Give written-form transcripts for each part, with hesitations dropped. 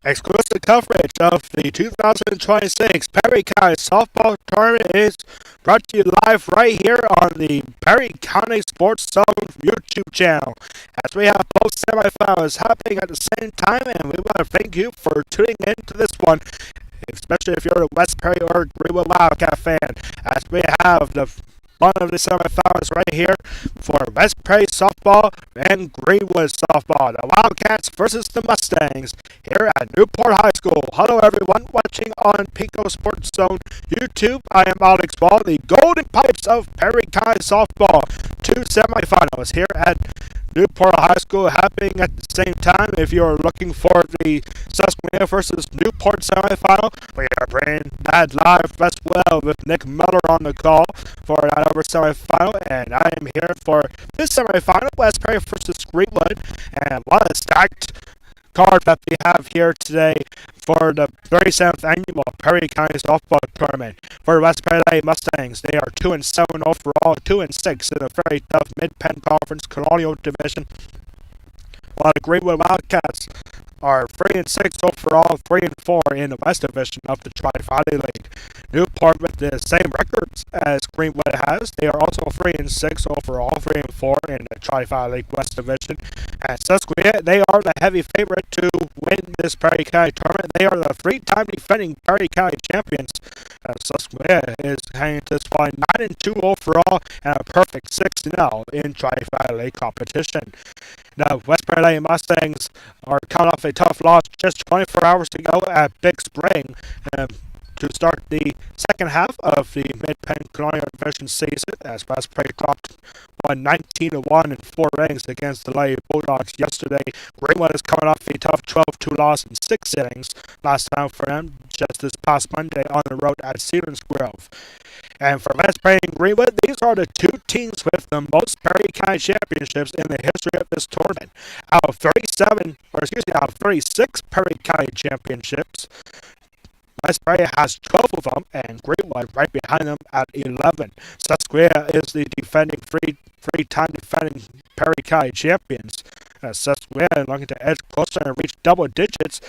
Exclusive coverage of the 2026 Perry County Softball Tournament is brought to you live right here on the Perry County Sports Zone YouTube channel. As we have both semifinals happening at the same time, and we want to thank you for tuning in to this one, especially if you're a West Perry or Greenwood Wildcat fan, as we have the one of the semifinals right here for West Perry softball and Greenwood softball. The Wildcats versus the Mustangs here at Newport High School. Hello everyone watching on Peco Sports Zone YouTube. I am Alex Ball, the Golden Pipes of Perry County softball. Two semifinals here at Newport High School happening at the same time. If you're looking for the Susquehanna versus Newport semifinal, we are bringing that live as well with Nick Miller on the call for that over semifinal. And I am here for this semifinal, West Perry versus Greenwood. And what a stacked card that we have here today for the 37th annual Perry County Softball Tournament. For West Perry Mustangs, they are 2-7 overall, 2-6 in a very tough Mid-Penn Conference Colonial Division, while the Greenwood Wildcats are 3-6 overall, 3-4 in the West Division of the Tri-Valley League. Newport with the same records as Greenwood has. They are also 3-6 overall, 3-4 in the Tri-Valley League West Division. And Susquehanna, they are the heavy favorite to win this Perry County tournament. They are the three-time defending Perry County champions. Susquehanna is hanging this one 9-2 overall and a perfect 6-0 in Tri-Valley League competition. The West Perry Mustangs are coming off a tough loss just 24 hours to go at Big Spring to start the second half of the Mid-Penn Colonial Division season, as West Perry dropped 19-1 in 4 innings against the Lady Bulldogs yesterday. Greenwood is coming off a tough 12-2 loss in 6 innings last time for them, just this past Monday on the road at Cedars Grove. And for West Perry and Greenwood, these are the two teams with the most Perry County championships in the history of this tournament. Out of 36 Perry County championships, West Perry has 12 of them, and Greenwood right behind them at 11. Susquehanna is the three-time defending Perry County champions. Susquehanna looking to edge closer and reach double digits,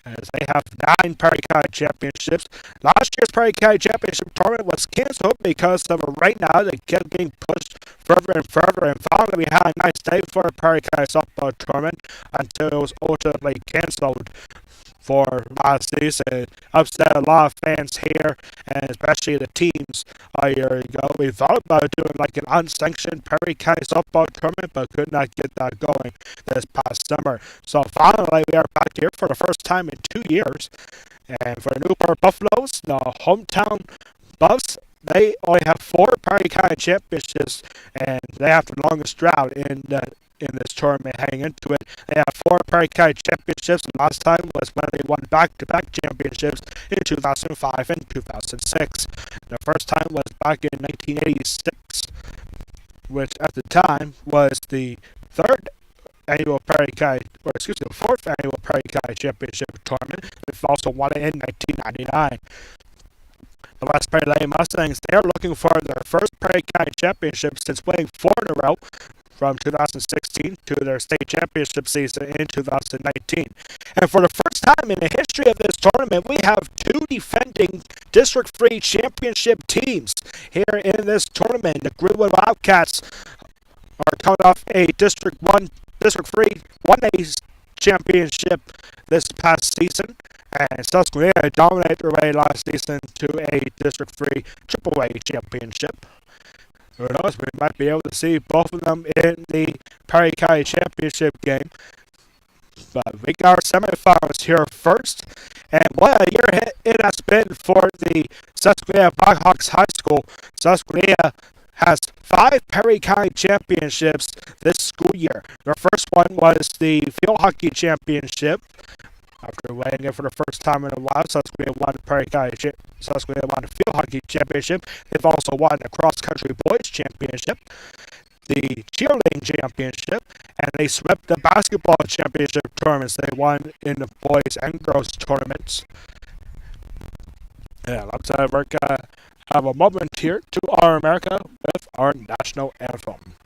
as they have 9 Perry County championships. Last year's Perry County championship tournament was canceled because of a rain now that kept getting pushed further and further, and finally we had a nice day for the Perry County softball tournament until it was ultimately canceled for last season. Upset a lot of fans here, and especially the teams a year ago. We thought about doing like an unsanctioned Perry County softball tournament, but could not get that going this past summer. So finally, we are back here for the first time in 2 years. And for the Newport Buffaloes, the hometown Buffs, they only have 4 Perry County championships, and they have the longest drought in this tournament heading into it. They have 4 Perry County championships, and last time was when they won back-to-back championships in 2005 and 2006. The first time was back in 1986, which at the time was the fourth annual Perry County championship tournament. They've also won it in 1999. The West Perry Lady Mustangs, they are looking for their first Perry County championship since winning 4 in a row from 2016 to their state championship season in 2019. And for the first time in the history of this tournament, we have 2 defending District 3 championship teams here in this tournament. The Greenwood Wildcats are coming off a District 3 1A championship this past season, and Susquehanna dominated their way last season to a District 3 AAA championship. Who knows, we might be able to see both of them in the Perry County Championship game. But we got our semifinals here first. And what a year it has been for the Susquehanna Blackhawks High School. Susquehanna has 5 Perry County championships this school year. Their first one was the Field Hockey Championship. After winning it for the first time in a while, Susquehanna won the Field Hockey Championship. They've also won the Cross Country Boys Championship, the Cheerleading Championship, and they swept the Basketball Championship tournaments. They won in the boys and girls tournaments. Yeah, looks like we're going to have a moment here to honor America with our national anthem.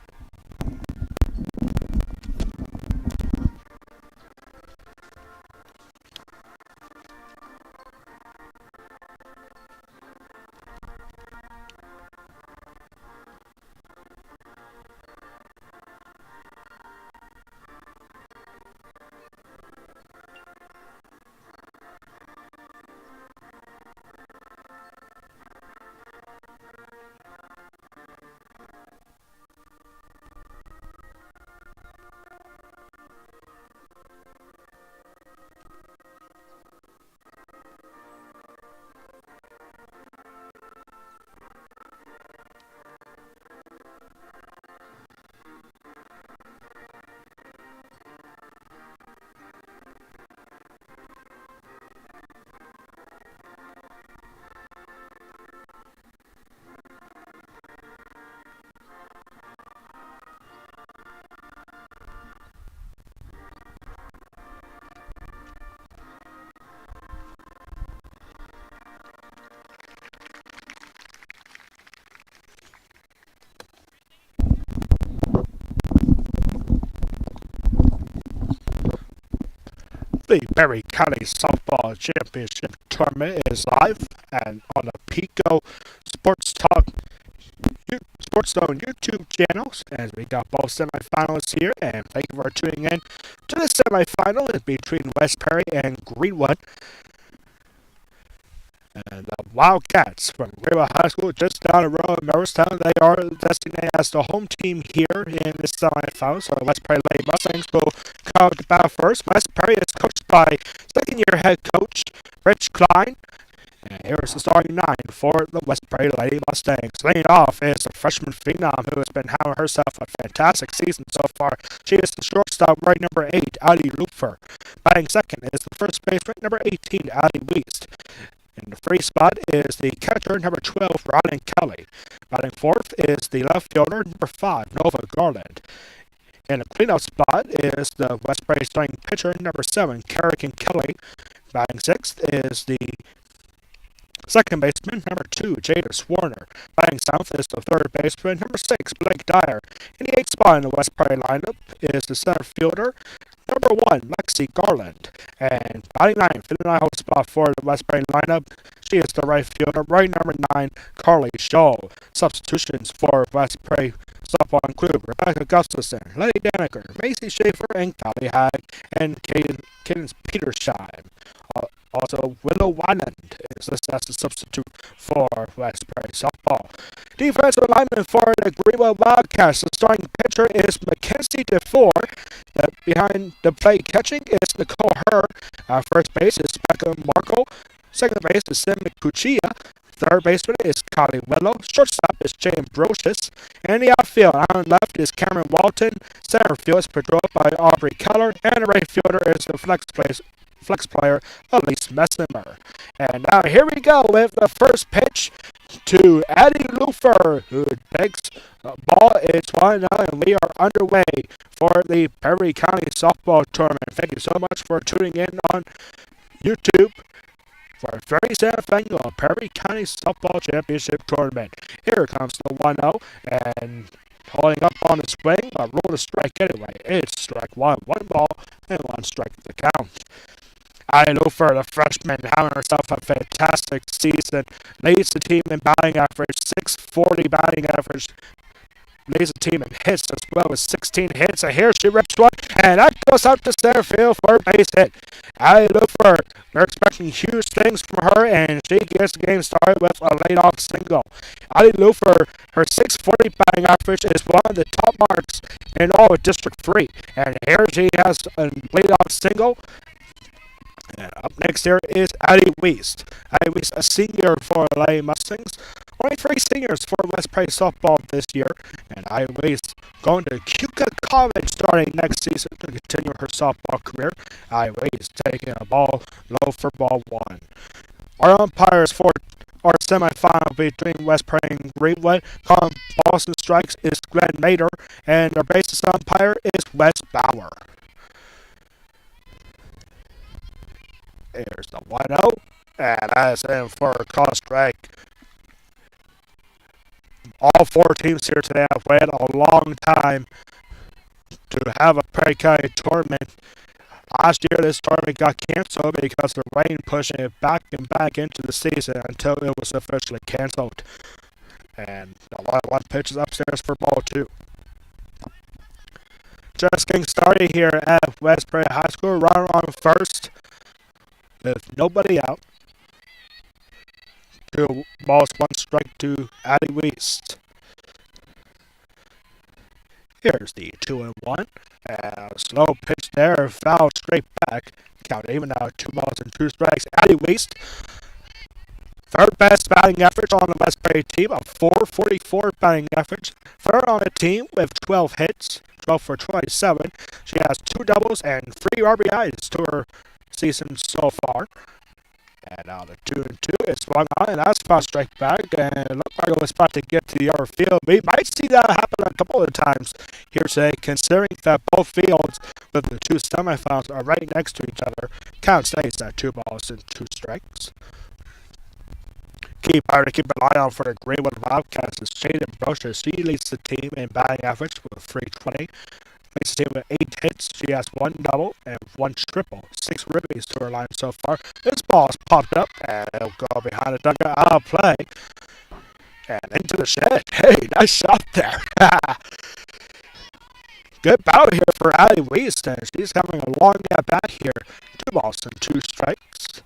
The Perry County Softball Championship Tournament is live and on the Peco Sports Talk Sports Zone YouTube channels, as we got both semifinals here, and thank you for tuning in to the semifinal. It's between West Perry and Greenwood. And the Wildcats from Greenwood High School, just down the road in Morristown, they are designated as the home team here in the semifinals. So West Perry Lady Mustangs will come to bat first. West Perry is coached by second-year head coach Rich Klein. And here's the starting nine for the West Perry Lady Mustangs. Leading off is the freshman phenom who has been having herself a fantastic season so far. She is the shortstop, right number 8, Addie Lufer. Batting second is the first baseman, number 18, Addie Weist. In the free spot is the catcher, number 12, Ryan Kelly. Batting fourth is the left fielder, number 5, Nova Garland. In the cleanup spot is the West Perry starting pitcher, number 7, Kerrigan Kelly. Batting sixth is the second baseman, number 2, Jadis Warner. Batting seventh is the third baseman, number 6, Blake Dyer. In the eighth spot in the West Perry lineup is the center fielder, number 1, Lexi Garland. And batting ninth in the 9th spot for the West Perry lineup, she is the right fielder, right number 9, Carly Shaw. Substitutions for West Perry softball include Rebecca Gustafson, Lady Daniker, Macy Schaefer, and Callie Hag, and Cadence Petershine. Also, Willow Wyland is listed as a substitute for West Perry softball. Defensive lineman for the Greenwood Wildcats. The starting pitcher is Mackenzie DeFore. Behind the plate catching is Nicole Herr. First base is Peco Marco. Second base is Sim Cuchilla. Third baseman is Kylie Willow. Shortstop is Jay Ambrosius. And the outfield on left is Cameron Walton. Center field is patrolled by Aubrey Keller. And the right fielder is the flex player Elise Messimer. And now here we go with the first pitch to Addie Lufer, who takes the ball. It's 1-0, and we are underway for the Perry County Softball Tournament. Thank you so much for tuning in on YouTube for the 37th annual Perry County Softball Championship Tournament. Here comes the 1-0, and holding up on the swing, a roll to strike anyway. It's strike one ball, and 1 strike to count. Addie Lufer, the freshman, having herself a fantastic season, leads the team in batting average, 640 batting average, leads the team in hits as well with 16 hits. And here she rips one, and that goes out to center field for a base hit. Addie Lufer, we're expecting huge things from her, and she gets the game started with a leadoff single. Addie Lufer, her 640 batting average is one of the top marks in all of District 3. And here she has a leadoff single. And up next here is Addie Weist. Addie Weist, a senior for Lady Mustangs. Only 3 seniors for West Perry softball this year. And Addie Weist going to Keuka College starting next season to continue her softball career. Addie Weist taking a ball low for ball 1. Our umpires for our semifinal between West Perry and Greenwood, calling balls and strikes, is Glenn Mader. And our basis umpire is Wes Bauer. Here's the 1-0, and that's in for a call strike. All 4 teams here today have waited a long time to have a Perry County tournament. Last year, this tournament got canceled because of rain pushing it back and back into the season until it was officially canceled. And the 1 pitch is upstairs for ball 2. Just getting started here at West Perry High School. Runner on first with nobody out. 2 balls, 1 strike to Addie Weist. Here's the 2-1. A slow pitch there, foul straight back. Count even out, 2 balls and 2 strikes. Addie Weist, third best batting average on the West Perry team, a .444 batting average. Third on the team with 12 hits, 12 for 27. She has 2 doubles and 3 RBIs to her season so far. And now the 2-2 is swung on, and that's foul strike back, and it looked like it was about to get to the other field. We might see that happen a couple of times here today, considering that both fields with the 2 semifinals are right next to each other. Count stays at 2 balls and 2 strikes. Key player to keep an eye on for the Greenwood Wildcats is Jade Ambrosius. She leads the team in batting average with 320. Makes the team with 8 hits. She has 1 double and 1 triple. 6 ribbies to her line so far. This ball's popped up and it'll go behind the dugout out of play. And into the shed. Hey, nice shot there. Good battle here for Allie Wieston. She's having a long at bat here. 2 balls and 2 strikes.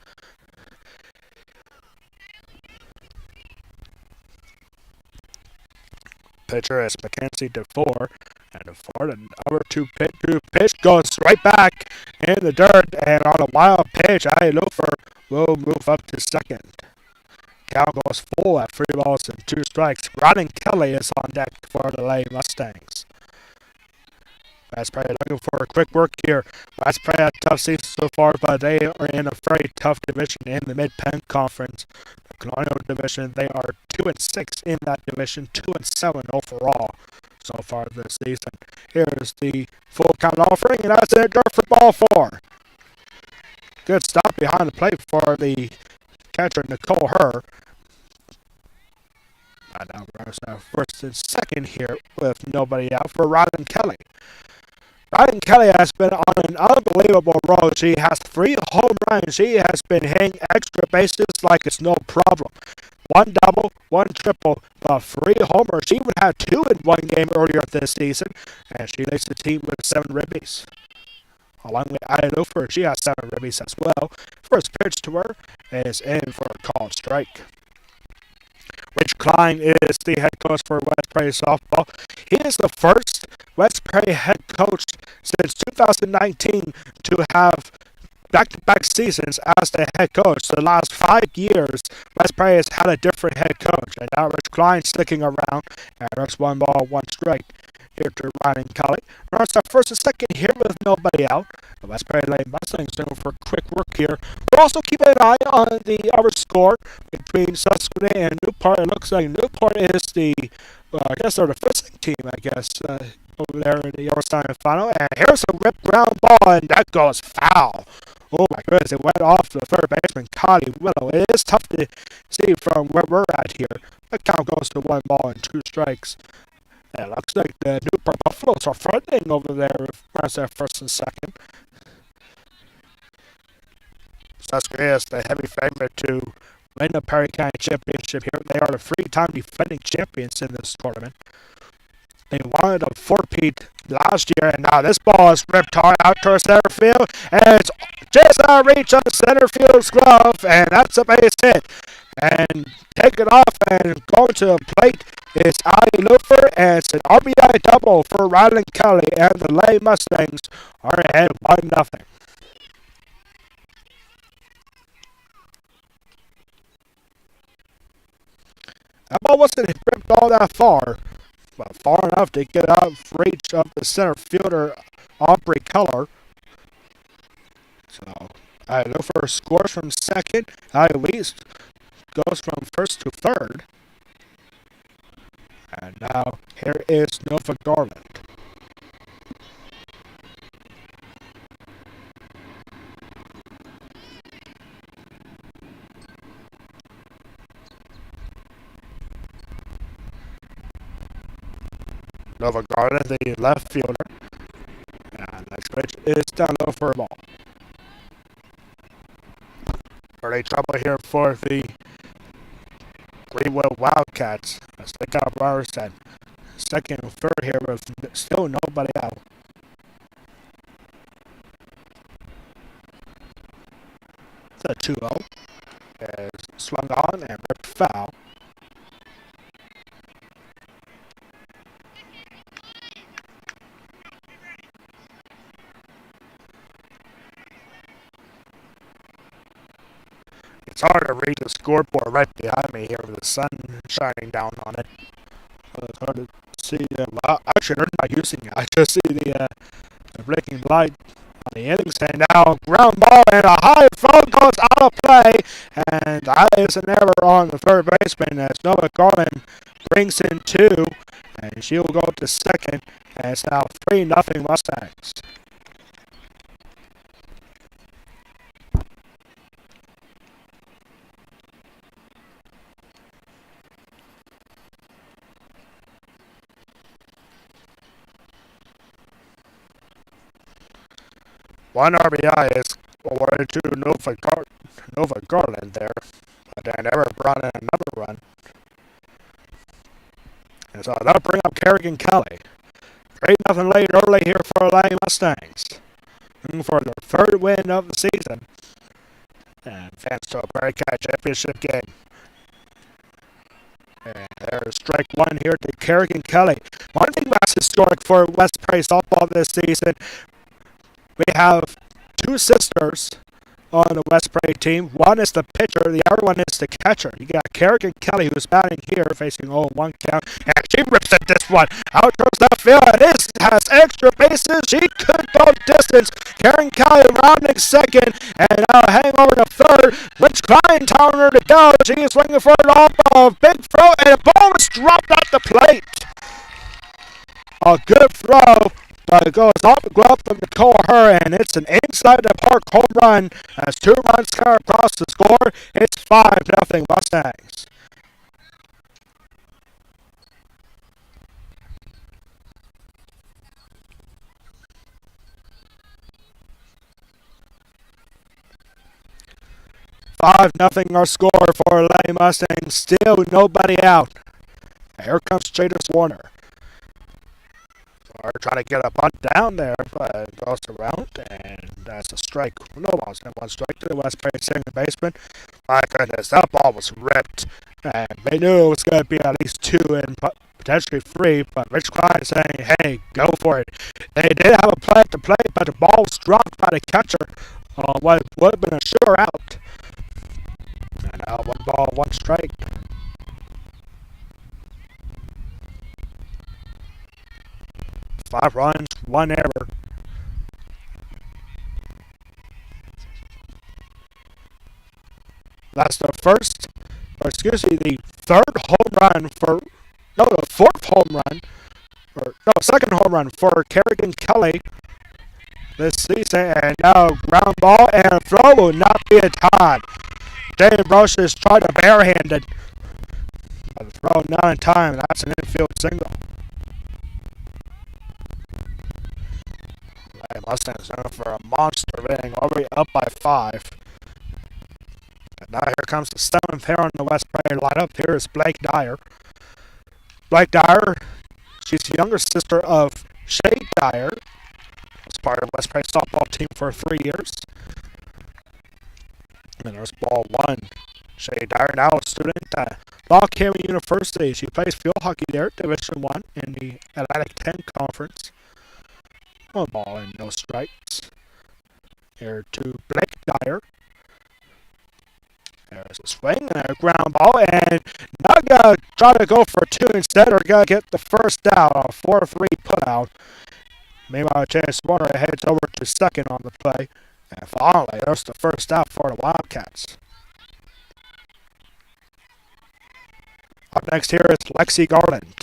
Pitcher is Mackenzie DeFore. And DeFore, the number 2 pitch goes right back in the dirt. And on a wild pitch, Allie Lofer will move up to second. Count goes full at 3 balls and 2 strikes. Rodden Kelly is on deck for the Lady Mustangs. West Prairie looking for a quick work here. West Prairie had a tough season so far, but they are in a very tough division in the Mid-Penn Conference. The Colonial Division, they are 2-6 in that division, 2-7 overall so far this season. Here's the full count offering, and that's it. Go for ball 4. Good stop behind the plate for the catcher, Nicole Herr. And now runners out first and second here with nobody out for Rodden Kelly. Rodden Kelly has been on an unbelievable roll. She has 3 home runs. She has been hitting extra bases like it's no problem. 1 double, 1 triple, 3 homers. She even had 2 in one game earlier this season, and she leads the team with 7 ribbies. Along with Ida Lofer, she has 7 ribbies as well. First pitch to her is in for a called strike. Rich Klein is the head coach for West Prairie softball. He is the first West Prairie head coach since 2019 to have back-to-back seasons as the head coach. The last 5 years, West Prairie has had a different head coach, and now Rich Klein sticking around, and that's 1 ball, 1 strike. Here to Ryan Kelly. Runs at first and second here with nobody out. The West Prairie Lady Mustangs doing for quick work here. We'll also keep an eye on the other score between Susquehanna and Newport. It looks like Newport is the, I guess they're the fisting team, over there in the semifinal. And here's a rip ground ball, and that goes foul. Oh my goodness, it went off the third baseman, Connie Willow. It is tough to see from where we're at here. The count goes to 1 ball and 2 strikes. It looks like the Newport Buffaloes are fronting over there with runners at first and second. Susquehanna is the heavy favorite to win the Perry County Championship here. They are the 3-time defending champions in this tournament. They wanted a 4-peat last year, and now this ball is ripped hard out towards center field, and it's just out of reach of center field's glove, and that's a base hit. And take it off and go to the plate is Ali Lufer, and it's an RBI double for Rylan Kelly, and the Lady Mustangs are ahead 1-0. That ball wasn't ripped all that far, but far enough to get out of reach of the center fielder, Aubrey Keller. So, Lufer scores from second. Louise goes from first to third. And now, here is Nova Garland. Nova Garland, the left fielder. And next pitch is down low for a ball. Early trouble here for the Greenwood Wildcats. Let's pick up runners at second and third here with still nobody out. The 2-0 is swung on and ripped foul. It's hard to read the scoreboard right behind me here with the sun shining down on it. It's hard to see. Well, actually, they're not using it. I just see the blinking light on the innings. And now, ground ball and a high throw goes out of play. And that is an error on the third baseman as Nova Garland brings in 2. And she'll go to second. And it's now 3-0 Mustangs. One RBI is awarded to Nova Garland there, but they never brought in another run. And so that'll bring up Kerrigan Kelly. 3-0 lead early here for the Lady Mustangs. For their third win of the season. And advance to a Bearcat championship game. And there's strike one here to Kerrigan Kelly. One thing that's historic for West Prairie softball this season, we have two sisters on the West Prairie team. One is the pitcher, the other one is the catcher. You got Kerrigan Kelly, who's batting here, facing 0-1 count, and she rips at this one. Out towards left field, and this has extra bases. She could go distance. Kerrigan Kelly rounding second, and hang over to third. Rich Klein telling her to go. She is swinging for it off of big throw, and the ball was dropped at the plate. A good throw. But it goes off the glove of Nicole Her, and it's an inside the park home run. As 2 runs come across the score, it's 5-0 Mustangs. Nothing our score for Lady Mustangs. Still nobody out. Here comes Jadis Warner. Or trying to get a bunt down there, but it goes around, and that's a strike. No balls, and 1 strike to the West Prairie second baseman. My goodness, that ball was ripped, and they knew it was going to be at least 2 and potentially 3, but Rich Klein is saying, hey, go for it. They did have a play at the plate, but the ball was dropped by the catcher. What would have been a sure out. And now 1 ball, 1 strike. 5 runs, 1 error. That's the the second home run for Kerrigan Kelly this season. And now ground ball and throw will not be a tie. Dave Roche is trying to barehand it. But the throw not in time. That's an infield single. Mustangs going for a monster inning, already up by 5. And now here comes the 7th pair on the West Prairie lineup. Here is Blake Dyer. Blake Dyer, she's the younger sister of Shay Dyer. Was part of the West Prairie softball team for 3 years. And there's ball 1. Shay Dyer, now a student at Lockhaven University. She plays field hockey there, Division 1 in the Atlantic 10 Conference. 1 ball and no strikes. Here to Blake Dyer. There's a swing and a ground ball, and not gonna try to go for 2 instead, or gonna get the first out, a 4-3 putout. Meanwhile, Chance Warner heads over to second on the play, and finally, there's the first out for the Wildcats. Up next here is Lexi Garland.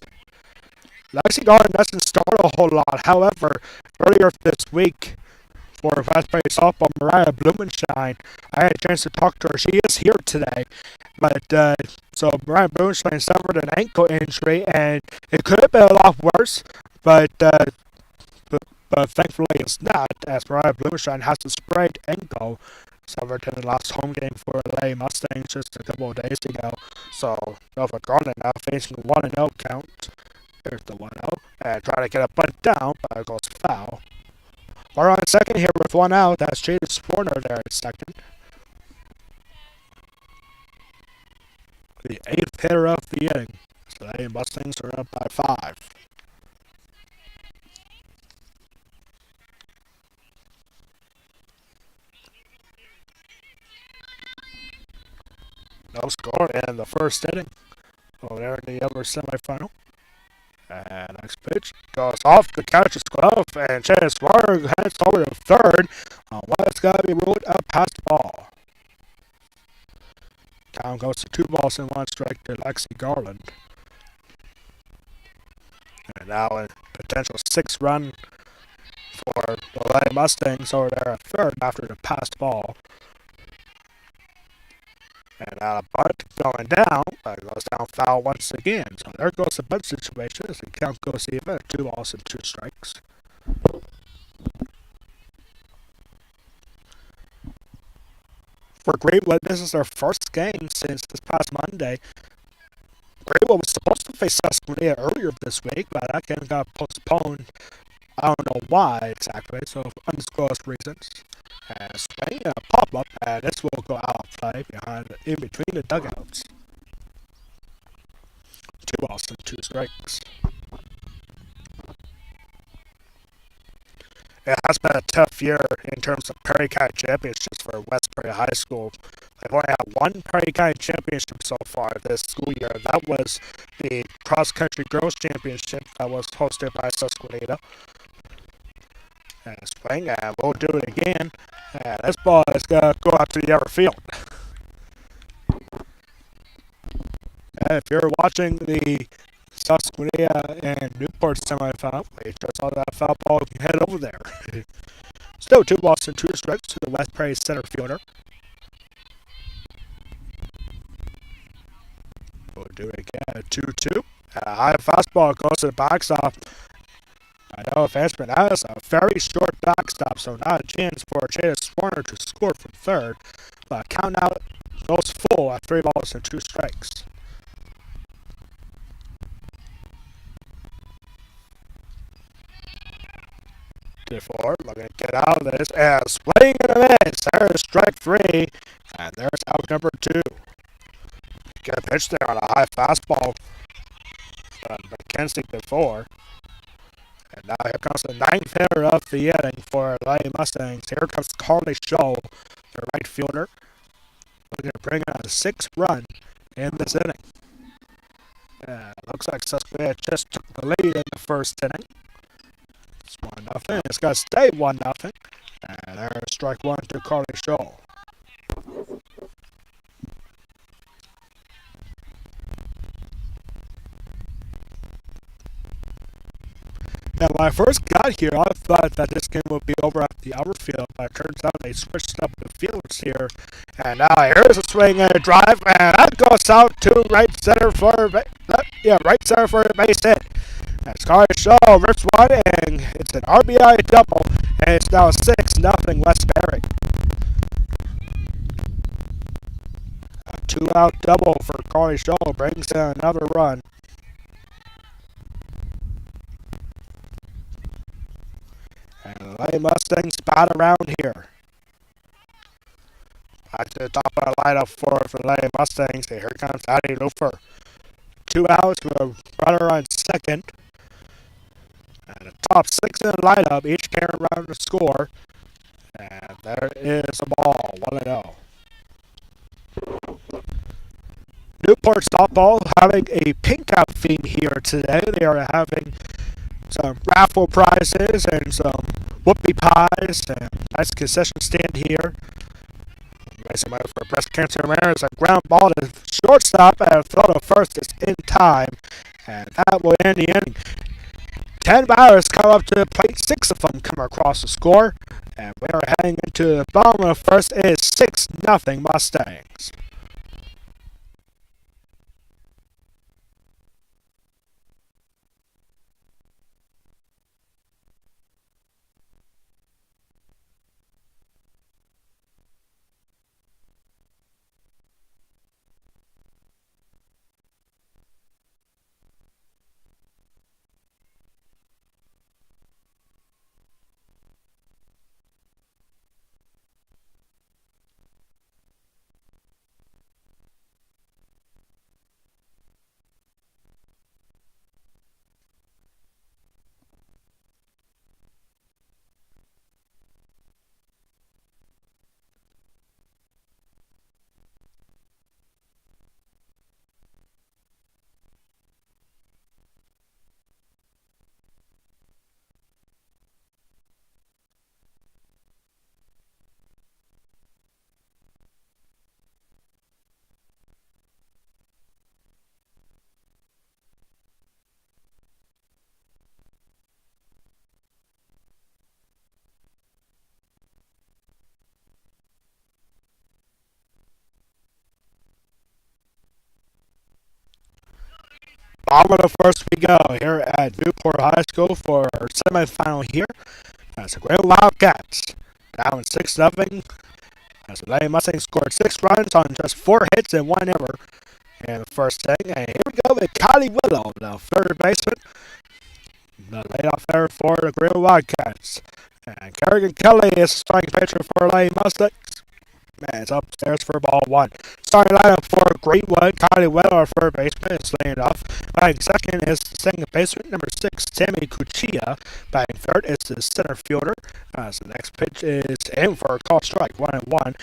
Lexi Garland doesn't start a whole lot. However, earlier this week for West Prairie softball, Mariah Blumenstein, I had a chance to talk to her. She is here today. But so Mariah Blumenstein suffered an ankle injury, and it could have been a lot worse, but thankfully it's not, as Mariah Blumenstein has a sprained ankle. Suffered in the last home game for the Lady Mustangs just a couple of days ago. So Nova Garland now facing a 1-0 count. There's the 1-0. And trying to get a bunt down, but it goes foul. We're on second here with 1 out. That's Jadis Warner there at second. The 8th hitter of the inning. So the Mustangs are up by 5. No score in the first inning. Over there in the upper semifinal. And next pitch goes off the catcher's glove, and Chance Warner heads over to third on what's got to be ruled a pass ball. Count goes to 2 balls and 1 strike to Lexi Garland. And now a potential 6-run for the Lady Mustangs over there at third after the passed ball. And a bunt going down, but it goes down foul once again. So there goes the bunt situation as the count goes even at 2 balls and 2 strikes. For Greenwood, this is their first game since this past Monday. Greenwood was supposed to face Susquehanna earlier this week, but that game got postponed. I don't know why exactly, so undisclosed reasons. And swing and a pop-up, and this will go out of play in between the dugouts. 2 balls and 2 strikes. It has been a tough year in terms of Perry County championships for West Prairie High School. They've only had one Perry County championship so far this school year. That was the cross-country girls championship that was hosted by Susquehanna. And swing, and we'll do it again. And this ball is going to go out to the other field. And if you're watching the Susquehanna and Newport semifinal, we just saw that foul ball head over there. Still 2 balls and 2 strikes to the West Prairie center fielder. We'll do it again. 2-2. A high fastball goes to the backstop. I know Fastman has a very short backstop, so not a chance for Chase Warner to score from third. But count out goes full at 3 balls and 2 strikes. Four, looking to get out of this, and swing and a miss. There's strike 3, and there's out number 2. Get a pitch there on a high fastball from McKenzie before. And now here comes the 9th hitter of the inning for the Lady Mustangs. Here comes Carly Scholl, the right fielder. Looking to bring out a 6th run in this inning. Looks like Susquehanna just took the lead in the first inning. It's 1-0. It's going to stay 1-0. And there's strike 1 to Carly Scholl. Now, when I first got here, I thought that this game would be over at the outfield, but it turns out they switched up the fields here. And now here's a swing and a drive, and that goes out to right center for a base hit. As Carly Scholl rips one, and it's an RBI double, and it's now 6-0 West Prairie. A 2-out double for Carly Scholl brings in another run. And the Lady Mustangs bat around here. Back to the top of the lineup for the Lady Mustangs. Here comes Addie Lufer. 2 outs with a runner on second. And the top 6 in the lineup, each carrying around to score. And there is a ball, 1-0. Newport softball having a pink out theme here today. They are having some raffle prizes and some whoopie pies and nice concession stand here. Raising money for breast cancer awareness. A ground ball to shortstop and throw to first is in time. And that will end the inning. 10 batters come up to the plate. 6 of them come across the score. And we are heading into the bottom of the first. It is 6-0 Mustangs. Bottom of the first we go here at Newport High School for our semifinal here. That's the Greenwood Wildcats. Down 6-0. As the Lady Mustangs scored 6 runs on just 4 hits and 1 error in the first inning. And here we go with Kylie Willow, the third baseman. The leadoff error for the Greenwood Wildcats. And Kerrigan Kelly is the starting pitcher for Lady Mustangs. And it's upstairs for ball 1. Starting lineup for Greenwood, Kylie Willow, our third baseman, is laying off. Batting second is the second baseman, number 6, Sammy Cuchilla. Batting third is the center fielder. As the next pitch is in for a call strike, 1-1.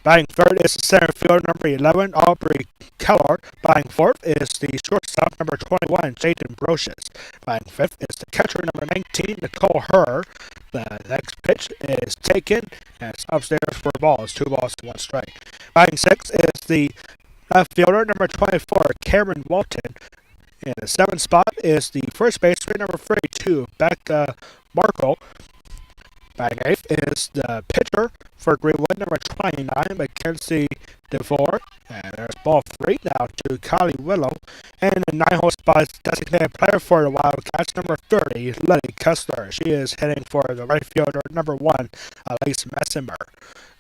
Batting third is the center fielder, number 11, Aubrey Keller. Batting fourth is the shortstop, number 21, Jaden Brocious. Batting fifth is the catcher, number 19, Nicole Herr. The next pitch is taken, and it's upstairs for a ball. It's 2 balls to 1 strike. Batting sixth is the left fielder, number 24, Cameron Walton. In the 7th spot is the first baseman, number 32, Becca Markle. Batting eighth is the pitcher for Greenwood, number 29, Mackenzie DeVore. And there's ball 3 now to Kylie Willow. And the 9-hole spot is designated player for the Wildcats, number 30, Letty Kessler. She is hitting for the right fielder, number 1, Elise Messemer.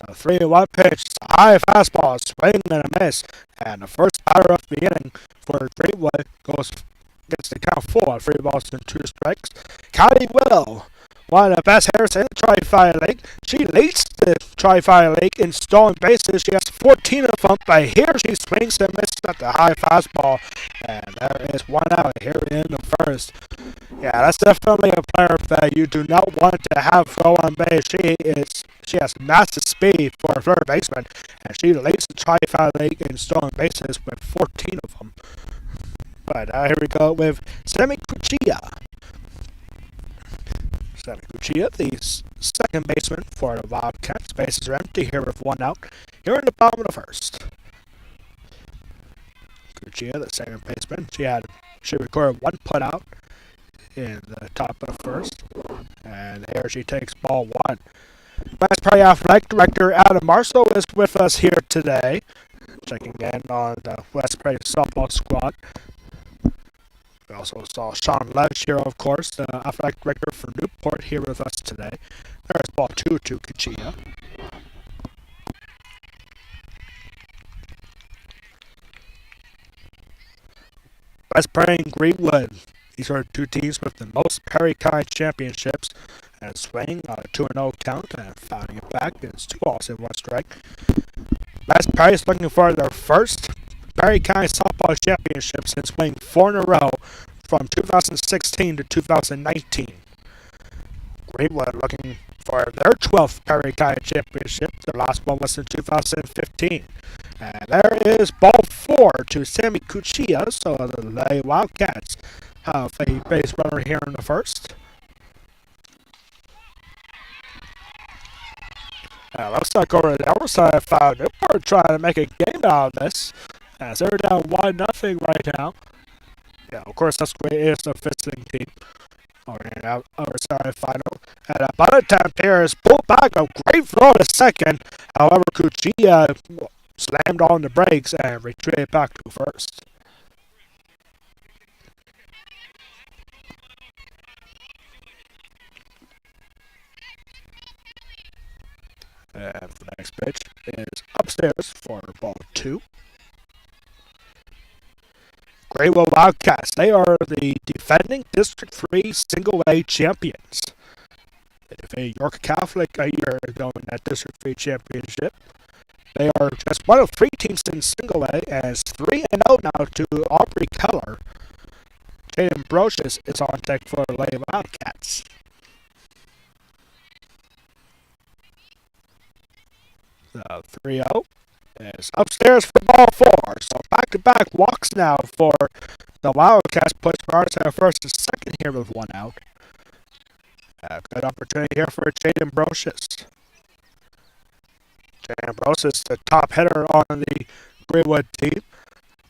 A 3-1 pitch, high fastball, swing and a miss. And the first batter of the inning for Greenwood gets the count full on 3 balls and 2 strikes. Kylie Willow, one of the best hitters in the Tri-Fire League. She leads the Tri-Fire League in stolen bases. She has 14 of them, but here she swings and misses at the high fastball. And there is 1 out here in the first. Yeah, that's definitely a player that you do not want to have go on base. She has massive speed for a third baseman, and she leads the Tri-Fire League in stolen bases with 14 of them. But here we go with Sammy Cuchilla. Sammy Cuchilla, the second baseman for the Wildcats. Bases are empty here with 1 out. Here in the bottom of the first. Cuchilla, the second baseman, she recorded 1 putout in the top of the first. And here she takes ball 1. West Prairie Athletic Director Adam Marshall is with us here today, checking in on the West Prairie softball squad. We also saw Sean Ledge here, of course, the athletic director for Newport, here with us today. There's ball 2 to Cuchilla. West Prairie and Greenwood. These are 2 teams with the most Perry County championships. And swing on a 2-0 count and fouling it back. It's 2 balls and 1 strike. West Prairie is looking for their first Perry County softball championship since winning 4 in a row from 2016 to 2019. Greenwood looking for their 12th Perry County championship. Their last one was in 2015. And there is ball 4 to Sammy Cuchilla. So the Wildcats have a base runner here in the first. Looks like over the other side of Newport trying to make a game out of this. As they're down 1-0 right now. Yeah, of course, that's great. It's a visiting team. Over the other side final. And by the time Pierce pulled back a great throw to second. However, Cuchilla slammed on the brakes and retreated back to first. And the next pitch is upstairs for ball 2. Greenwood Wildcats, they are the defending District 3 Single A champions. They defeated York Catholic a year ago in that District 3 championship. They are just one of 3 teams in Single A, and it's 3-0 now to Aubrey Keller. Jaden Brocious is on deck for the Lady Wildcats. The 3-0 is upstairs for ball 4. So back-to-back walks now for the Wildcats. Puts runners at first and second here with 1 out. A good opportunity here for Jaden Brocious. Jaden Brocious, the top hitter on the Greenwood team.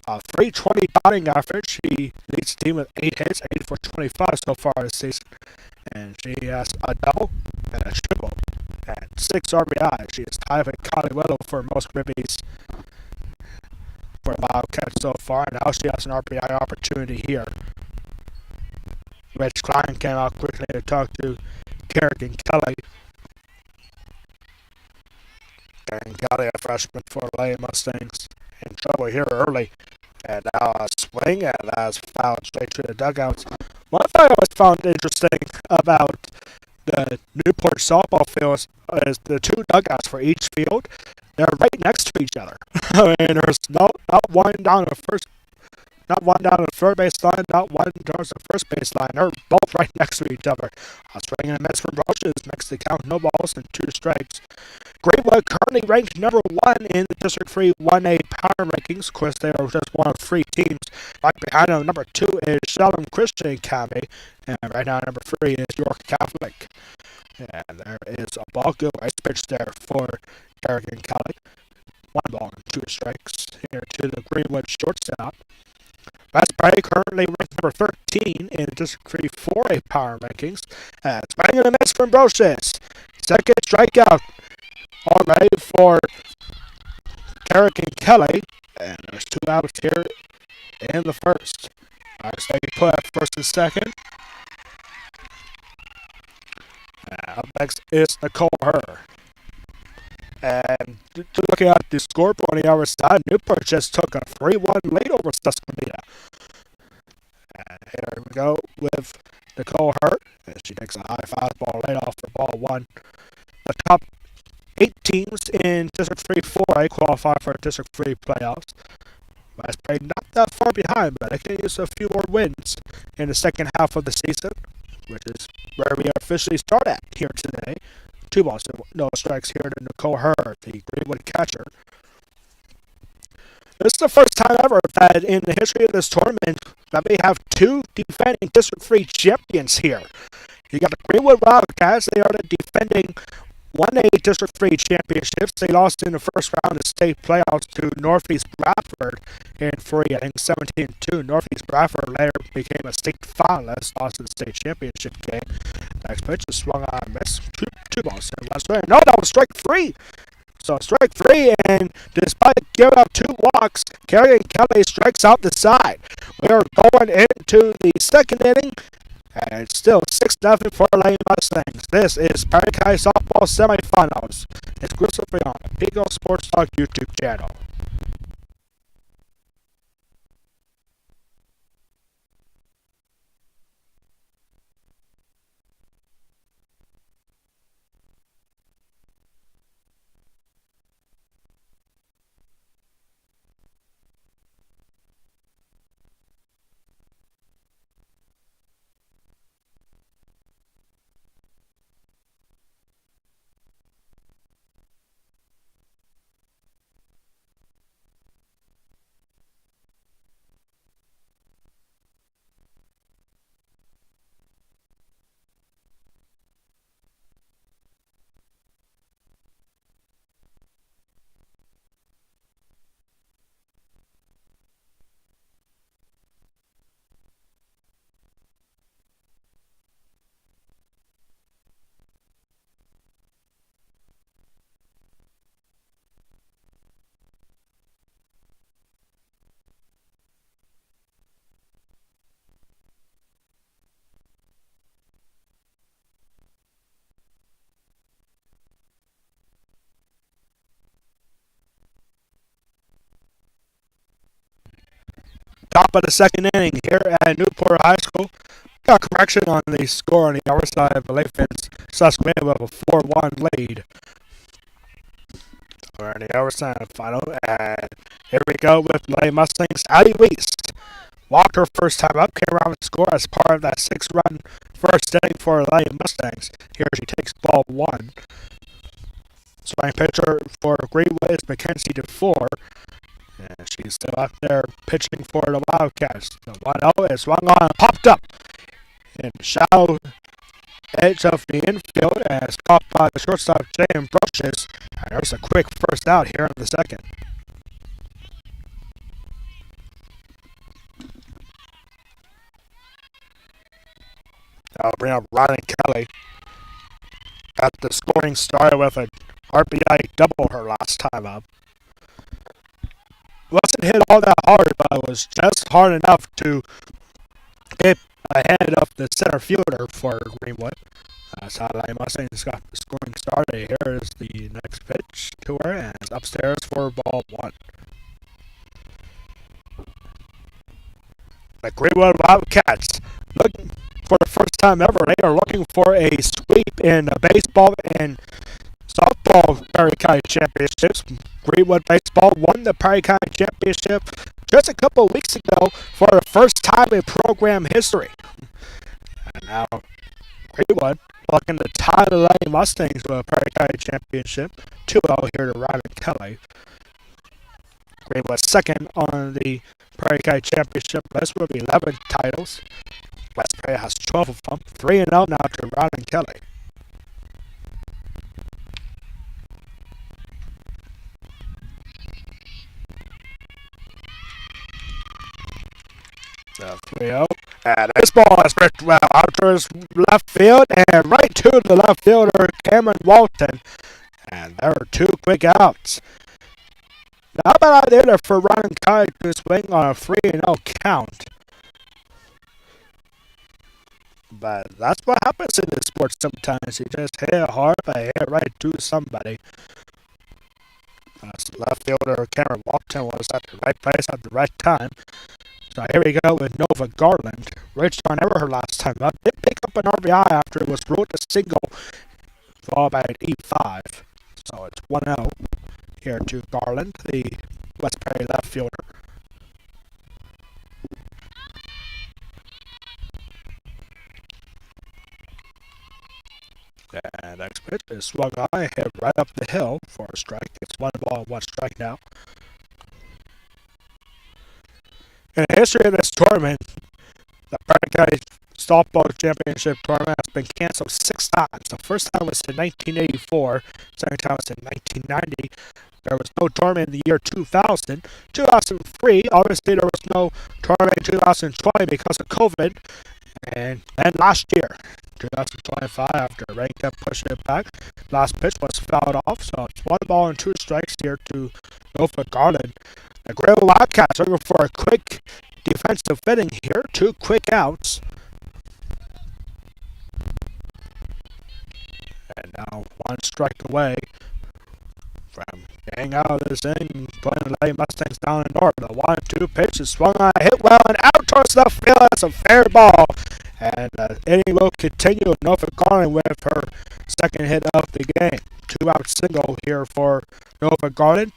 A .320 batting average. She leads the team with 8 hits, 8 for 25 so far this season. And she has a double and a triple. And 6 RBI. She is tied with Kylie Willow for most ribbies for Wildcats so far. And now she has an RBI opportunity here. Rich Klein came out quickly to talk to Kerrigan Kelly. And Kelly, a freshman for the Mustangs, in trouble here early. And now a swing, and that's fouled straight to the dugouts. One thing I always found interesting about the Newport softball field is the two dugouts for each field. They're right next to each other. I mean, there's not one down the first, not one down the third base line, not one towards the first base line. They're both right next to each other. A swing and a miss from Roches makes the count no balls and 2 strikes. Greenwood currently ranked number 1 in the District 3 1A power rankings. Of course, they are just one of 3 teams. Right behind them, number 2 is Shelton Christian Academy. And right now, number 3 is York Catholic. And there is a ball go. Nice pitch there for Eric and Kelly. 1 ball and 2 strikes here to the Greenwood shortstop. That's Perry currently ranked number 13 in the District 3 4A power rankings. And swinging a miss from Brochus. Second strikeout already for Eric and Kelly. And there's 2 outs here in the first. Stay put at first and second. Up next is Nicole Herr. And looking at the scoreboard on the other side, Newport just took a 3-1 lead over Susquehanna. And here we go with Nicole Hurt. And she takes a high fastball right off for ball 1. The top 8 teams in District 3 4A qualify for District 3 playoffs. West Bay not that far behind, but they can use a few more wins in the second half of the season, which is where we officially start at here today. 2 balls, no strikes here to Nicole Hurd, the Greenwood catcher. This is the first time ever that in the history of this tournament that we have 2 defending District 3 champions here. You got the Greenwood Wildcats. They are the defending 1A District 3 championships. They lost in the first round of state playoffs to Northeast Bradford in 3 innings, 17-2. Northeast Bradford later became a state finalist, lost in the state championship game. Next pitch is swung on and missed. Two balls and 1 strike. No, that was strike 3. So strike 3, and despite giving up 2 walks, Kerry and Kelly strikes out the side. We are going into the second inning, and it's still 6-0 for the Lane Mustangs. This is Perry County Softball Semifinals, exclusively on the Peco Sports Talk YouTube channel. Top of the second inning here at Newport High School. Got a correction on the score on the other side. I believe it's Susquehanna with a 4-1 lead. We're on the other side of the final. And here we go with Lane Mustangs. Addie Weist walked her first time up, came around the score as part of that 6-run first inning for Lane Mustangs. Here she takes ball 1. Swing pitcher for Greenwood is Mackenzie DeFore. And she's still out there pitching for the Wildcats. The 1-0 is swung on and popped up in the shallow edge of the infield as caught by the shortstop James Brushes. And there's a quick first out here in the second. I'll bring up Ryan Kelly. Got the scoring started with an RBI double her last time up. Wasn't hit all that hard, but it was just hard enough to hit ahead of the center fielder for Greenwood. That's how Lady Mustangs got the scoring started. Here is the next pitch to her, and it's upstairs for ball one. The Greenwood Wildcats, looking for the first time ever, they are looking for a sweep in the baseball and softball Perry County Championships. Greenwood Baseball won the Perry County Championship just a couple of weeks ago for the first time in program history. And now Greenwood looking to tie the Lady Mustangs with a Perry County Championship. 2-0 here to Ryan Kelly. Greenwood second on the Perry County Championship list with 11 titles. West Perry has 12 of them. 3-0 now to Ryan Kelly. So 3-0. And this ball is ripped well out towards left field and right to the left fielder, Cameron Walton. And there are two quick outs. Now, how about out there for Ryan Kelly to swing on a 3-0 count? But that's what happens in this sport sometimes. You just hit it hard, but hit it right to somebody. Left fielder Cameron Walton was at the right place at the right time. So here we go with Nova Garland. Reached on ever her last time up. Did pick up an RBI after it was ruled a single, followed by an E5. So it's 1-0 here to Garland, the West Perry left fielder. And next pitch is swung high, hit right up the hill for a strike. It's 1-1 strike now. In the history of this tournament, the Perry County Softball Championship tournament has been canceled 6 times. The first time was in 1984, second time was in 1990. There was no tournament in the year 2000. 2003, obviously there was no tournament in 2020 because of COVID. And then last year, 2025, after Rank kept pushing it back, last pitch was fouled off. So it's 1 and 2 strikes here to Nova Garland. The Greenwood Wildcats looking for a quick defensive inning here. 2 quick outs. And now 1 strike away from getting out of this inning, putting the Lady Mustangs down in order. The 1-2 pitch is swung on, hit well, and out towards the field. That's a fair ball. And the inning will continue with Nova Garland with her second hit of the game. 2-out single here for Nova Garland.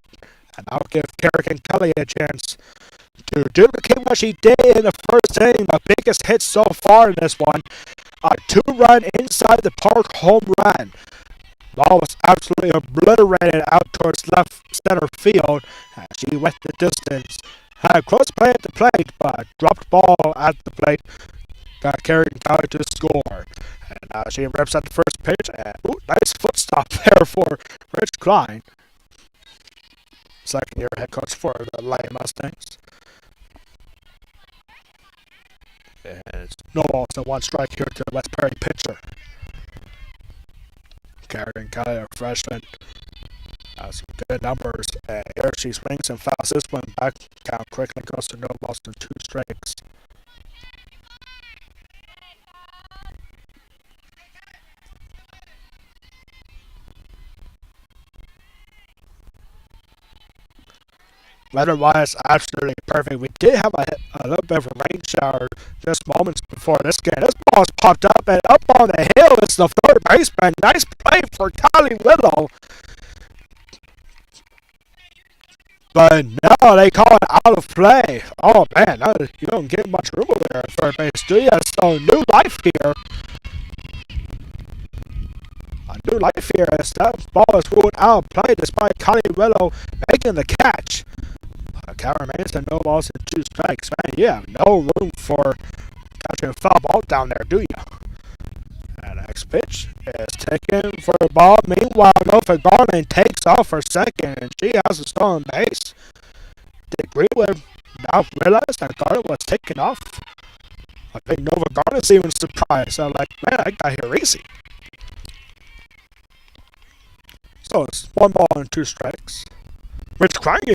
And I'll give Kerrigan Kelly a chance to duplicate what she did in the first inning. The biggest hit so far in this one. A 2-run inside the park home run. Ball was absolutely obliterated out towards left center field. And she went the distance. Had a close play at the plate, but dropped ball at the plate. Got Kerrigan Kelly to score. And she rips at the first pitch. And nice foot stop there for Rich Klein. Second year head coach for the Lady Mustangs. And it's no balls and 1 strike here to the West Perry pitcher. Kerrigan Kelly, a freshman, has some good numbers. And here she swings and fouls this one back. Count quickly goes to no balls and 2 strikes. Weather-wise, absolutely perfect. We did have a little bit of a rain shower just moments before this game. This ball's popped up and up on the hill is the third baseman. Nice play for Kylie Whittle. But no, they call it out of play. Oh man, no, you don't get much room over there at third base, do you? So new life here. A new life here as that ball is ruled out of play despite Kylie Whittle making the catch. Count remains to no balls and 2 strikes. Man, you have no room for catching a foul ball down there, do you? And the next pitch is taken for the ball. Meanwhile, Nova Garland takes off for second, and she has a stolen base. Did Greenwood now realize that Garland was taken off? I think Nova Garland's even surprised. So, like, man, I got here easy. So it's 1 ball and 2 strikes. Rich Klein, I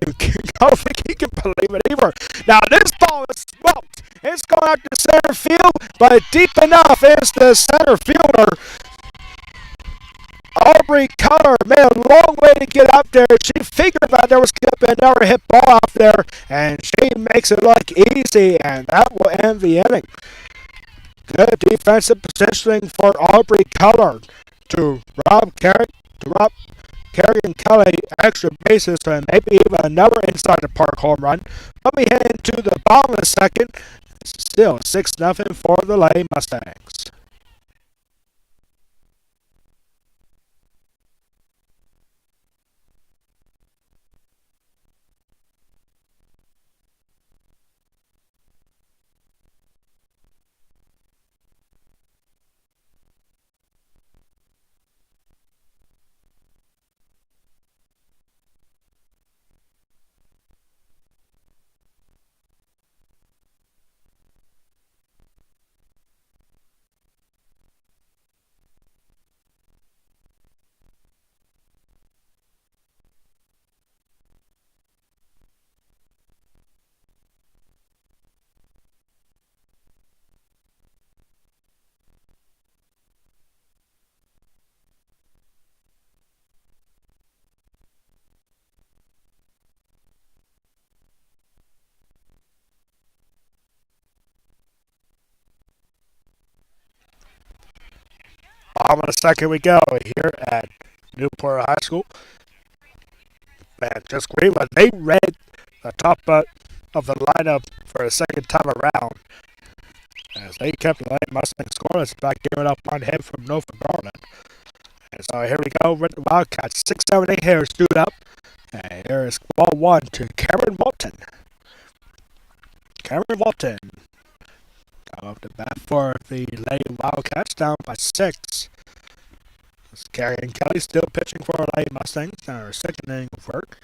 don't think he can believe it either. Now this ball is smoked. It's going out to center field, but deep enough is the center fielder. Aubrey Keller made a long way to get up there. She figured that there was going to be another hit ball out there, and she makes it look easy, and that will end the inning. Good defensive positioning for Aubrey Keller to rob Kerrigan Kelly extra bases and maybe even another inside the park home run. But we head into the bottom of the second. It's still 6-0 for the Lady Mustangs. Bottom of the second we go here at Newport High School. Man, just Greenwood, they read the top of the lineup for a second time around as they kept the Lady Mustangs scoreless by giving up one hit from Norfolk Garland. And so here we go with the Wildcats. 6, 7, 8 here stood up. And here is ball one to Cameron Walton. Cameron Walton off the bat for the Lady Wildcats, down by 6. Kerrigan Kelly still pitching for the Lady Mustangs in our second inning of work.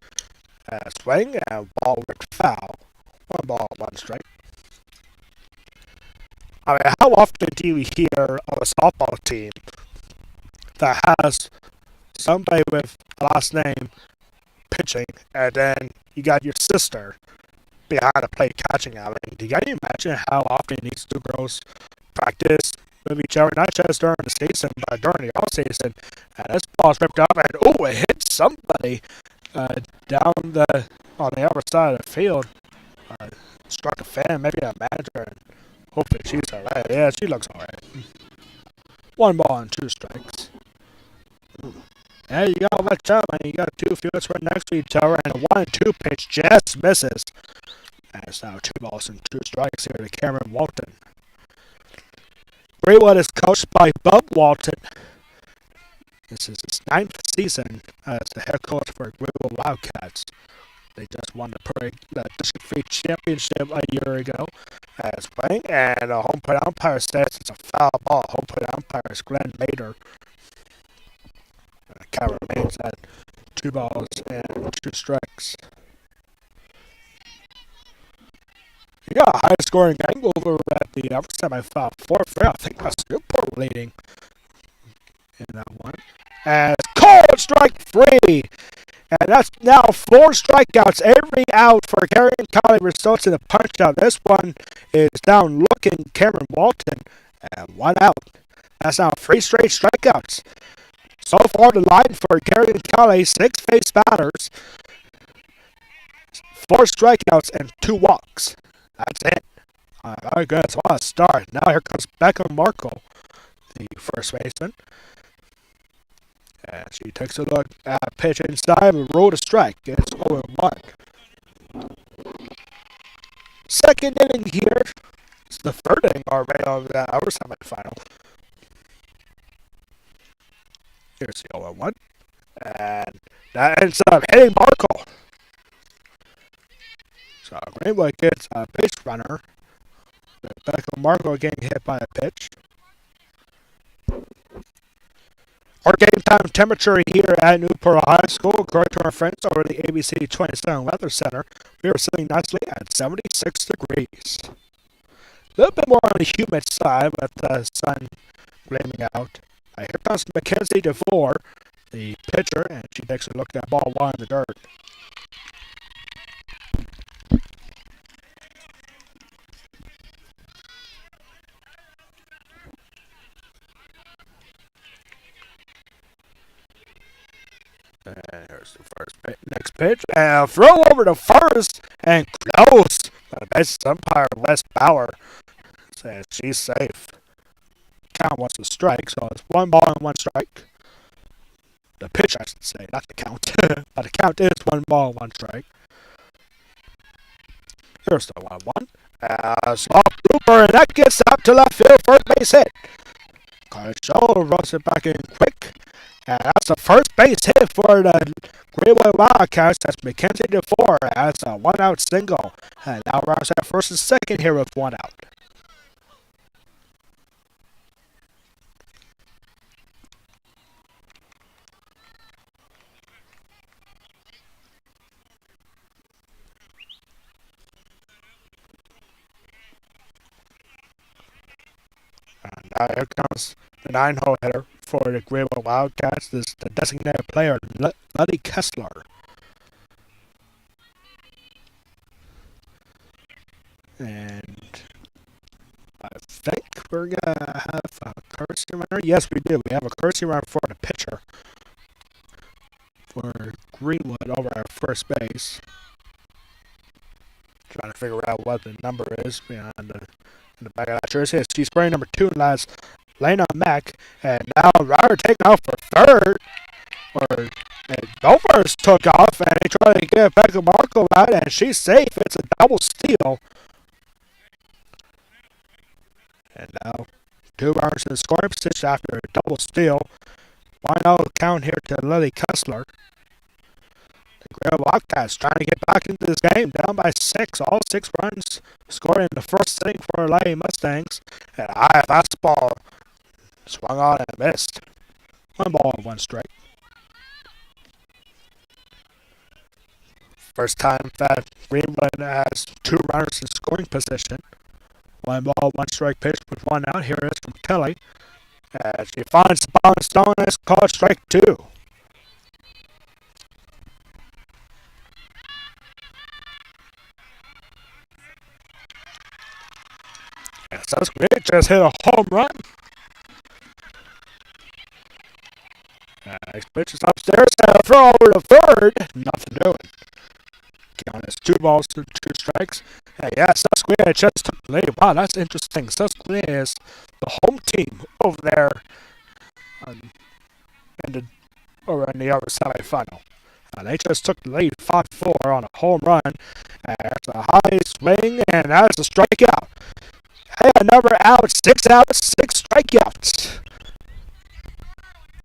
Swing and ball ripped foul. 1-1 strike. I mean, how often do you hear of a softball team that has somebody with a last name pitching, and then you got your sister behind the plate catching? I mean, do you guys imagine how often these two girls practice with each other, not just during the season, but during the off season? And this ball's ripped up, and it hit somebody down on the other side of the field. Struck a fan, maybe a manager, and hopefully she's alright. Yeah, she looks alright. 1-2 strikes. Yeah, you gotta watch out, man. You got two fields right next to each other, and a 1-2 pitch just misses. And it's now 2-2 strikes here to Cameron Walton. Greenwood is coached by Bub Walton. This is his 9th season as the head coach for Greenwood Wildcats. They just won the District 3 championship a year ago. As playing, and the home plate umpire says it's a foul ball. Home plate umpire is Glenn Mader. The count remains at 2-2 strikes. You got a high scoring game over at the upper semifinal. 4-3. I think that's Newport leading in that one. As called strike 3. And that's now 4 strikeouts every out for Kerrigan County, results in a punch out. This one is down looking Cameron Walton, and 1 out. That's now 3 straight strikeouts. So far, the line for Kerrigan County: 6 face batters, 4 strikeouts, and 2 walks. That's it. Very good. That's what a start. Now here comes Peco Markle, the first baseman. And she takes a look at pitch inside and roll to strike. It's 0-1. Second inning here. It's the third inning already of our semifinal. Here's the 0-1. And that ends up hitting Markle. So Greenwood gets a base runner. Rebecca Markle getting hit by a pitch. Our game time temperature here at Newport High School, according to our friends over the ABC 27 Weather Center, we are sitting nicely at 76 degrees. A little bit more on the humid side with the sun gleaming out. Here comes Mackenzie DeVore, the pitcher, and she takes a look at ball 1 in the dirt. There's the next pitch, and a throw over to first, and close. The bases umpire, Wes Bauer, says she's safe. Count was a strike, so it's 1 ball and 1 strike. The pitch, I should say, not the count. But the count is 1 ball and 1 strike. Here's the 1-1. Soft blooper, and that gets out to left field, first base hit. Carl rolls it back in quick. And that's the first base hit for the Greenwood Wildcats. That's McKenzie DeFore. That's a 1-out single. And now runners at first and second here with 1 out. And now here comes the 9-hole hitter for the Greenwood Wildcats. This is the designated player, Luddy Kessler. And I think we're going to have a courtesy runner. Yes, we do. We have a courtesy runner for the pitcher for Greenwood over at first base. Trying to figure out what the number is behind in the back of that jersey. She's spraying number 2, and that's Lena Mack. And now Ryder taking off for third. And Gophers took off, and they try to get Peco Marco out, and she's safe. It's a double steal. And now 2 runners in the scoring position after a double steal. 1-0 count here to Lily Kessler. The Greenwood Wildcats trying to get back into this game, down by 6. All 6 runs scored in the first inning for Lady Mustangs. And a high fastball swung on and missed. 1 ball and 1 strike. First time that Greenwood has 2 runners in scoring position. 1 ball, 1 strike pitch with 1 out. Here it is from Kelly. As she finds the ball and stone, it's called strike 2. And Susquehanna just hit a home run. Next pitch is upstairs, and a throw over to third. Nothing doing. Count is 2 balls to 2 strikes. And yeah, Susquehanna just took the lead. Wow, that's interesting. Susquehanna is the home team over there over in the other semifinal. They just took the lead 5-4 on a home run. And that's a high swing, and that's a strikeout. Hey, another out, 6 outs, 6 strikeouts.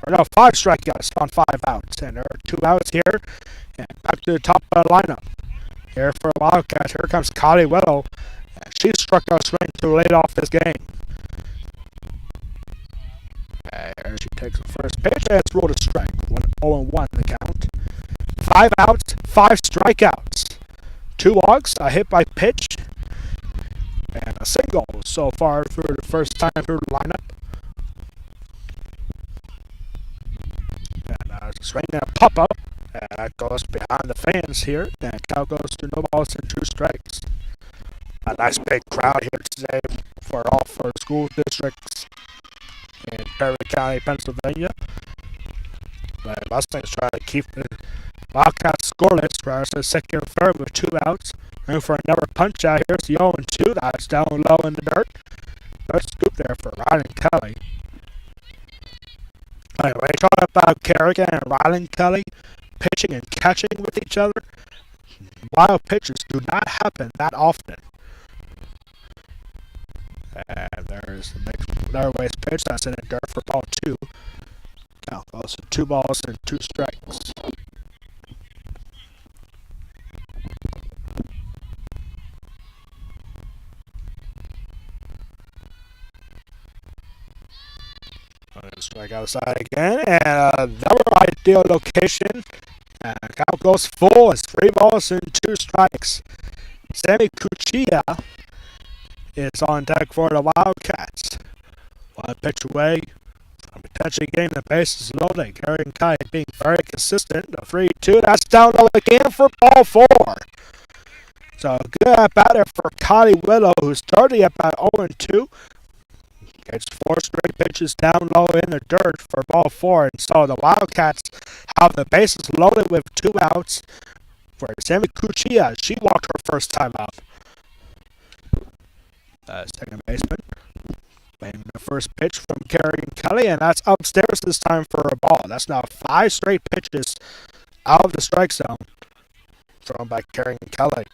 Or no, 5 strikeouts on 5 outs. And there are 2 outs here. And back to the top of the lineup. Here for the Wildcats, here comes Kylie Willow. And she struck out swing to lead off this game. And here she takes the first pitch, and it's rolled a strike. 1-0-1 the count. 5 outs, 5 strikeouts. 2 walks, a hit by pitch, and a single so far through the first time through the lineup. And a swing and a pop-up. And that goes behind the fans here. And count goes to no balls and 2 strikes. A nice big crowd here today for all 4 school districts in Perry County, Pennsylvania. But Mustangs try to keep the Wildcats scoreless for the second and third with 2 outs. And for another punch out, here's the 0-2. That's down low in the dirt. Good scoop there for Rylan Kelly. Anyway, talking about Kerrigan and Rylan Kelly pitching and catching with each other. Wild pitches do not happen that often. And there's the next third-base pitch. That's in the dirt for ball 2. Now goes to 2 balls and 2 strikes. Strike outside again, and another ideal location. And count goes full. It's 3 balls and 2 strikes. Sammy Cuccia is on deck for the Wildcats. 1 pitch away from potentially getting the bases loaded. Gary and Kai being very consistent. A 3-2. That's down low again for ball 4. So good at batter for Kylie Willow, who started at about 0-2. Gets 4 straight pitches down low in the dirt for ball 4, and so the Wildcats have the bases loaded with 2 outs for Sammy Cuccia. She walked her first time up. Second baseman playing the first pitch from Kerrigan Kelly, and that's upstairs this time for a ball. That's now 5 straight pitches out of the strike zone thrown by Kerrigan Kelly.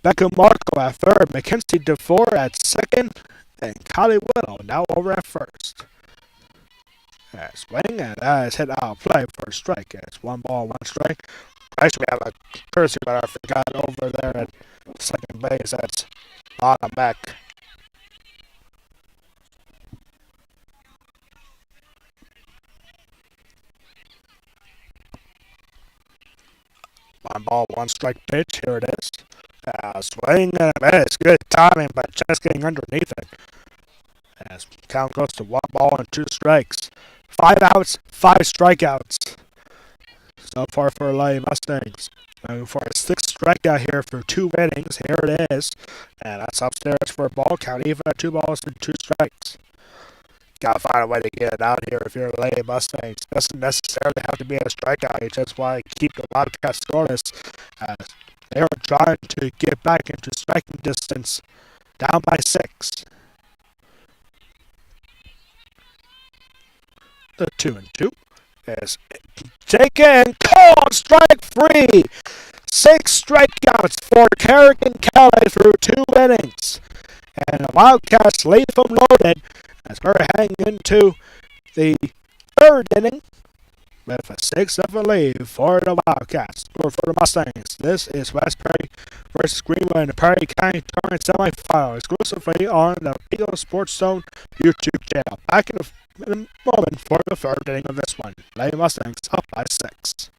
Peco Marco at third, Mackenzie DeFore at second, and Kylie Whittle now over at first. Swing, and that is hit out of play for a strike. It's 1 ball, 1 strike. Actually, we have a cursor that I forgot over there at second base. That's Lana Beck. One ball, 1 strike pitch. Here it is. Swing and a miss. Good timing, but just getting underneath it. As count goes to 1 ball and 2 strikes. 5 outs, 5 strikeouts. So far for Lady Mustangs. Moving for a 6th strikeout here for 2 innings. Here it is. And that's upstairs for a ball count, even at 2 balls and 2 strikes. Gotta find a way to get it out here if you're a Lady Mustangs. Doesn't necessarily have to be a strikeout. You just want to keep the Wildcats scoreless. As they are trying to get back into striking distance, down by 6. The 2-2 is taken. Called strike 3. 6 strikeouts for Kerrigan Kelly through 2 innings. And the Wildcats leave them loaded as we're heading into the 3rd inning with a 6-0 lead for the Wildcats, or for the Mustangs. This is West Perry versus Greenwood in the Perry County Tournament Semifinal, exclusively on the Peco Sports Zone YouTube channel. Back in a moment for the 3rd inning of this one. Lady Mustangs up by 6.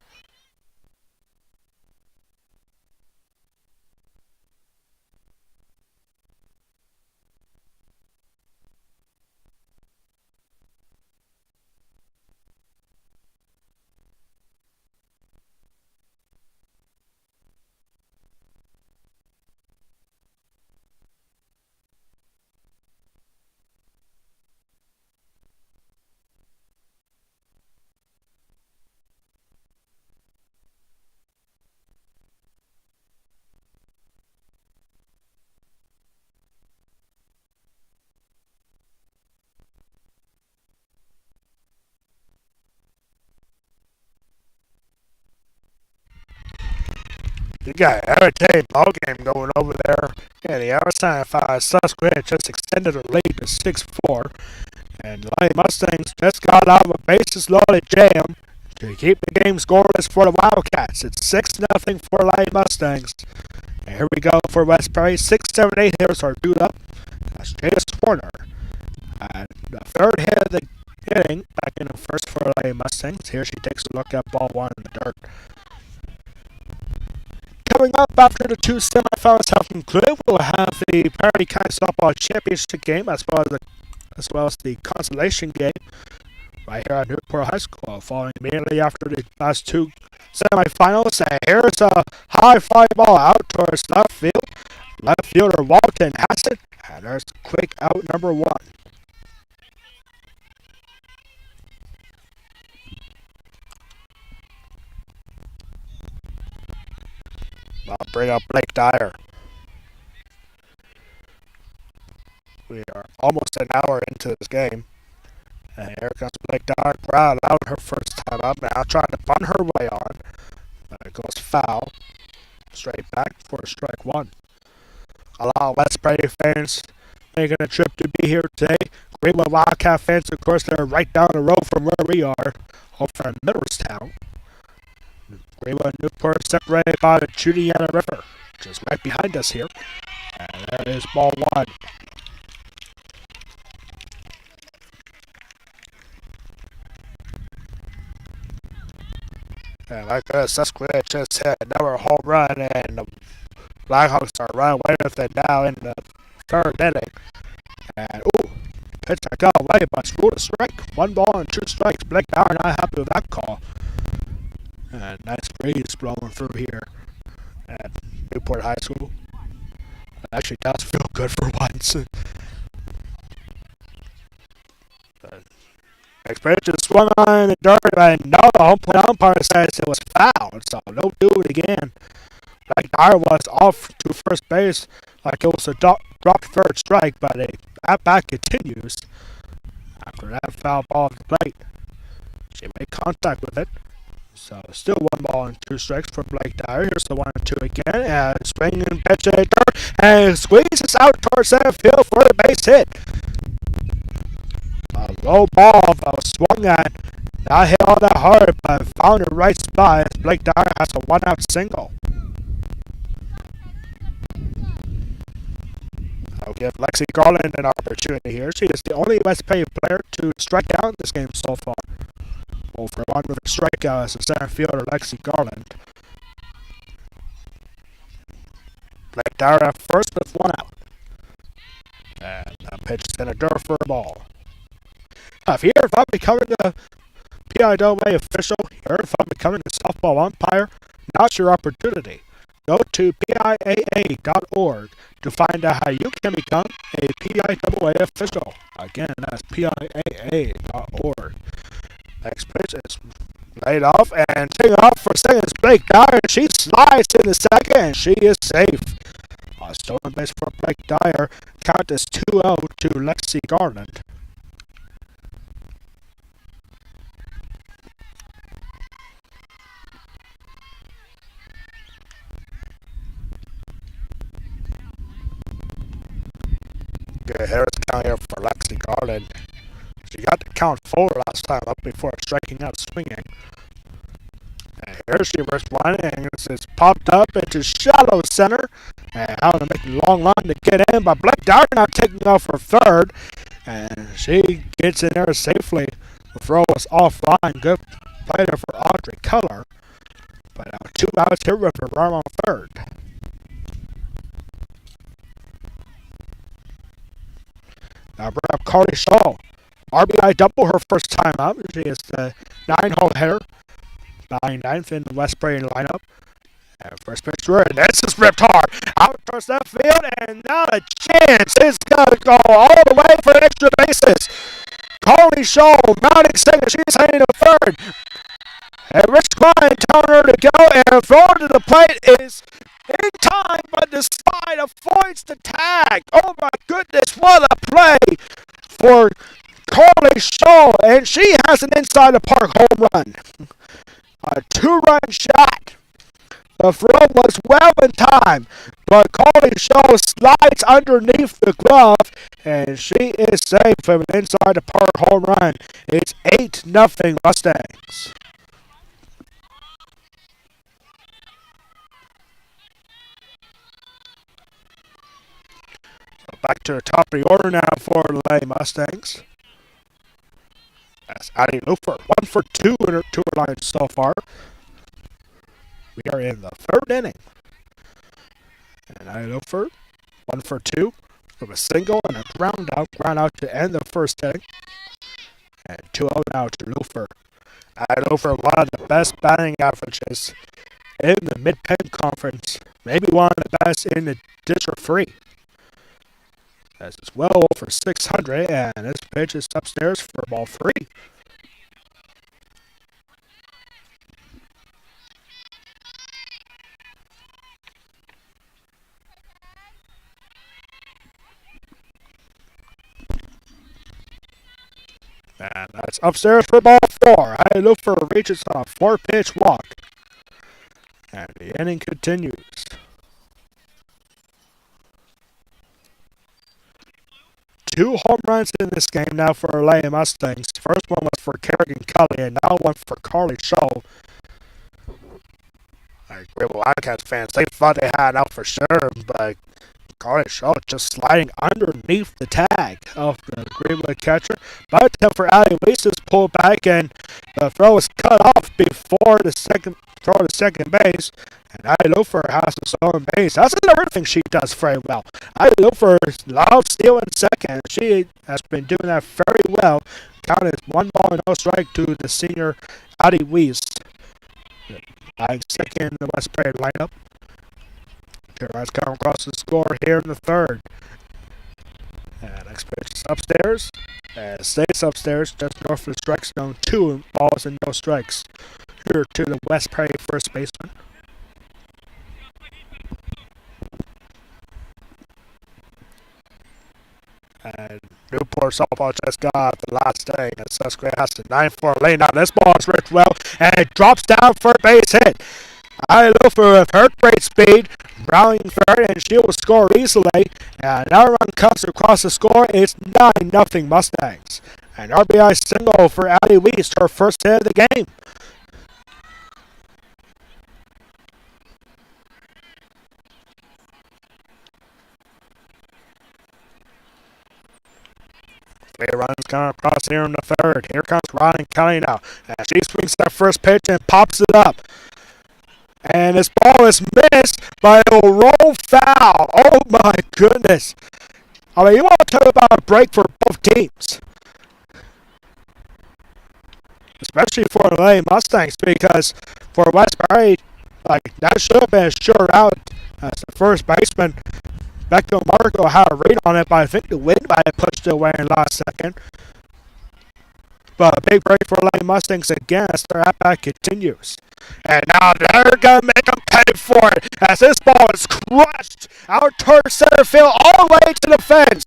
You got an entertaining ball game going over there. And the Arizona 5 Susquehanna just extended their lead to 6-4. And the Lady Mustangs just got out of a bases loaded jam to keep the game scoreless for the Wildcats. It's 6-0 for Lady Mustangs. And here we go for West Perry. 6, 7, 8 hitters are due up. That's Jada Warner. And the 3rd hit of the inning, back in the 1st for Lady Mustangs. Here she takes a look at ball 1 in the dirt. Coming up after the 2 semifinals have concluded, we'll have the Perry County Softball Championship game as well as the consolation game right here at Newport High School, following immediately after the last 2 semifinals. And here's a high fly ball out towards left field. Left fielder Walton has it, and there's quick out number 1. I'll bring up Blake Dyer. We are almost an hour into this game. And here comes Blake Dyer. Proud out her first time up. Now trying to bunt her way on. But it goes foul. Straight back for strike 1. A lot of West Perry fans making a trip to be here today. Greenwood Wildcat fans, of course, they're right down the road from where we are, over in Middletown. Greenwood and Newport separated by the Juliana River, just right behind us here. And there is ball 1. And like this, Susquehanna just hit another home run, and the Blackhawks are right away with it now in the 3rd inning. And pitch I got away, but ruled a strike. 1 ball and 2 strikes. Blake Dyer not happy with that call. And nice breeze blowing through here at Newport High School. It actually does feel good for once. Next pitch is swung on the dirt, and no, the home plate umpire says it was fouled, so no do it again. Like Dyer was off to first base like it was a dropped third strike, but the at-bat continues. After that foul ball at the plate, she made contact with it. So still 1-2 strikes for Blake Dyer. Here's the 1-2 again, and swinging pitch at the dirt, and squeezes out towards center field for the base hit. A low ball that was swung at, not hit all that hard, but found the right spot as Blake Dyer has a 1-out single. I'll give Lexi Garland an opportunity here. She is the only West Bay player to strike out in this game so far. Well, for one with a strikeout as a center fielder, Lexi Garland. Blake Dyer at first with 1 out. And the pitch is in the dirt for a ball. If you're becoming a PIAA official, you're becoming a softball umpire, now's your opportunity. Go to PIAA.org to find out how you can become a PIAA official. Again, that's PIAA.org. Next pitch is laid off and taken off for seconds. Blake Dyer, she slides in the second, and she is safe. A stolen base for Blake Dyer. Count is 2-0 to Lexi Garland. Good Harris count here for Lexi Garland. She got the count 4 last time up before striking out swinging. And here she responding, and it's popped up into shallow center. And how to make a long line to get in, but Blake Dyer now taking off for third. And she gets in there safely. The throw was offline. Good play there for Audrey Keller. But 2 outs here with a run on third. Now bring up Carly Shaw. RBI double her first time out. She is the 9-hole hitter. 9th in the West Prairie lineup. And first pitch through, and this is ripped hard. Out towards that field, and not a chance. It's going to go all the way for extra bases. Carly Shaw mounting second. She's heading to third. And Rich Klein telling her to go, and throwing to the plate is in time, but despite avoids the tag. Oh my goodness, what a play for Carly Shaw, and she has an inside the park home run. A 2-run shot. The throw was well in time, but Carly Shaw slides underneath the glove, and she is safe from an inside the park home run. It's 8-0 Mustangs. Back to the top of the order now for the Lady Mustangs. That's Addie Lufer, 1 for 2 in her 2 lines so far. We are in the 3rd inning. And Addie Lufer, 1 for 2 with a single and a ground out to end the 1st inning. And 2-0 now to Lufer. Addie Lufer, one of the best batting averages in the Mid-Penn Conference. Maybe one of the best in the District 3. As it's well over 600, and this pitch is upstairs for ball 3. And that's upstairs for ball 4. Lufer reaches on a 4-pitch walk. And the inning continues. 2 home runs in this game now for our Lady Mustangs. First one was for Kerrigan Kelly, and now one for Carly Shaw. Greenwood Wildcats fans, they thought they had out for sure, but Carly Shaw just sliding underneath the tag of the Greenwood catcher. By the time for Allie Weiss is pulled back, and the throw is cut off before the second throw to second base. And Addie Lufer has the stolen base. That's another thing she does very well. Addie Lufer loves stealing second. She has been doing that very well. Counted 1-0 to the senior Addie Weiss. Lying second in the West Prairie lineup. Let's come across the score here in the 3rd. And Next pitch is upstairs. And stays upstairs just north of the strike zone. 2 balls and no strikes. Here to the West Perry first baseman. And Newport softball just got the last day. And Susquehanna has the 9-4 lane. Now this ball is ripped well. And it drops down for a base hit. I look for with her great speed, rallying third, and she will score easily. And now run comes across the score. It's 9-0 Mustangs. An RBI single for Addie Weist, her first hit of the game. Three runs coming across here in the third. Here comes Ronnie Kelly now. And she swings that first pitch and pops it up. And this ball is missed by a roll foul. Oh my goodness. I mean, you want to talk about a break for both teams. Especially for the Lady Mustangs, because for West Perry, like, that should have been a sure out as the first baseman. Peco Marco had a read on it, but I think the wind might have pushed it away in the last second. But a big break for Lady Mustangs again as their at-bat continues. And now they're going to make them pay for it as this ball is crushed out towards center field all the way to the fence.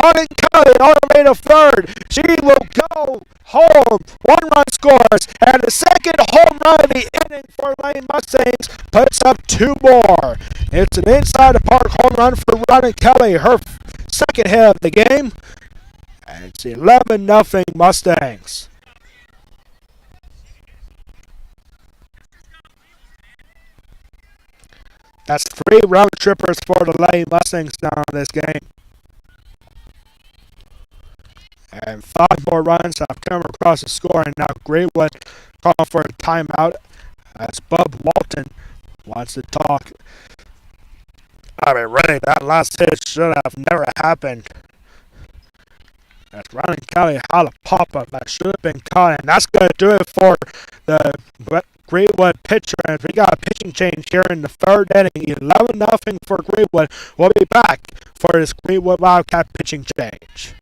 Robin Kelly all the way to third. She will go home. 1 run scores. And the second home run of the inning for Lady Mustangs puts up 2 more. It's an inside the park home run for Robin Kelly. Her second hit of the game. And it's 11-0 Mustangs. That's 3 round trippers for the Lady Mustangs now in this game. And 5 more runs have come across the score, and now Greenwood calling for a timeout as Bub Walton wants to talk. I mean, really, that last hit should have never happened. That's Ronnie Kelly had a pop-up that should have been caught, and that's going to do it for the Greenwood pitcher. And we got a pitching change here in the third inning. 11-0 for Greenwood. We'll be back for this Greenwood Wildcat pitching change.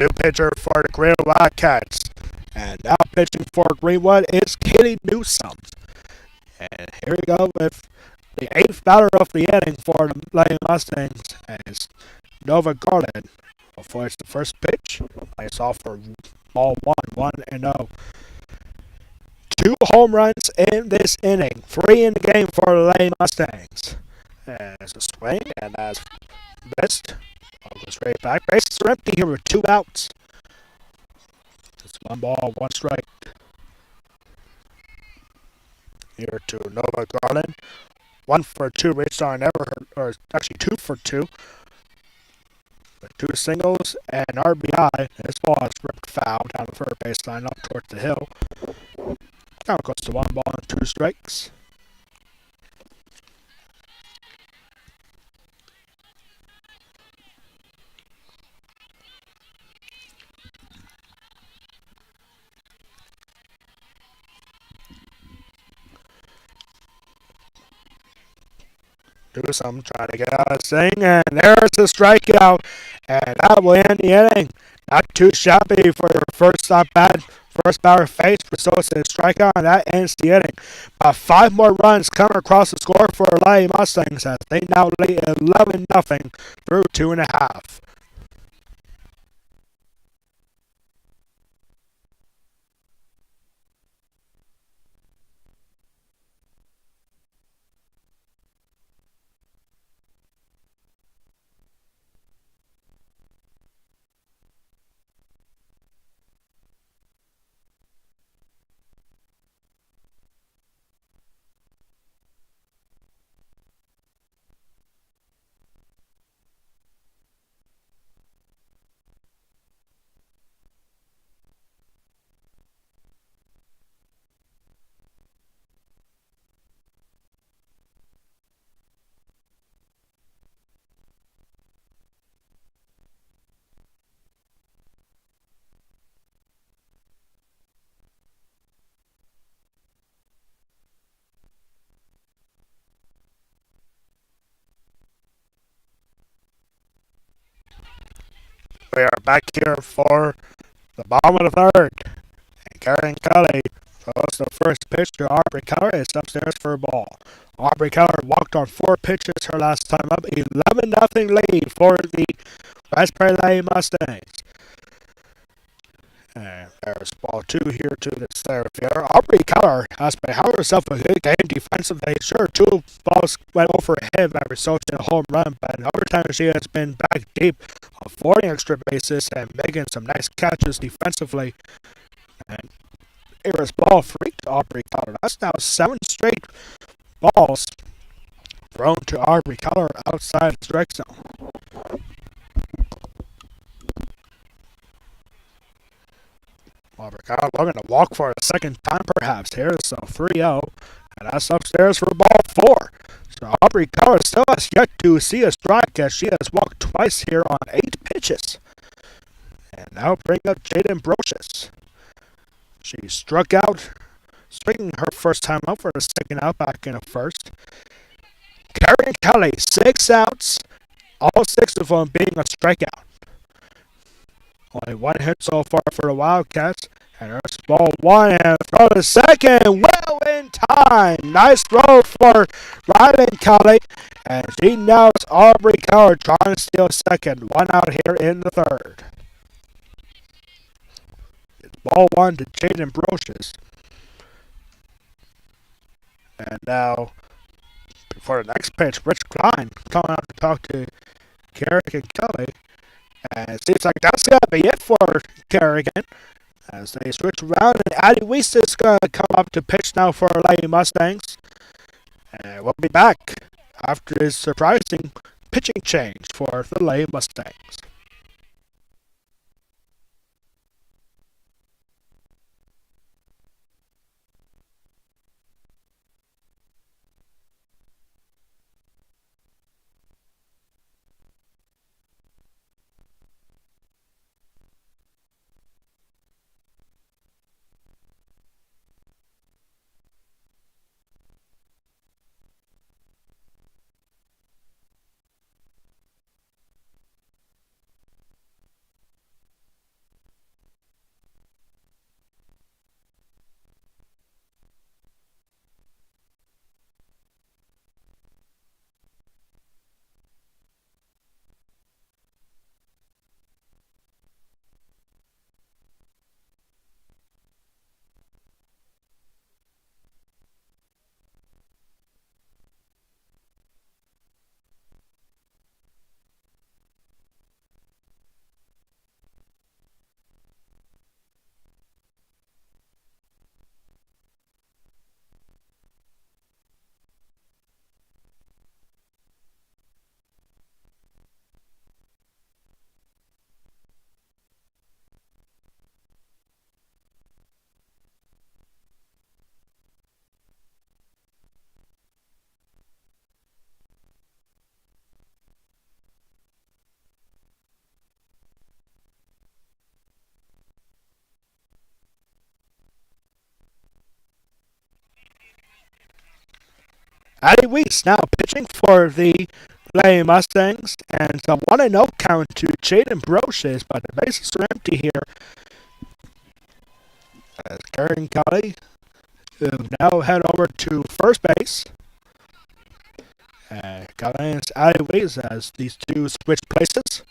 New pitcher for the Greenwood Wildcats. And now pitching for Greenwood is Katie Newsom. And here we go with the 8th batter of the inning for the Lady Mustangs as Nova Garland avoids the first pitch. Plays off for ball 1-0. 2 home runs in this inning. 3 in the game for the Lady Mustangs. As a swing, and as missed. Ball goes straight back. Bases are empty here with 2 outs. It's 1 ball, 1 strike. Here to Nova Garland. 1 for 2 reached on never, or actually 2 for 2. With 2 singles and RBI. This ball is ripped foul down the third baseline up towards the hill. Count goes to 1 ball and 2 strikes. Do something, try to get out of this thing, and there's the strikeout, and that will end the inning. Not too shabby for your first at bat for first batter faced results in a strikeout, and that ends the inning. But 5 more runs come across the score for the Lady Mustangs as they now lead 11-0 through 2.5. We are back here for the bottom of the third. And Karen Kelly throws the first pitch to Aubrey Keller. It's upstairs for a ball. Aubrey Keller walked on 4 pitches her last time up. 11-0 lead for the West Prairie Lady Mustangs. And there's ball 2 here to the center fielder. Aubrey Keller has been having herself a good game defensively. Sure, 2 balls went over her head that resulted in a home run, but other times she has been back deep, avoiding extra bases and making some nice catches defensively. And it was ball 3 to Aubrey Keller. That's now 7 straight balls thrown to Aubrey Keller outside the strike zone. Aubrey Keller looking to walk for a second time perhaps here. So 3-0. And that's upstairs for ball 4. So Aubrey Keller still has yet to see a strike as she has walked twice here on 8 pitches. And now bring up Jaden Brocious. She struck out, striking her first time out for the second out back in the first. Karen Kelly, 6 outs, all 6 of them being a strikeout. Only 1 hit so far for the Wildcats. And there's ball 1 and throw to second. Well in time. Nice throw for Rylan Kelly. And she nails Aubrey Keller trying to steal second. 1 out here in the third. It's ball 1 to Jaden Brocious. And now, for the next pitch, Rich Klein coming out to talk to Kerrigan Kelly. And it seems like that's going to be it for Kerrigan. As they switch around, and Addie Weiss is going to come up to pitch now for our Lady Mustangs. And we'll be back after this surprising pitching change for the Lady Mustangs. Addie Weiss now pitching for the Lady Mustangs, and it's a 1-0 count to Jaden Brocious, but the bases are empty here. As Karen Kelly will now head over to first base. And Collins alleyways as these two switch places.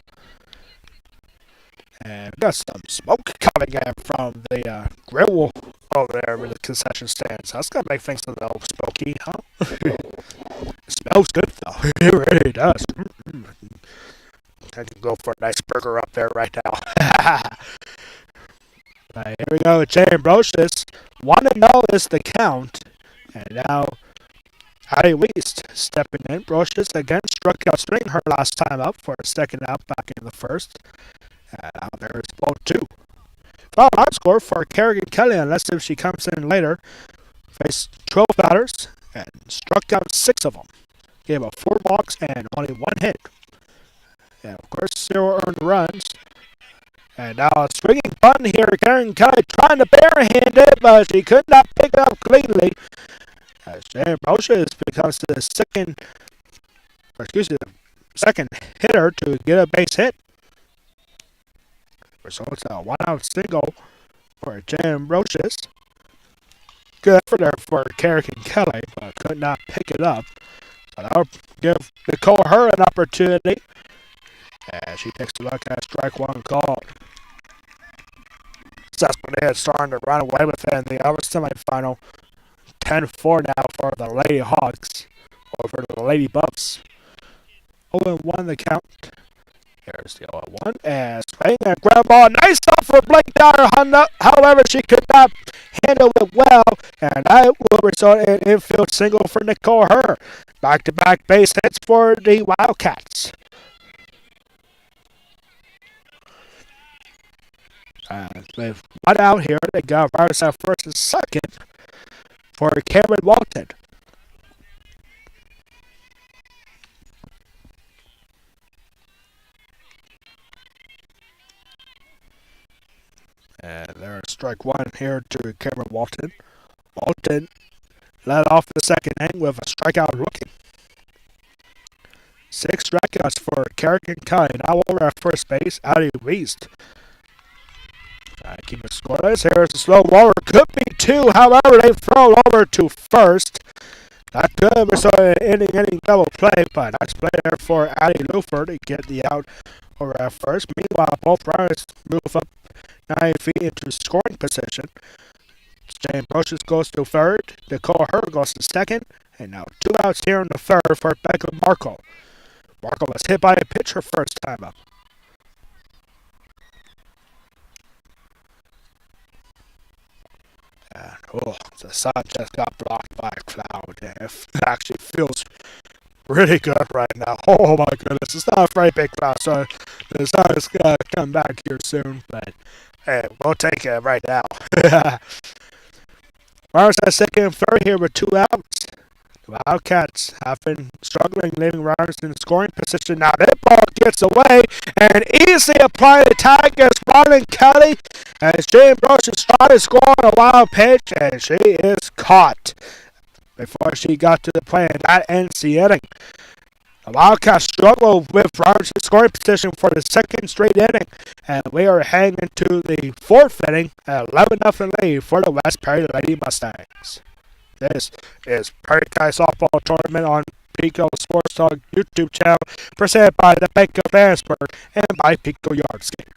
And we got some smoke coming in from the grill over there with the concession stands. That's gonna make things a little smoky, huh? It smells good though. It really does. I can go for a nice burger up there right now. Right, here we go. Jay Ambrosius. 1-0 is the count. And now Addie Weist stepping in. Ambrosius again struck out swinging her last time up for a second out back in the first. And now there's ball 2. Foul out score for Kerrigan Kelly unless if she comes in later. Faced 12 batters and struck out 6 of them. Gave up 4 walks and only 1 hit. And of course 0 earned runs. And now a swinging bunt here. Karen Kelly trying to barehand it, but she could not pick it up cleanly. As Jay Ambrosius becomes the second hitter to get a base hit. So it's a 1-out single for Jay Ambrosius. Good effort there for Kerrigan Kelly, but could not pick it up. So that'll give Nicole her an opportunity. And she takes a look at strike 1 called. Cespedes starting to run away with it in the other semifinal. 10-4 now for the Lady Hawks over the Lady Buffs. 0-1 the count. Here's the 0-1 and swing and grab ball. Nice stuff for Blake Dyer. However, she could not handle it well, and that will result in infield single for Nicole Herr. Back-to-back base hits for the Wildcats. With 1 out here, they got runners at first and second for Cameron Walton. And there's strike 1 here to Cameron Walton. Walton led off the second inning with a strikeout rookie. 6 strikeouts for Kerrigan Kelly. Now over at first base, Addie Weist. Keep it scoreless. Here's a slow roller. Could be 2. However, they throw over to first. That could result in an inning double play, but nice play there for Addie Lufer to get the out over at first. Meanwhile, both runners move up 9 feet into scoring position. Jay Ambrosius goes to third. Nicole Herr goes to second. And now 2 outs here in the third for Peco Marco. Marco was hit by a pitcher first time up. And, the sun just got blocked by a cloud. And it actually feels really good right now. Oh my goodness, it's not a very big cloud, so the sun is going to come back here soon. But hey, we'll take it right now. Runners at second and third here with 2 outs. The Wildcats have been struggling, leaving runners in scoring position. Now that ball gets away and easily applying the tag against Ronald Kelly as Jay Ambrosius tried to score on a wild pitch, and she is caught before she got to the plate, and that ends the inning. The Wildcats struggle with runners in scoring position for the second straight inning, and we are heading into the 4th inning at 11-0 lead for the West Perry Lady Mustangs. This is Perry Kai Softball Tournament on Peco Sports Talk YouTube channel, presented by the Bank of Harrisburg and by Peco Yardscape.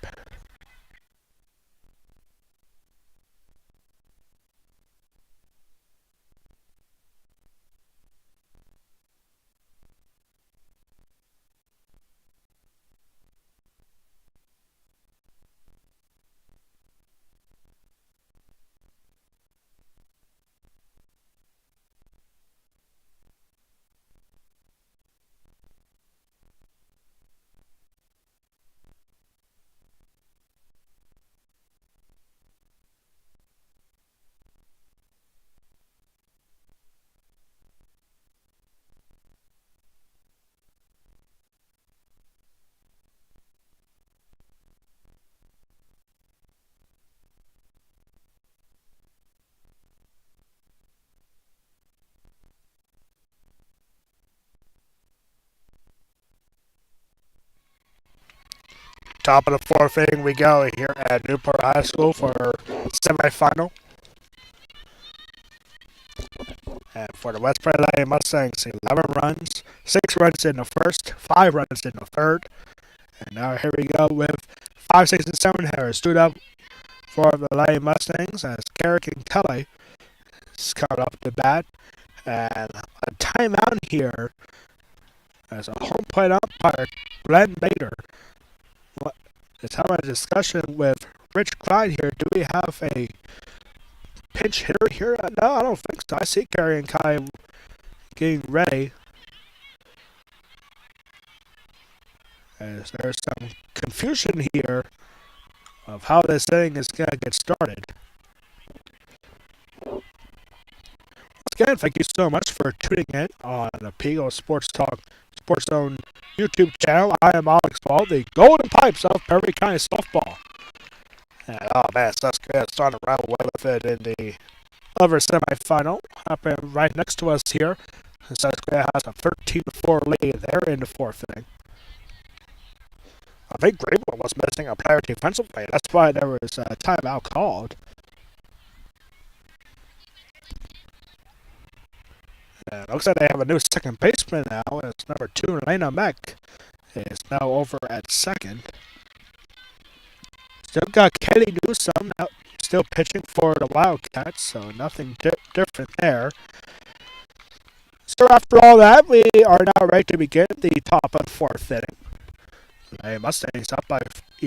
Top of the 4th inning we go here at Newport High School for semifinal. And for the West Prairie Mustangs, 11 runs, 6 runs in the first, 5 runs in the third. And now here we go with 5, 6, and 7 hitters stood up for the Lady Mustangs as Carrick and Kelly is coming up to bat. And a timeout here as a home plate umpire, Glenn Bader, is having a discussion with Rich Clyde here. Do we have a pinch hitter here? No, I don't think so. I see Carrick and Kelly getting ready. As there's some confusion here of how this thing is going to get started. Once again, thank you so much for tuning in on the Peco Sports Talk Sports Zone YouTube channel. I am Alex Ball, the Golden Pipes of Perry County Softball. And, oh man, Susquehanna starting to rattle well with it in the other semifinal. Happening right next to us here. Susquehanna has a 13-4 lead there in the 4th inning. I think Greenwood was missing a player defensively. That's why there was a timeout called. And it looks like they have a new second baseman now. It's number 2, Elena Meck, is now over at second. Still got Katie Newsom out, still pitching for the Wildcats, so nothing different there. So after all that, we are now ready to begin the top of the 4th inning. The Mustangs up by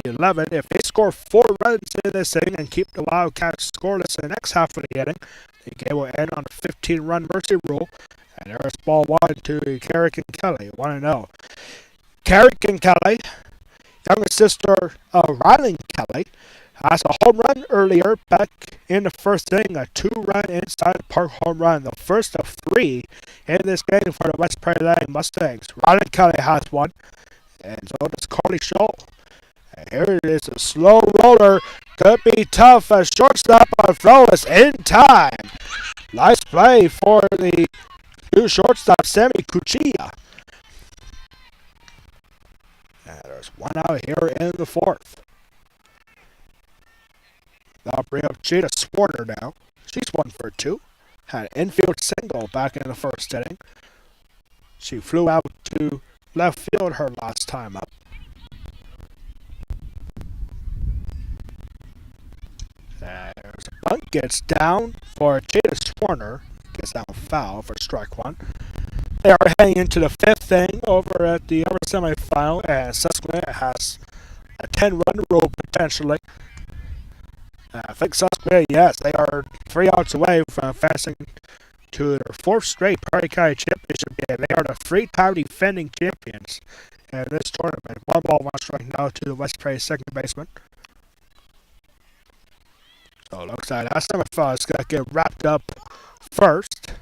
11. If they score 4 runs in this inning and keep the Wildcats scoreless in the next half of the inning, the game will end on a 15-run mercy rule. And there's ball 1 to Carrick and Kelly, 1-0. Carrick and Kelly, younger sister of Riley Kelly, has a home run earlier back in the 1st inning, a 2-run inside the park home run, the first of 3 in this game for the West Prairie Mustangs. Riley Kelly has one. And so does Carly Shaw. And here it is, a slow roller. Could be tough as shortstop on throw is in time. Nice play for the new shortstop, Sammy Cuchilla. And there's one out here in the 4th. That'll bring up Jada Swarter now. She's 1 for 2. Had an infield single back in the 1st inning. She flew out to left field her last time up. There's a bunt, gets down for Jada Swarner. Gets down foul for strike 1. They are heading into the 5th inning over at the upper semifinal, and Susquehanna has a 10-run rule potentially. I think Susquehanna, yes, they are 3 outs away from advancing to their 4th straight Perry County Championship game. They are the 3-time defending champions in this tournament. 1 ball, 1 strike now to the West Prairie second baseman. So it looks like that semifinal is going to get wrapped up first.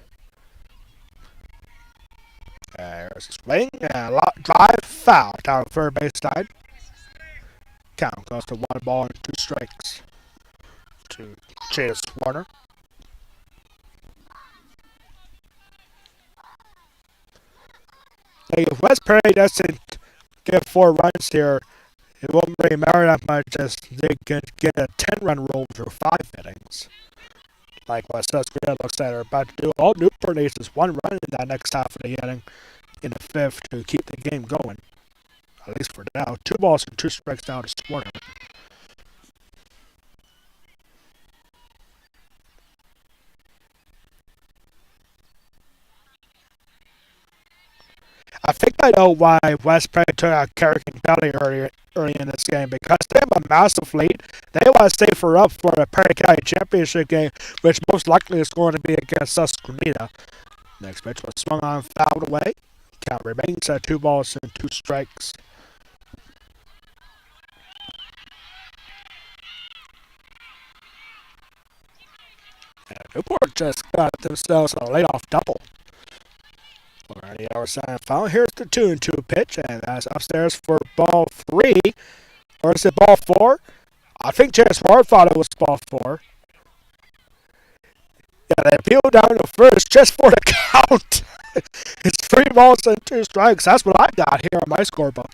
There's a swing and a drive foul down third base side. Count goes to 1 ball and 2 strikes to Chase Warner. If West Prairie doesn't get 4 runs here, it won't really matter that much as they can get a 10-run rule through 5 innings. Like what Susquehanna looks like they're about to do. All Newport needs is 1 run in that next half of the inning in the 5th to keep the game going. At least for now. 2 balls and 2 strikes now to Swarner. I think I know why West Prairie took out Carrick and Kelly early in this game, because they have a massive lead. They want to save her up for the Perry County Championship game, which most likely is going to be against Susquehanna. Next pitch was swung on, fouled away. Count remains at 2 balls and 2 strikes. And Newport just got themselves a leadoff double. On the other side foul. Here's the 2-2 pitch, and that's upstairs for ball 3. Or is it ball 4? I think Chance Ward thought it was ball 4. Yeah, they appealed down to first just for the count. It's 3 balls and 2 strikes. That's what I got here on my scorebook.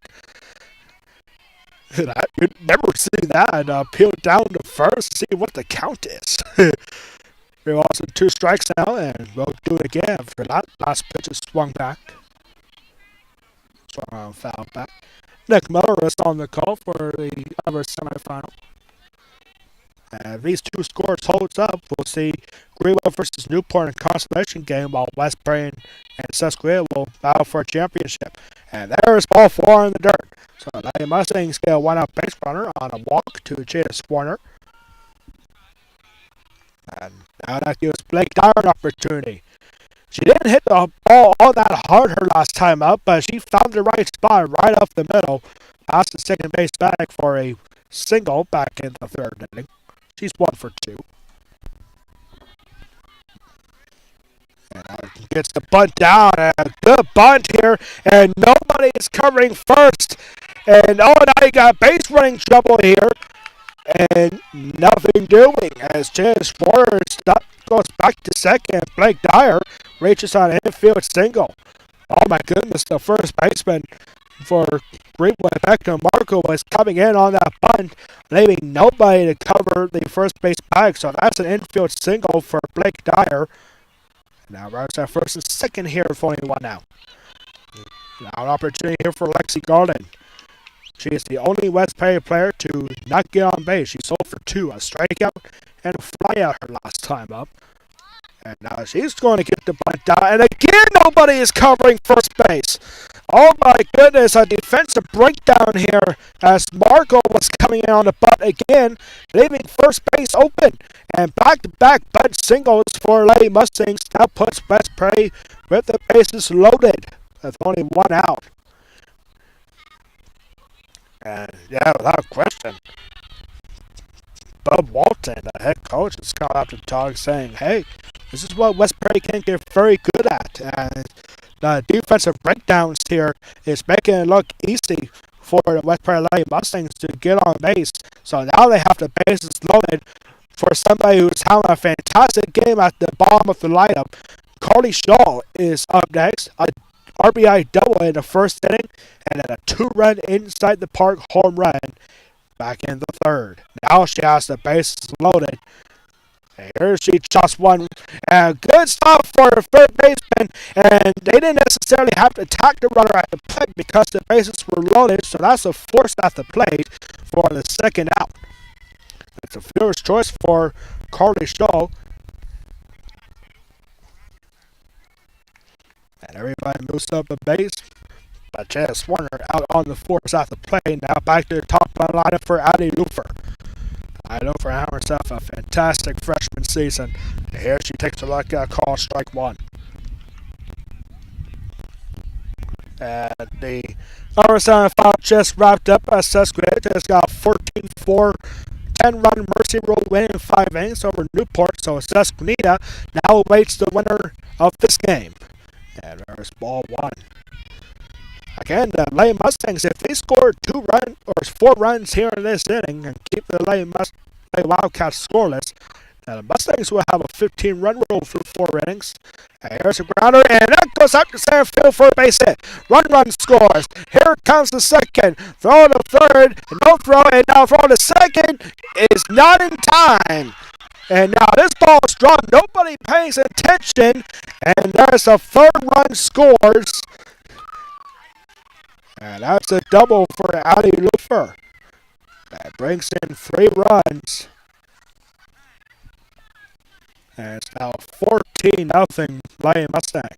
You'd never see that. Appeal down to first, see what the count is. We lost 2 strikes now, and we'll do it again after that last pitch is swung back. Swung on foul back. Nick Miller is on the call for the other semifinal. And if these 2 scores holds up, we'll see Greenwood versus Newport in a consolation game, while Westbury and Susquehanna will battle for a championship. And there's ball 4 in the dirt. So the Mustangs get a 1-out base runner on a walk to Jada Warner. And now that gives Blake Dyer an opportunity. She didn't hit the ball all that hard her last time up, but she found the right spot right up the middle. Past the second base back for a single back in the 3rd inning. She's 1 for 2. And gets the bunt down. And a good bunt here. And nobody is covering first. And now you got base running trouble here. And nothing doing as Janice Warner goes back to second. Blake Dyer reaches on an infield single. Oh my goodness, the first baseman for Greenwood, Peco Marco, was coming in on that bunt, leaving nobody to cover the first base bag. So that's an infield single for Blake Dyer. Now runners at first and second here for only 1 out. Now an opportunity here for Lexi Garland. She is the only West Perry player to not get on base. She sold for 2, a strikeout and a flyout her last time up. And now she's going to get the bunt down. And again, nobody is covering first base. Oh my goodness, a defensive breakdown here as Marco was coming in on the bunt again, leaving first base open. And back-to-back bunt singles for Lady Mustangs now puts West Perry with the bases loaded with only 1 out. And yeah, without question, Bub Walton, the head coach, has come out to talk saying, hey, this is what West Perry can get very good at. And the defensive breakdowns here is making it look easy for the West Perry Lady Mustangs to get on base. So now they have the bases loaded for somebody who's having a fantastic game at the bottom of the lineup. Carly Shaw is up next. A RBI double in the 1st inning, and then a 2-run inside the park home run back in the 3rd. Now she has the bases loaded. And here she just one. And good stop for the 3rd baseman, and they didn't necessarily have to attack the runner at the plate because the bases were loaded, so that's a force at the plate for the 2nd out. It's a fielder's choice for Carly Shaw. And everybody moves up the base. But Janice Warner out on the force at the plate. Now back to the top of the lineup for Addie Lufer. Addie Lufer had herself a fantastic freshman season. And here she takes a look at call strike 1. And the other semifinal just wrapped up as Susquehanna has got 14-4 10-run mercy rule win in 5 innings over Newport. So Susquehanna now awaits the winner of this game. And there's ball 1. Again, the Lady Mustangs, if they score 4 runs here in this inning and keep the Lady Wildcats scoreless, then the Mustangs will have a 15-run rule through 4 innings. And here's a grounder, and that goes up to center field for a base hit. Run scores. Here comes the 2nd. Throw to 3rd, no throw, and now throw to 2nd is not in time. And now this ball is dropped. Nobody pays attention. And there's a 3rd run scores. And that's a double for Addie Lufer. That brings in 3 runs. And it's now 14-0 Lady Mustangs.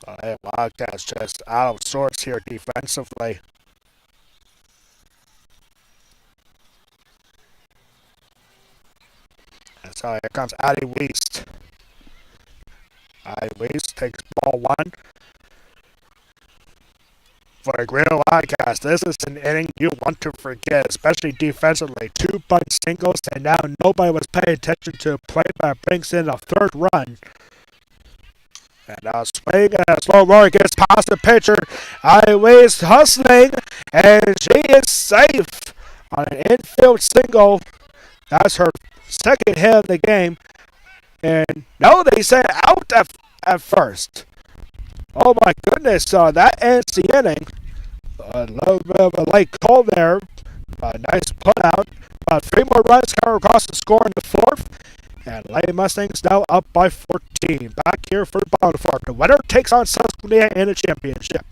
The Wildcats just out of sorts here defensively. And so here comes Addie Weist. Addie Weist takes ball 1. For the Greenwood Wildcats, this is an inning you want to forget, especially defensively. 2 bunt singles, and now nobody was paying attention to the play, but brings in a 3rd run. And now swing and a slow roll gets past the pitcher. Addie Weist hustling, and she is safe on an infield single. That's her 2nd hit of the game. And no, they said out at first. Oh my goodness, that ends the inning. A little bit of a late call there Nice put out. 3 more runs come across the score in the fourth. And Lady Mustangs now up by 14. Back here for the bottom fourth. The winner takes on Susquehanna in the championship.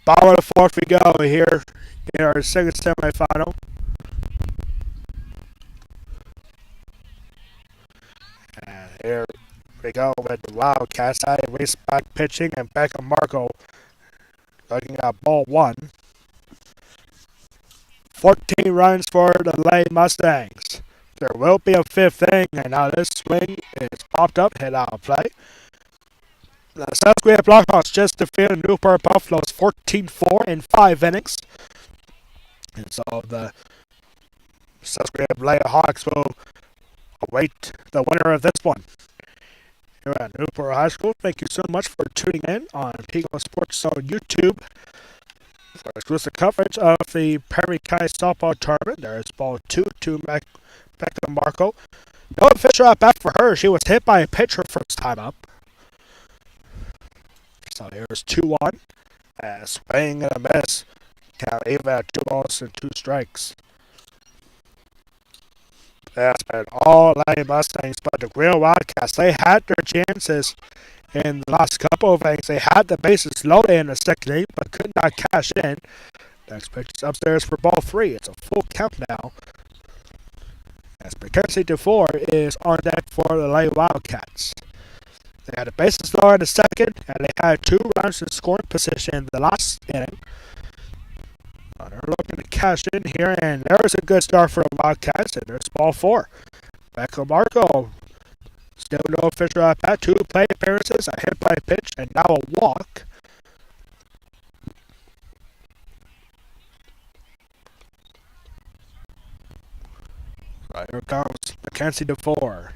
Bottom of the fourth we go here in our second semifinal. And here we go with the Wildcats. Race back pitching and Peco Marco looking at ball one. 14 runs for the Lady Mustangs. There will be a fifth inning, and now this swing is popped up, hit out of play. The Susquehanna Blackhawks just defeated Newport Buffaloes 14-4 in 5 innings. And so the Susquehanna Blackhawks will await the winner of this one. Here at Newport High School, thank you so much for tuning in on Peco Sports Zone YouTube for exclusive coverage of the Perry County Softball Tournament. There is ball 2 to Peco Marco. No official at bat for her. She was hit by a pitcher first time up. So here's 2-1. Swing and a miss. Count even at 2 balls and 2 strikes. That's been all Lady Mustangs, but the Greenwood Wildcats, they had their chances in the last couple of innings. They had the bases loaded in the second inning, but could not cash in. Next pitch is upstairs for ball 3. It's a full count now. As Mackenzie DeFore is on deck for the Lady Wildcats. They had the bases loaded in the second, and they had 2 runs in scoring position in the last inning. They're looking to cash in here, and there's a good start for the Wildcats, and there's ball 4. Peco Marco, still no official at bat, 2 plate appearances, a hit by pitch, and now a walk. Right, here comes Mackenzie DeFore.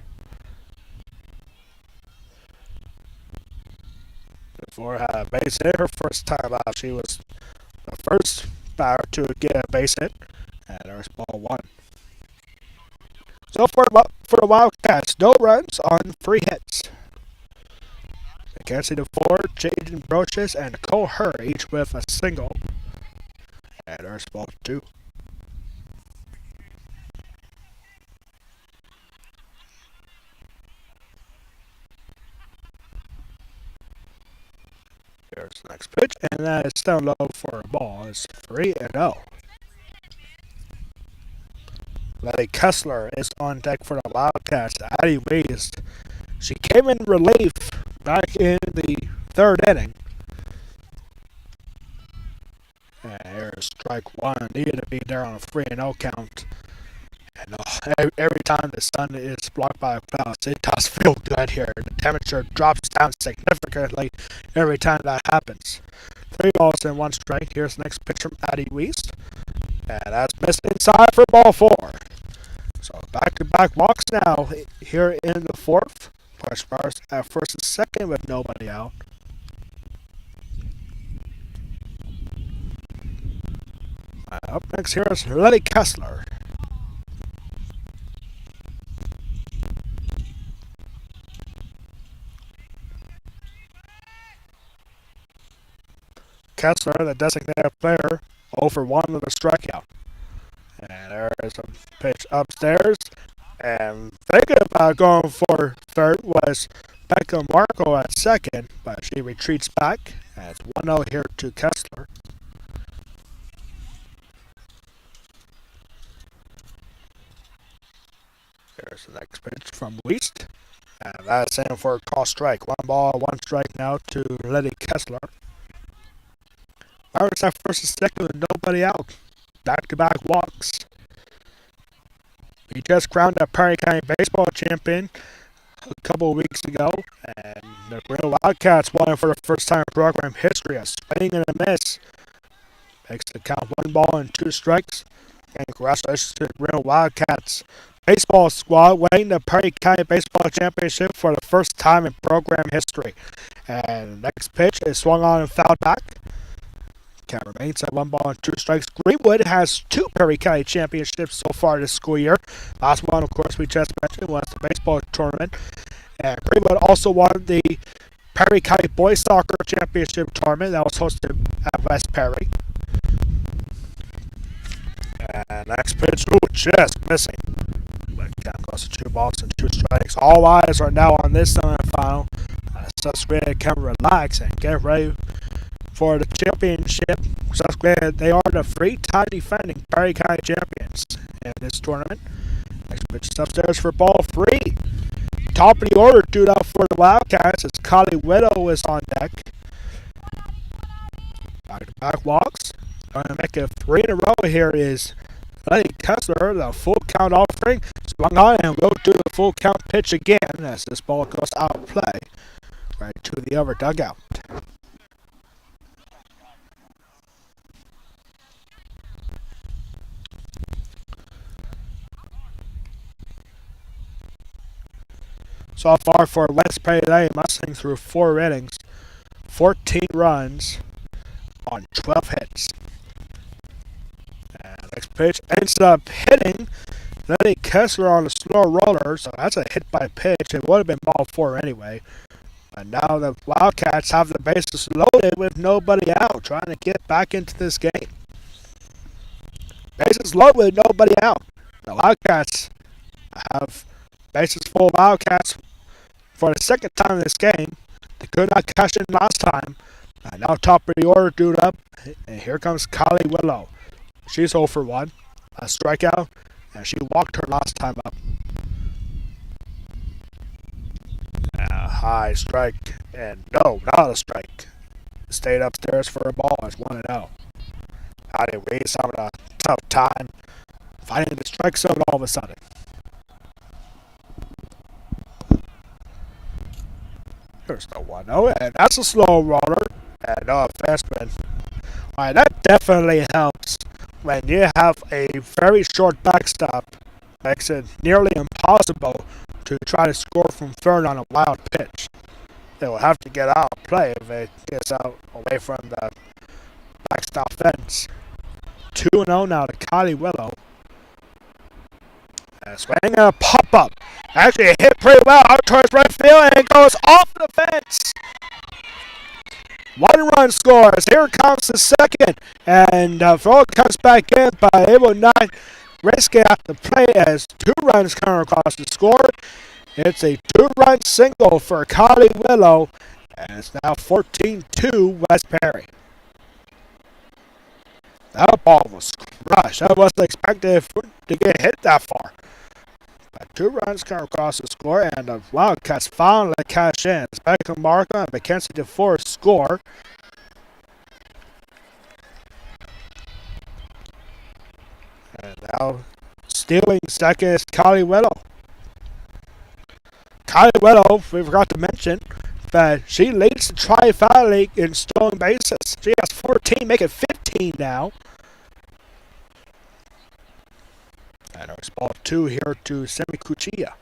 DeFore had a base hit her first time out. She was the first batter to get a base hit, and there's ball 1. So for the Wildcats, no runs on 3 hits. Mackenzie DeFore, Jaden Broches, and Cole Herr each with a single, and there's ball 2. Here's the next pitch, and that is down low for a ball. It's 3-0. Letty Kessler is on deck for the Wildcats. Addie Weist, she came in relief back in the 3rd inning. And here's strike 1. Needed to be there on a 3-0 count. And every time the sun is blocked by clouds, it does feel good here. The temperature drops down significantly every time that happens. 3 balls and 1 strike. Here's the next pitch from Addie Weist. And that's missed inside for ball 4. So back-to-back walks now here in the 4th. Push bars at first and second with nobody out. Up next here is Letty Kessler. Kessler, the designated player, 0 for 1 with a strikeout. And there is a pitch upstairs. And thinking about going for third was Peco Marco at second, but she retreats back. And it's 1-0 here to Kessler. There's the next pitch from Weist. And that's in for a call strike. 1-1 now to Letty Kessler. Pirates at first and second with nobody out. Back-to-back walks. We just crowned a Perry County baseball champion a couple of weeks ago, and the Greenwood Wildcats won for the first time in program history. A swing and a miss makes the count 1-2. And congratulations to the Greenwood Wildcats baseball squad winning the Perry County baseball championship for the first time in program history. And the next pitch is swung on and fouled back. Count remains at 1-2. Greenwood has 2 Perry County championships so far this school year. Last one, of course, we just mentioned was the baseball tournament. And Greenwood also won the Perry County Boys Soccer Championship tournament that was hosted at West Perry. And next pitch, just missing. But count goes to 2-2. All eyes are now on this semifinal. Susquehanna can relax and get ready for the championship. Susquehanna, they are the 3-time defending Perry County champions in this tournament. Next pitch is upstairs for ball 3. Top of the order, dude out for the Wildcats as Kylie Widow is on deck. Back-to-back walks. Going to make it 3 in a row here is Letty Kessler, the full count offering. Swung on and will do the full count pitch again as this ball goes out of play. Right to the other dugout. So far for West Perry today, Mustangs through 4 innings, 14 runs on 12 hits. And next pitch ends up hitting Letty Kessler on a slow roller, so that's a hit by pitch. It would have been ball 4 anyway. And now the Wildcats have the bases loaded with nobody out, trying to get back into this game. Bases loaded with nobody out. The Wildcats have bases full of Wildcats for the second time in this game. They could not cash in last time. And now top of the order, dude up. And here comes Kylie Willow. She's 0 for 1. A strikeout. And she walked her last time up. High strike. And no, not a strike. Stayed upstairs for a ball. It's 1-0. How did we having a tough time finding the strike zone all of a sudden? There's no 1-0, and that's a slow roller. And no offenseman. Alright, that definitely helps when you have a very short backstop. Makes it nearly impossible to try to score from third on a wild pitch. They will have to get out of play if it gets out away from the backstop fence. 2-0 now to Kylie Willow. And swinging a pop-up. Actually, it hit pretty well out towards right field, and it goes off the fence. 1 run scores. Here comes the second, and throw comes back in, but it will not risk it at the plate as 2 runs come across the score. It's a 2-run single for Kylie Willow, and it's now 14-2 West Perry. That ball was crushed. I wasn't expecting to get hit that far. But 2 runs come across the score, and the Wildcats finally cash in. It's Peco Marco and Mackenzie DeForest score. And now stealing second is Kylie Willow. Kylie Willow, we forgot to mention that she leads the Tri-Valley League in stolen bases. She has 14, make it 15 now. And it's ball 2 here to Semicuchilla.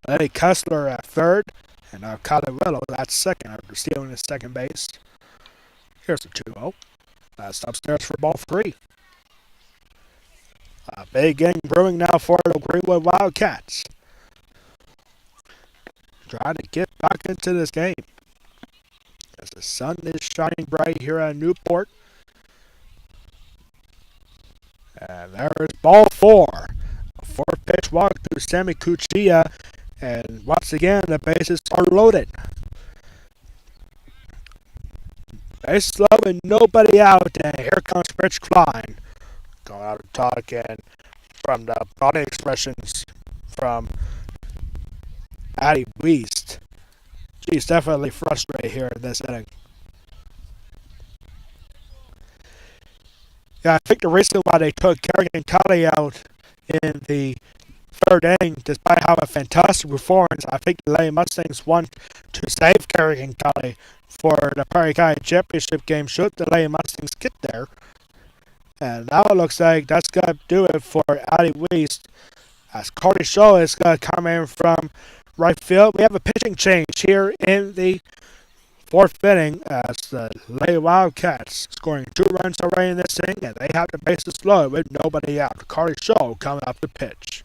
Letty Kessler at third, and now Kylie Willow at second after stealing his second base. Here's the 2-0. That's upstairs for ball 3. A big inning brewing now for the Greenwood Wildcats. Trying to get back into this game. As the sun is shining bright here at Newport. And there's ball four. A four-pitch walk to Sammy Cuccia. And once again, the bases are loaded. Base low and nobody out. And here comes Rich Klein. Going out to talk, and from the body expressions from Addie Weist, she's definitely frustrated here in this inning. Yeah, I think the reason why they took Kerrigan Kelly out in the third inning, despite having a fantastic performance, I think the Lady Mustangs want to save Kerrigan Kelly for the Perry County Championship game should the Lady Mustangs get there. And now it looks like that's going to do it for Addie Weist, as Cody Shaw is going to come in from right field. We have a pitching change here in the fourth inning as the Lady Wildcats scoring 2 runs already in this inning, and they have the bases loaded with nobody out. Cody Shaw coming up to pitch.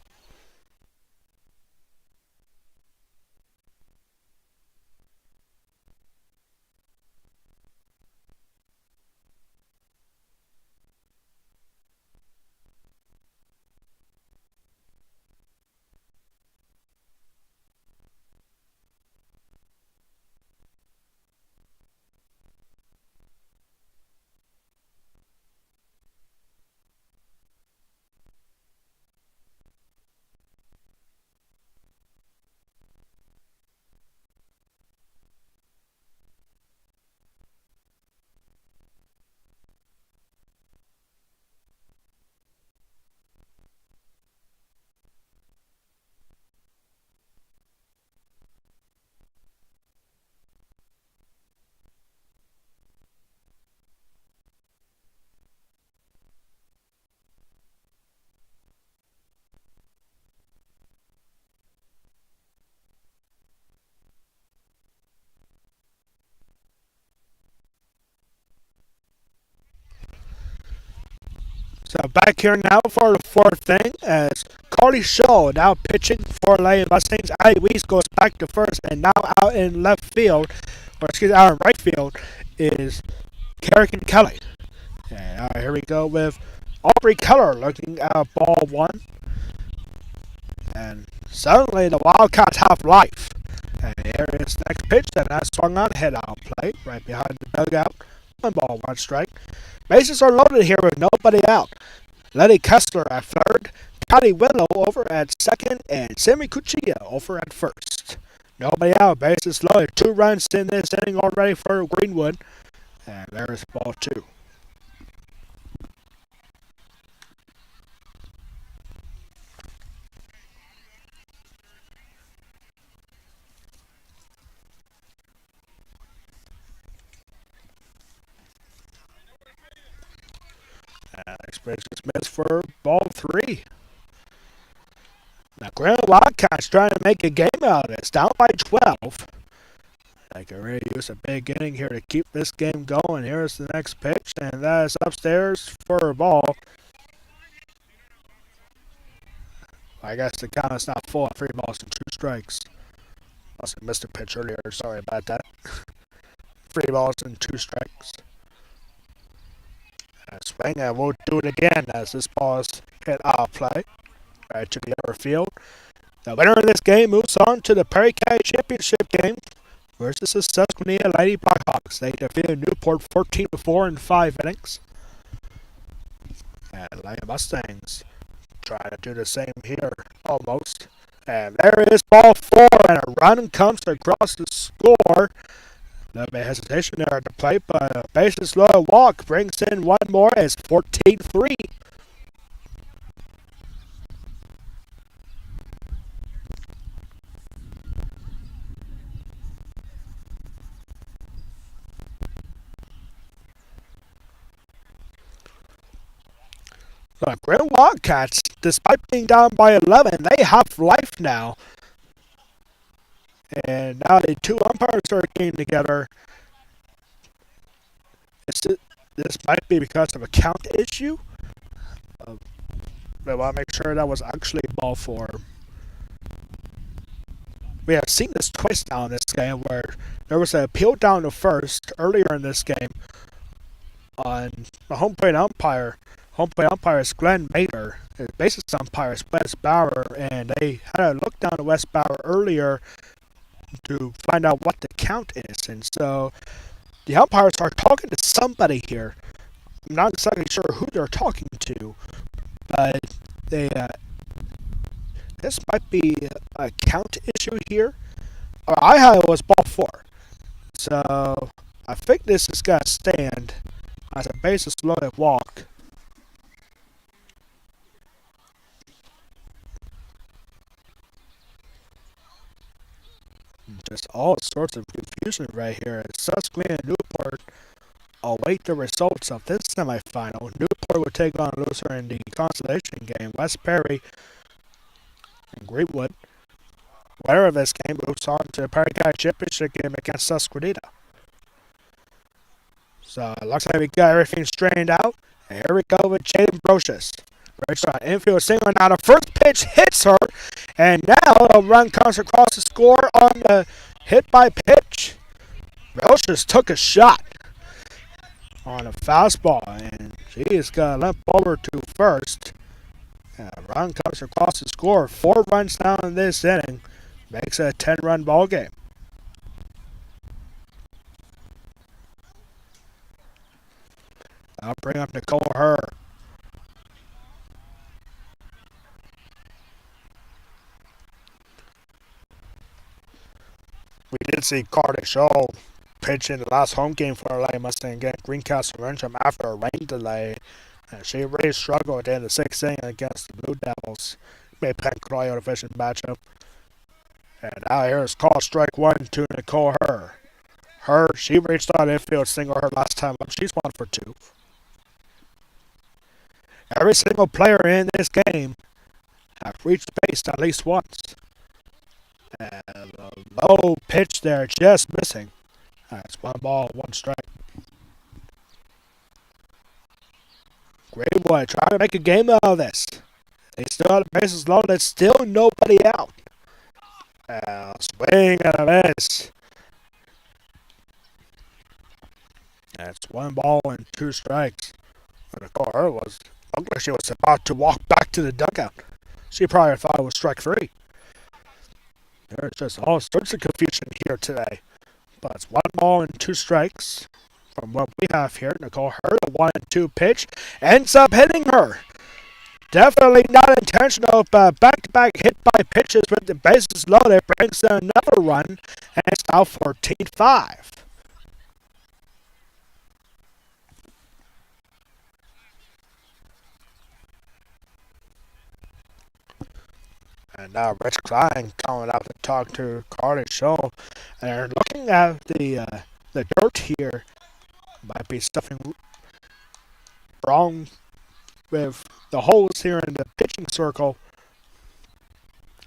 So back here now for the fourth inning as Carly Shaw now pitching for Lady Mustangs. Addie Weist goes back to first, and now out in left field, or excuse me, out in right field is Kerrigan Kelly. And here we go with Aubrey Keller looking at ball one. And suddenly the Wildcats have life. And here is the next pitch, and that's swung on head out plate right behind the dugout. 1 ball, 1 strike. Bases are loaded here with nobody out. Letty Kessler at third, Patty Willow over at second, and Sammy Cuccia over at first. Nobody out, bases loaded. 2 runs in this inning already for Greenwood. And there's ball 2. Next pitch is missed for ball 3. Now, Greenwood Wildcats trying to make a game out of this, down by 12. They can really use a big inning here to keep this game going. Here's the next pitch, and that is upstairs for a ball. I guess the count is not full. 3 balls and 2 strikes. Must have missed a pitch earlier. Sorry about that. 3 balls and 2 strikes. Swing, and we'll do it again as this ball is hit out play right to the upper field. The winner of this game moves on to the Perry County Championship game versus the Susquehanna Lady Blackhawks. They defeated Newport 14-4 in 5 innings. And Lady Mustangs trying to do the same here, almost. And there is ball 4, and a run comes across the score. A little bit of hesitation there at the plate, but a bases loaded walk brings in 1 more. It's 14-3. The Greenwood Wildcats, despite being down by 11, they have life now. And now the 2 umpires are getting together. This might be because of a count issue. But I want to make sure that was actually ball 4. We have seen this twice now in this game where there was an appeal down to first earlier in this game on the home plate umpire Home plate umpire is Glenn Mater. His basis umpire is Wes Bauer, and they had a look down at Wes Bauer earlier to find out what the count is. And so the umpires are talking to somebody here. I'm not exactly sure who they're talking to, but they this might be a count issue here. I had it was ball 4. So I think this is going to stand as a bases loaded walk. Just all sorts of confusion right here. Susquehanna and Newport await the results of this semifinal. Newport will take on a loser in the consolation game. West Perry and Greenwood. Winner of this game moves on to the Perry County Championship game against Susquehanna. So it looks like we got everything straightened out. And here we go with Jaden Brocious. Brocious on infield single. Now the first pitch hits her. And now a run comes across the score on the hit by pitch. Brocious took a shot on a fastball. And she is going to limp over to first. And a run comes across the score. 4 runs down in this inning. Makes it a 10-run ball game. I'll bring up Nicole Herr. We did see Carter Shaw pitch in the last home game for our LA Mustang against Greencastle Wrencham after a rain delay. And she really struggled at the end of the 6th inning against the Blue Devils. Made Penn Croyo division matchup. And now here's call strike 1 to Nicole Herr. Herr, she reached out infield single her last time up. She's 1 for 2. Every single player in this game have reached base at least once. And a low pitch there, just missing. That's 1 ball, 1 strike. Greenwood trying to make a game out of this. They still have the bases loaded, still nobody out. Swing and a miss. That's 1 ball and 2 strikes. And the call her looked like she was about to walk back to the dugout. She probably thought it was strike 3. There's just all sorts of confusion here today. But it's 1 ball and 2 strikes from what we have here. Nicole Herr, a 1-2 pitch, ends up hitting her. Definitely not intentional, but back-to-back hit by pitches with the bases loaded brings in another run, and it's now 14-5. And now Rich Klein coming out to talk to Carter Shaw. And they're looking at the dirt here. Might be something wrong with the holes here in the pitching circle.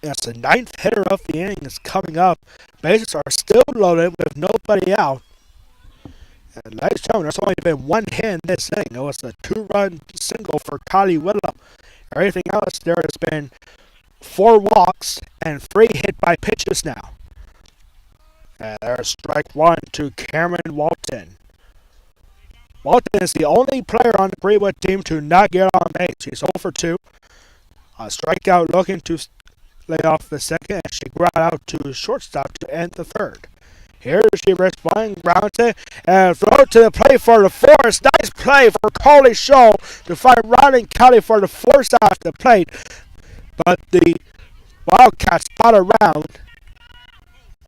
It's the 9th hitter of the inning is coming up. Bases are still loaded with nobody out. And ladies and gentlemen, there's only been 1 hit in this inning. It was a 2-run single for Kylie Whitlow. Everything else there has been 4 walks and 3 hit by pitches now. And there's strike 1 to Cameron Walton. Walton is the only player on the Greenwood team to not get on base. He's 0 for 2. A strikeout looking to lay off the second, and she ground out to shortstop to end the 3rd. Here she responds, grounds it, and throw to the plate for the force. Nice play for Carly Shaw to find Ronnie Kelly for the force off the plate. But the Wildcats spot around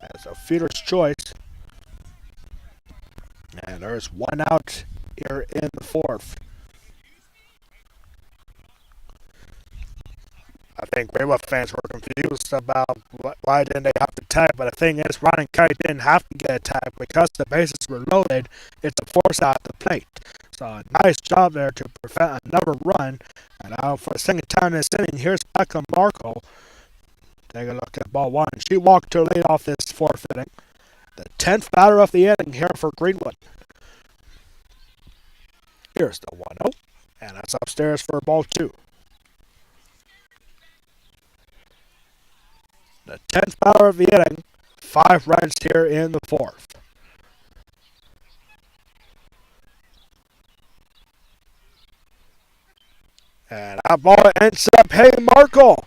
as a fielder's choice. And there's 1 out here in the 4th. I think Greenwood fans were confused about why didn't they have to tag, but the thing is, Ronnie Kelly didn't have to get a tag because the bases were loaded. It's a force out the plate. So nice job there to prevent another run. And now for the second time in this inning, here's Peco Markle. Take a look at ball 1. She walked to lead off this 4th inning. The 10th batter of the inning here for Greenwood. Here's the 1-0. And that's upstairs for ball 2. The 10th batter of the inning. 5 runs here in the 4th. And that ball ends up hitting Markle.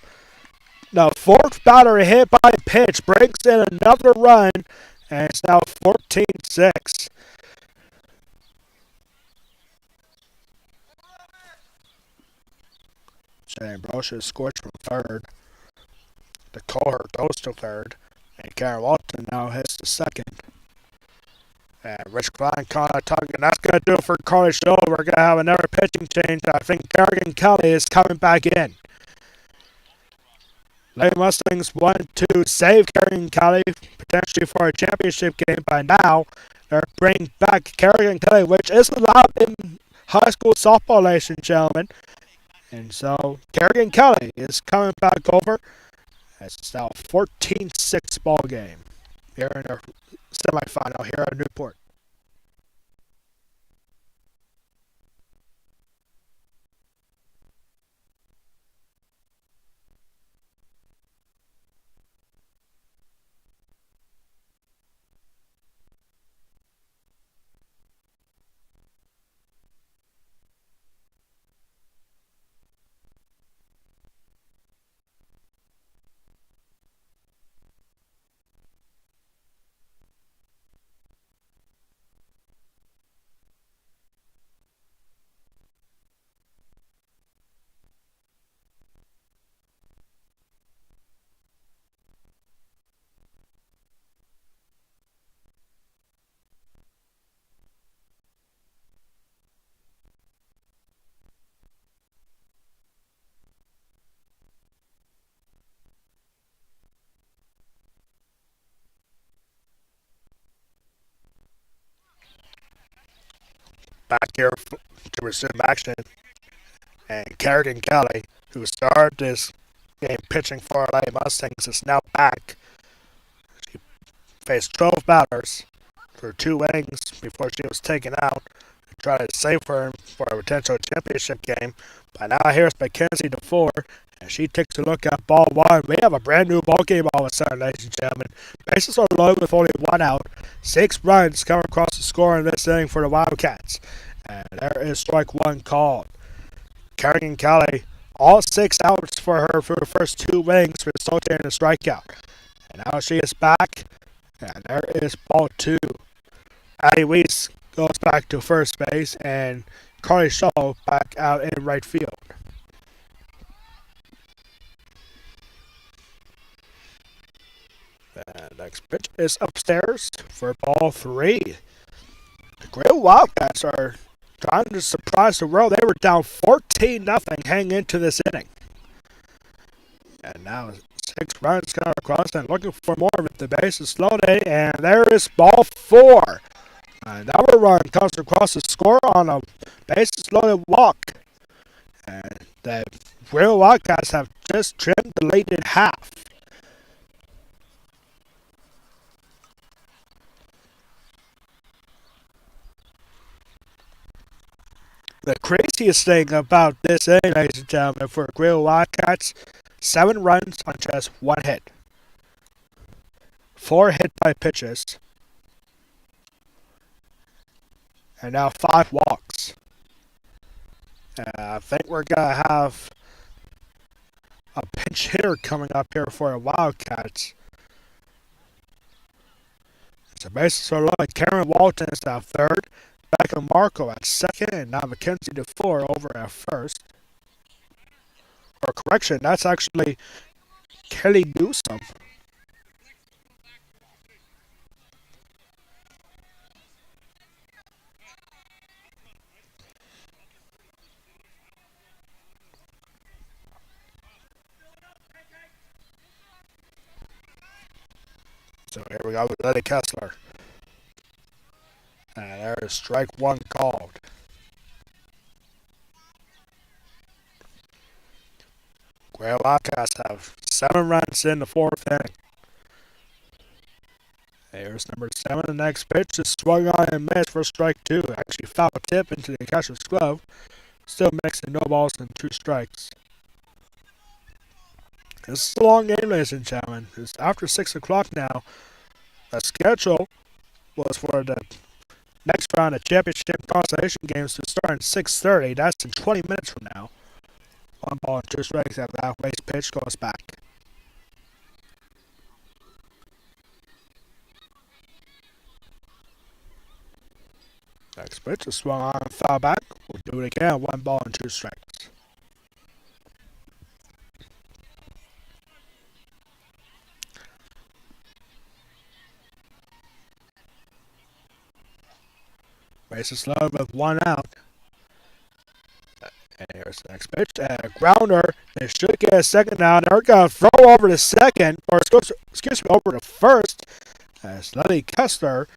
The fourth batter hit by pitch brings in another run, and it's now 14-6. Shane Brosh scored from third. The Kohler goes to third, and Karen Walton now hits to second. And Rich Klein kind of talking. That's going to do it for Carly Show. We're going to have another pitching change. I think Kerrigan Kelly is coming back in. Lady Mustangs want to save Kerrigan Kelly potentially for a championship game. By now, they're bringing back Kerrigan Kelly, which is allowed in high school softball, ladies and gentlemen. And so Kerrigan Kelly is coming back over. It's now a 14-6 ball game here in our semifinal here at Newport. Back here to resume action. And Kerrigan Kelly, who started this game pitching for LA Mustangs, is now back. She faced 12 batters for 2 innings before she was taken out to try to save her for a potential championship game. But now here's Mackenzie DeFore, and she takes a look at ball one. We have a brand new ball game all of a sudden, ladies and gentlemen. Bases are low with only 1 out. 6 runs come across the score in this inning for the Wildcats. And there is strike 1 called. Kerrigan Kelly, all 6 outs for her for the first 2 innings, resulting in a strikeout. And now she is back, and there is ball 2. Addie Weiss goes back to first base, and Carly Shaw back out in right field. And next pitch is upstairs for ball 3. The Greenwood Wildcats are trying to surprise the world. They were down 14-0 heading into this inning. And now 6 runs come across and looking for more with the bases loaded. And there is ball 4. Another run comes across the score on a bases loaded walk. And the Greenwood Wildcats have just trimmed the lead in half. The craziest thing about this inning, ladies and gentlemen, for Greenwood Wildcats, 7 runs on just 1 hit. 4 hit by pitches. And now 5 walks. I think we're going to have a pinch hitter coming up here for the Wildcats. So bases are low. Karen Walton is at third. Becca Marco at second, and now Mackenzie DeFore over at first. Or correction, that's actually Kelly Newsom. So here we go with Letty Kessler. And there is strike 1 called. Greenwood Wildcats have 7 runs in the 4th inning. Here's number 7. The next pitch is swung on and missed for strike 2. Actually foul tip into the catcher's glove. Still mixing no balls and 2 strikes. This is a long game, ladies and gentlemen. It's after 6 o'clock now. The schedule was for the next round of championship consolation games to start at 6:30. That's in 20 minutes from now. One ball and two strikes after that waste pitch goes back. Next pitch is swung on and foul back. We'll do it again. One ball and two strikes. Bases loaded with one out. And here's the next pitch. And a grounder. They should get a second out. They're going to throw over to second. Or excuse me, over to first. As Lenny Kessler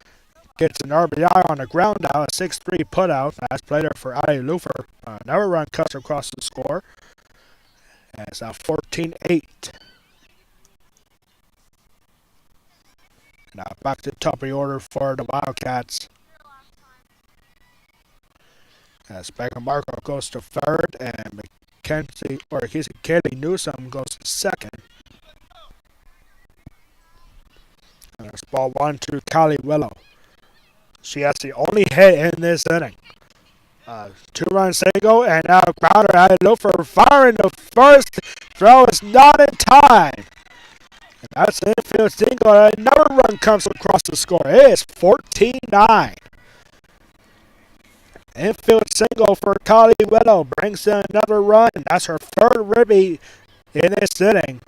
gets an RBI on the ground out. A 6-3 putout. Last play there for Ali Lufer. Another run cuts across the score. And it's now 14-8. Now back to the top of the order for the Wildcats. As Peco Marco goes to third and Kelly Newsom goes to second. And there's ball one to Callie Willow. She has the only hit in this inning. Two-run single and now Crowder had it low for firing the first. Throw is not in time. And that's an infield single. Another run comes across the score. It is 14-9. Infield single for Callie Willow brings in another run. That's her third ribby in this inning.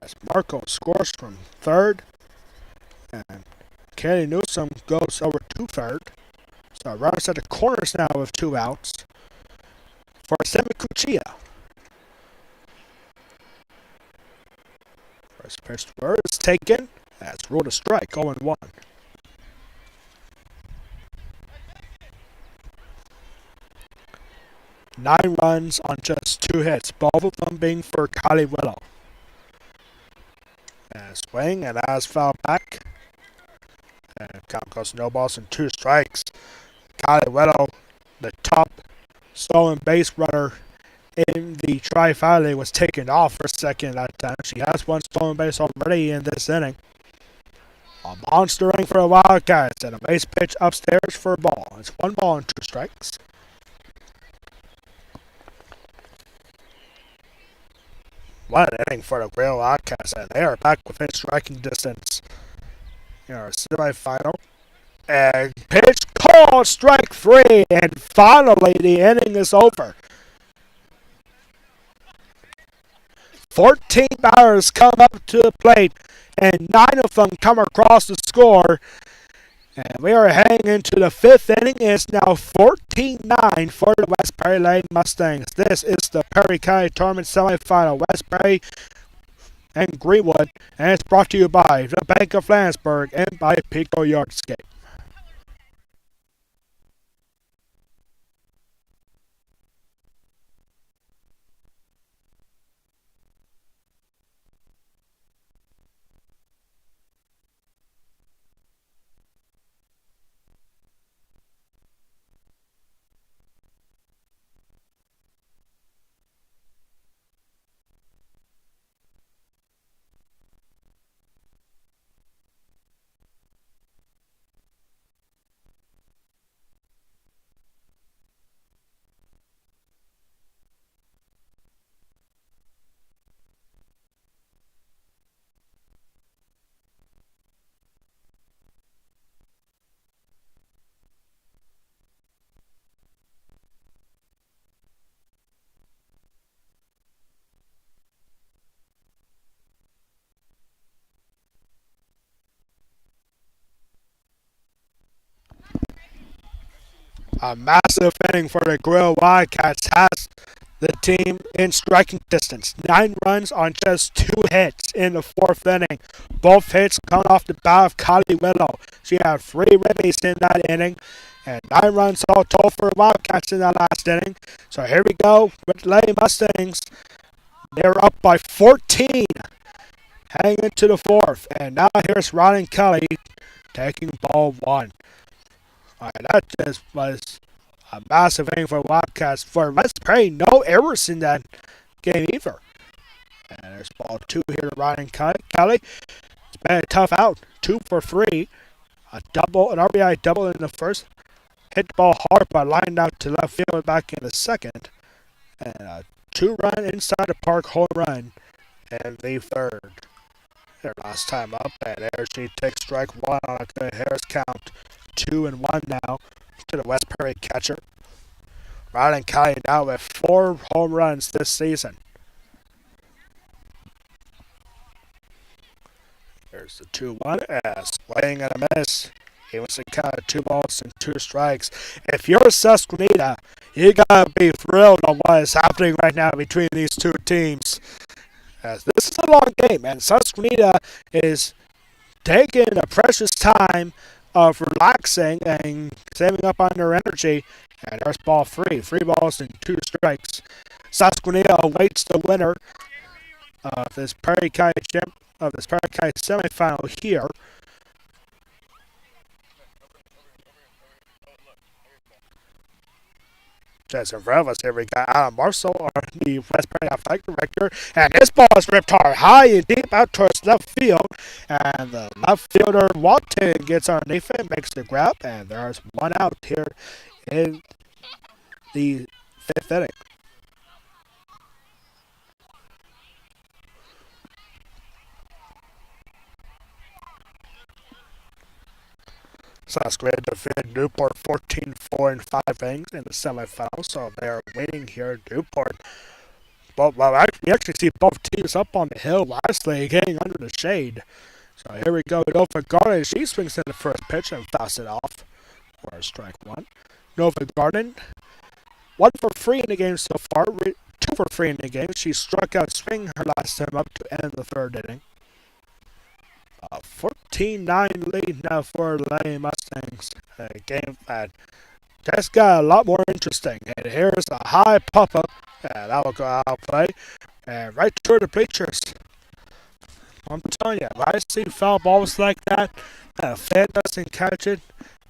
As Marco scores from third. And Kelly Newsom goes over to third. So runners at the corners now with two outs for Semifinal. First pitch word is taken. That's ruled a strike, 0-1. Nine runs on just two hits, both of them being for Callie Willow. And swing, and as foul back. And count goes no balls and two strikes. Callie Willow, the top stolen base runner in the Tri-Valley, was taken off for second that time. She has one stolen base already in this inning. A monster inning for the Wildcats, and a base pitch upstairs for a ball. It's 1 ball and 2 strikes. What an inning for the Greenwood Wildcats, and they are back within striking distance in our semifinal. And pitch called, strike 3, and finally the inning is over. 14 batters come up to the plate, and 9 of them come across the score. And we are heading into the 5th inning. It's now 14-9 for the West Prairie Lane Mustangs. This is the Perry County Tournament Semifinal, West Prairie and Greenwood, and it's brought to you by the Bank of Landsberg and by Peco Yardscape. A massive inning for the Greenwood Wildcats has the team in striking distance. 9 runs on just 2 hits in the 4th inning. Both hits coming off the bat of Callie Willow. She had 3 ribbies in that inning, and 9 runs all told for the Wildcats in that last inning. So here we go with the Lady Mustangs. They're up by 14 heading into the 4th. And now here's Ron Kelly taking ball 1. Alright, that just was a massive inning for Wildcats. For West Prairie, no errors in that game either. And there's ball 2 here to Ryan Kelly. It's been a tough out. 2 for 3. An RBI double in the first. hit the ball hard but lined out to left field back in the second. And a 2-run inside the park home run in the third. Their last time up, and there she takes strike one on a good Harris count. 2-1 now to the West Prairie catcher. Riley Kelly now with 4 home runs this season. There's the 2-1 as swing and a miss. He wants to count 2 balls and 2 strikes. If you're Susquehanna, you gotta be thrilled on what is happening right now between these two teams. As this is a long game, and Susquehanna is taking a precious time of relaxing and saving up on their energy. And there's ball 3. 3 balls and 2 strikes. Susquehanna awaits the winner of this Prairie County semifinal here. Just in front of us here, we got Alan Marshall, the West Prairie Athletic Director, and this ball is ripped hard, high and deep out towards left field, and the left fielder Walton gets underneath it, makes the grab, and there's 1 out here in the 5th inning. Susquehanna defeated Newport 14-4 in 5 innings in the semifinal, so they're waiting here. Newport, we actually see both teams up on the hill lastly, getting under the shade. So here we go. Nova Garden, she swings in the first pitch and fouls it off for strike 1. Nova Garden, 1 for 3 in the game so far, 2 for 3 in the game. She struck out swinging her last time up to end the 3rd inning. 14-9 lead now for the Lady Mustangs. A game that just got a lot more interesting. And here's a high pop-up. And that will go out of play. And right toward the bleachers. I'm telling you, if I see foul balls like that, and a fan doesn't catch it,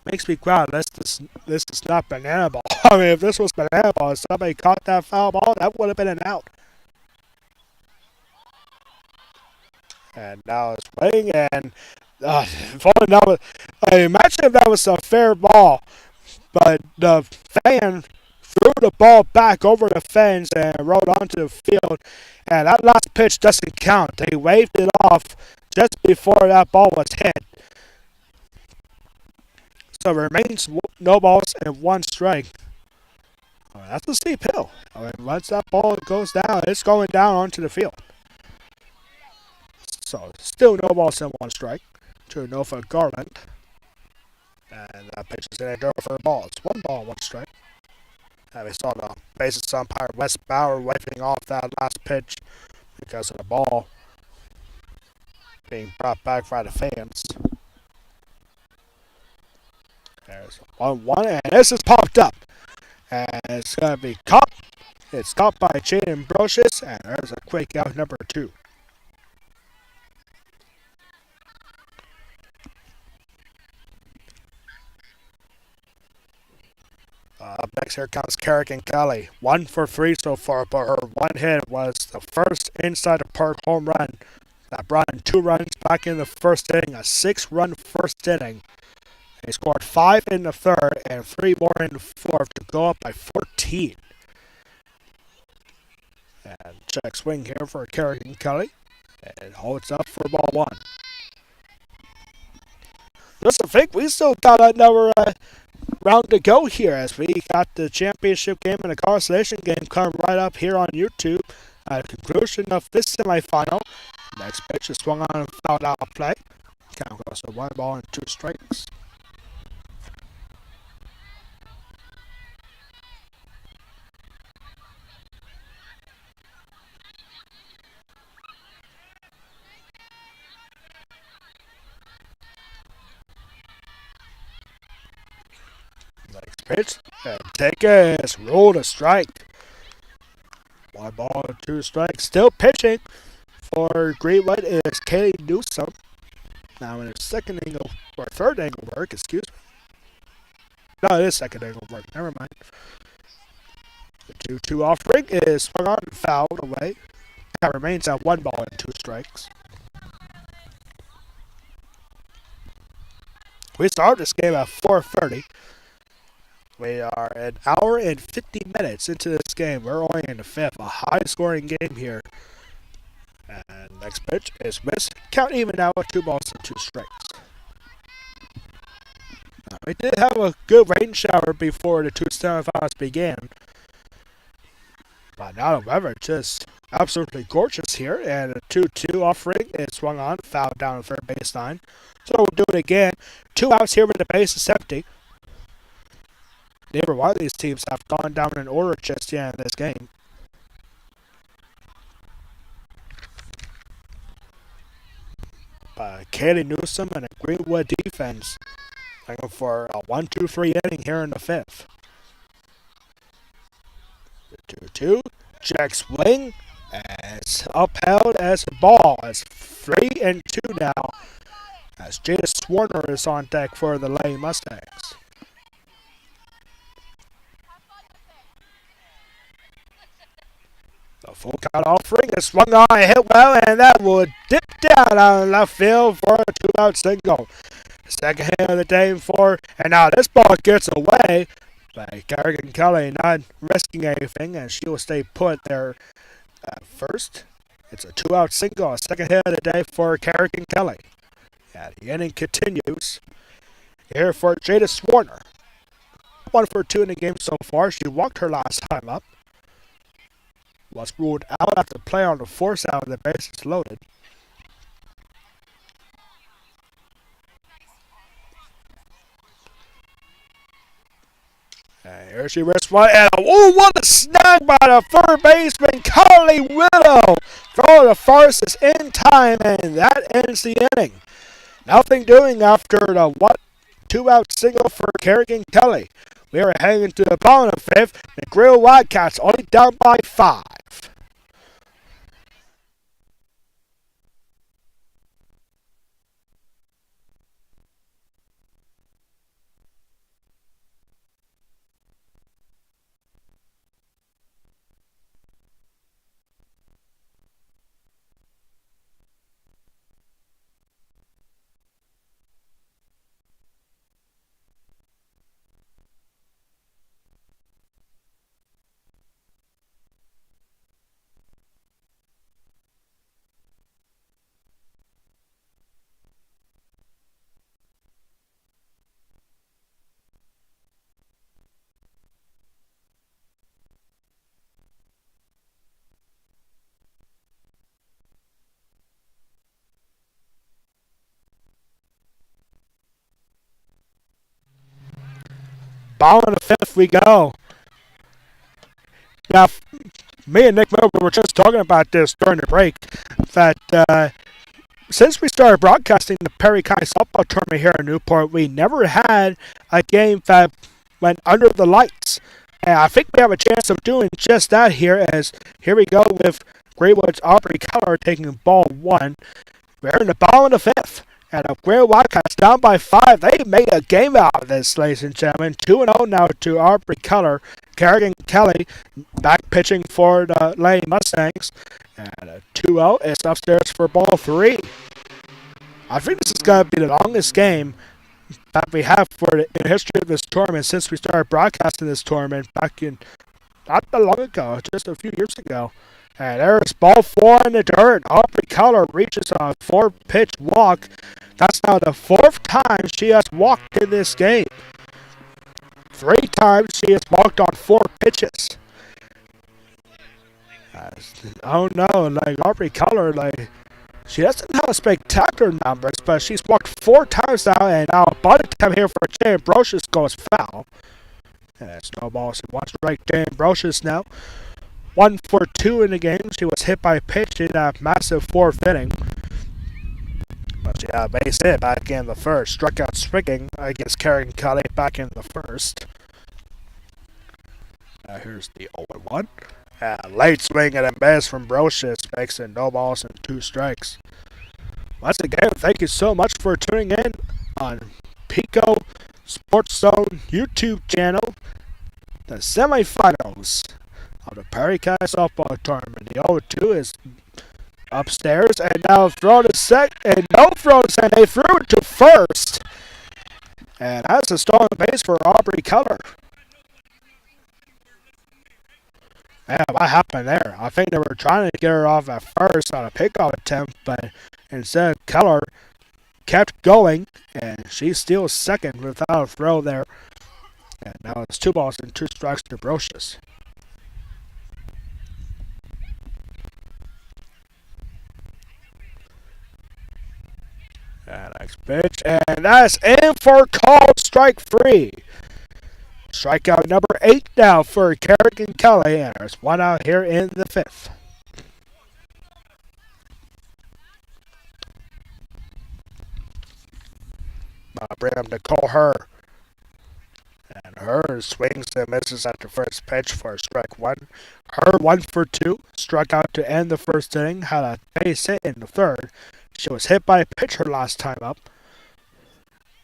makes me glad this is not banana ball. I mean, if this was banana ball and somebody caught that foul ball, that would have been an out. And now it's playing, and imagine if that was a fair ball, but the fan threw the ball back over the fence and rolled onto the field, and that last pitch doesn't count. They waved it off just before that ball was hit. So it remains no balls and 1 strike. That's a steep hill. I mean, once that ball goes down, it's going down onto the field. So still no balls and 1 strike to Nova Garland. And that pitch is in a door for a ball. It's 1 ball, 1 strike. And we saw the bases umpire Wes Bauer waving off that last pitch because of the ball being brought back by the fans. There's 1-1, and this is popped up. And it's going to be caught. It's caught by Jaden Brocious, and there's a quick out number 2. Next here comes Kerrigan Kelly. 1 for 3 so far, but her 1 hit was the first inside the park home run that brought in 2 runs back in the 1st inning, a 6-run 1st inning. They scored 5 in the 3rd and 3 more in the 4th to go up by 14. And check swing here for Kerrigan Kelly. And holds up for ball 1. Just think we still got another round to go here as we got the championship game and the consolation game coming right up here on YouTube. At the conclusion of this semifinal, next pitch is swung on and fouled out of play. Count goes to 1 ball and 2 strikes. Next pitch, and take it, roll to strike. 1 ball and 2 strikes. Still pitching for Greenwood is Kaylee Newsom. Now in her 2nd angle, or 3rd angle work, excuse me. No, it is 2nd angle work, never mind. The 2-2 offering is swung on and fouled away. That remains at 1 ball and 2 strikes. We started this game at 4:30. We are an hour and 50 minutes into this game. We're only in the fifth, a high-scoring game here. And next pitch is missed. Count even now with 2 balls and 2 strikes. We did have a good rain shower before the 2 semifinals began. But now the weather just absolutely gorgeous here. And a 2-2 offering is swung on, foul down the third baseline. So we'll do it again. 2 outs here with the base is empty. Neither one of these teams have gone down in order just yet in this game. Katie Newsom and a Greenwood defense looking for a 1-2-3 inning here in the fifth. 2-2. Jack swing as upheld as a ball. It's 3-2 now as Jada Swarner is on deck for the Lady Mustangs. The full count offering is swung on and hit well, and that will dip down on left field for a 2-out single. Second hit of the day for, and now this ball gets away by Kerrigan Kelly, not risking anything, and she will stay put there first. It's a 2-out single, a second hit of the day for Kerrigan Kelly. And the inning continues here for Jada Swarner. 1 for 2 in the game so far. She walked her last time up. Was ruled out after play on the 4th out of the bases loaded. And here she risks one, and what a snag by the third baseman, Carly Widow! Throw the farces in time, and that ends the inning. Nothing doing after the 2-out single for Kerrigan Kelly. We are heading into the bottom of the 5th, and the Greenwood Wildcats only down by 5. Bottom of the 5th we go. Now, me and Nick Miller were just talking about this during the break, that since we started broadcasting the Perry County softball tournament here in Newport, we never had a game that went under the lights. And I think we have a chance of doing just that here, as here we go with Greenwood's Aubrey Keller taking ball 1. We're in the bottom of the 5th. And the Greenwood Wildcats down by 5. They made a game out of this, ladies and gentlemen. 2-0 now to Aubrey Keller. Kerrigan Kelly back pitching for the Lady Mustangs. And a 2-0 is upstairs for ball 3. I think this is going to be the longest game that we have in the history of this tournament since we started broadcasting this tournament back in not that long ago, just a few years ago. And there's ball 4 in the dirt. Aubrey Keller reaches a 4-pitch walk. That's now the 4th time she has walked in this game. 3 times she has walked on 4 pitches. Oh no, Aubrey Keller, she doesn't have spectacular numbers, but she's walked 4 times now, and now by the time here for Jane Brocious goes foul. And snowballs and 1 strike Jane Brocious now. 1 for 2 in the game. She was hit by a pitch in that massive 4th inning. But she had a base hit back in the 1st. Struck out swinging against Kerrigan Kelly back in the 1st. Here's the 0-1. Late swing and a miss from Brocious makes it no balls and 2 strikes. Once again, thank you so much for tuning in on Peco Sports Zone YouTube channel. The semifinals of the Perry County softball tournament. The 0-2 is upstairs, and now throw to second, and no throw to second. They threw it to first, and that's a stolen base for Aubrey Keller. Yeah, what happened there? I think they were trying to get her off at first on a pickoff attempt, but instead Keller kept going, and she's still second without a throw there. And now it's 2 balls and 2 strikes to Brocious. And next pitch, and that's in for called strike 3. Strikeout number 8 now for Kerrigan Kelly, and there's 1 out here in the 5th. Bring him to call her. And her swings and misses at the first pitch for strike 1. Her 1 for 2. Struck out to end the first inning. Had a base hit in the 3rd. She was hit by a pitcher last time up.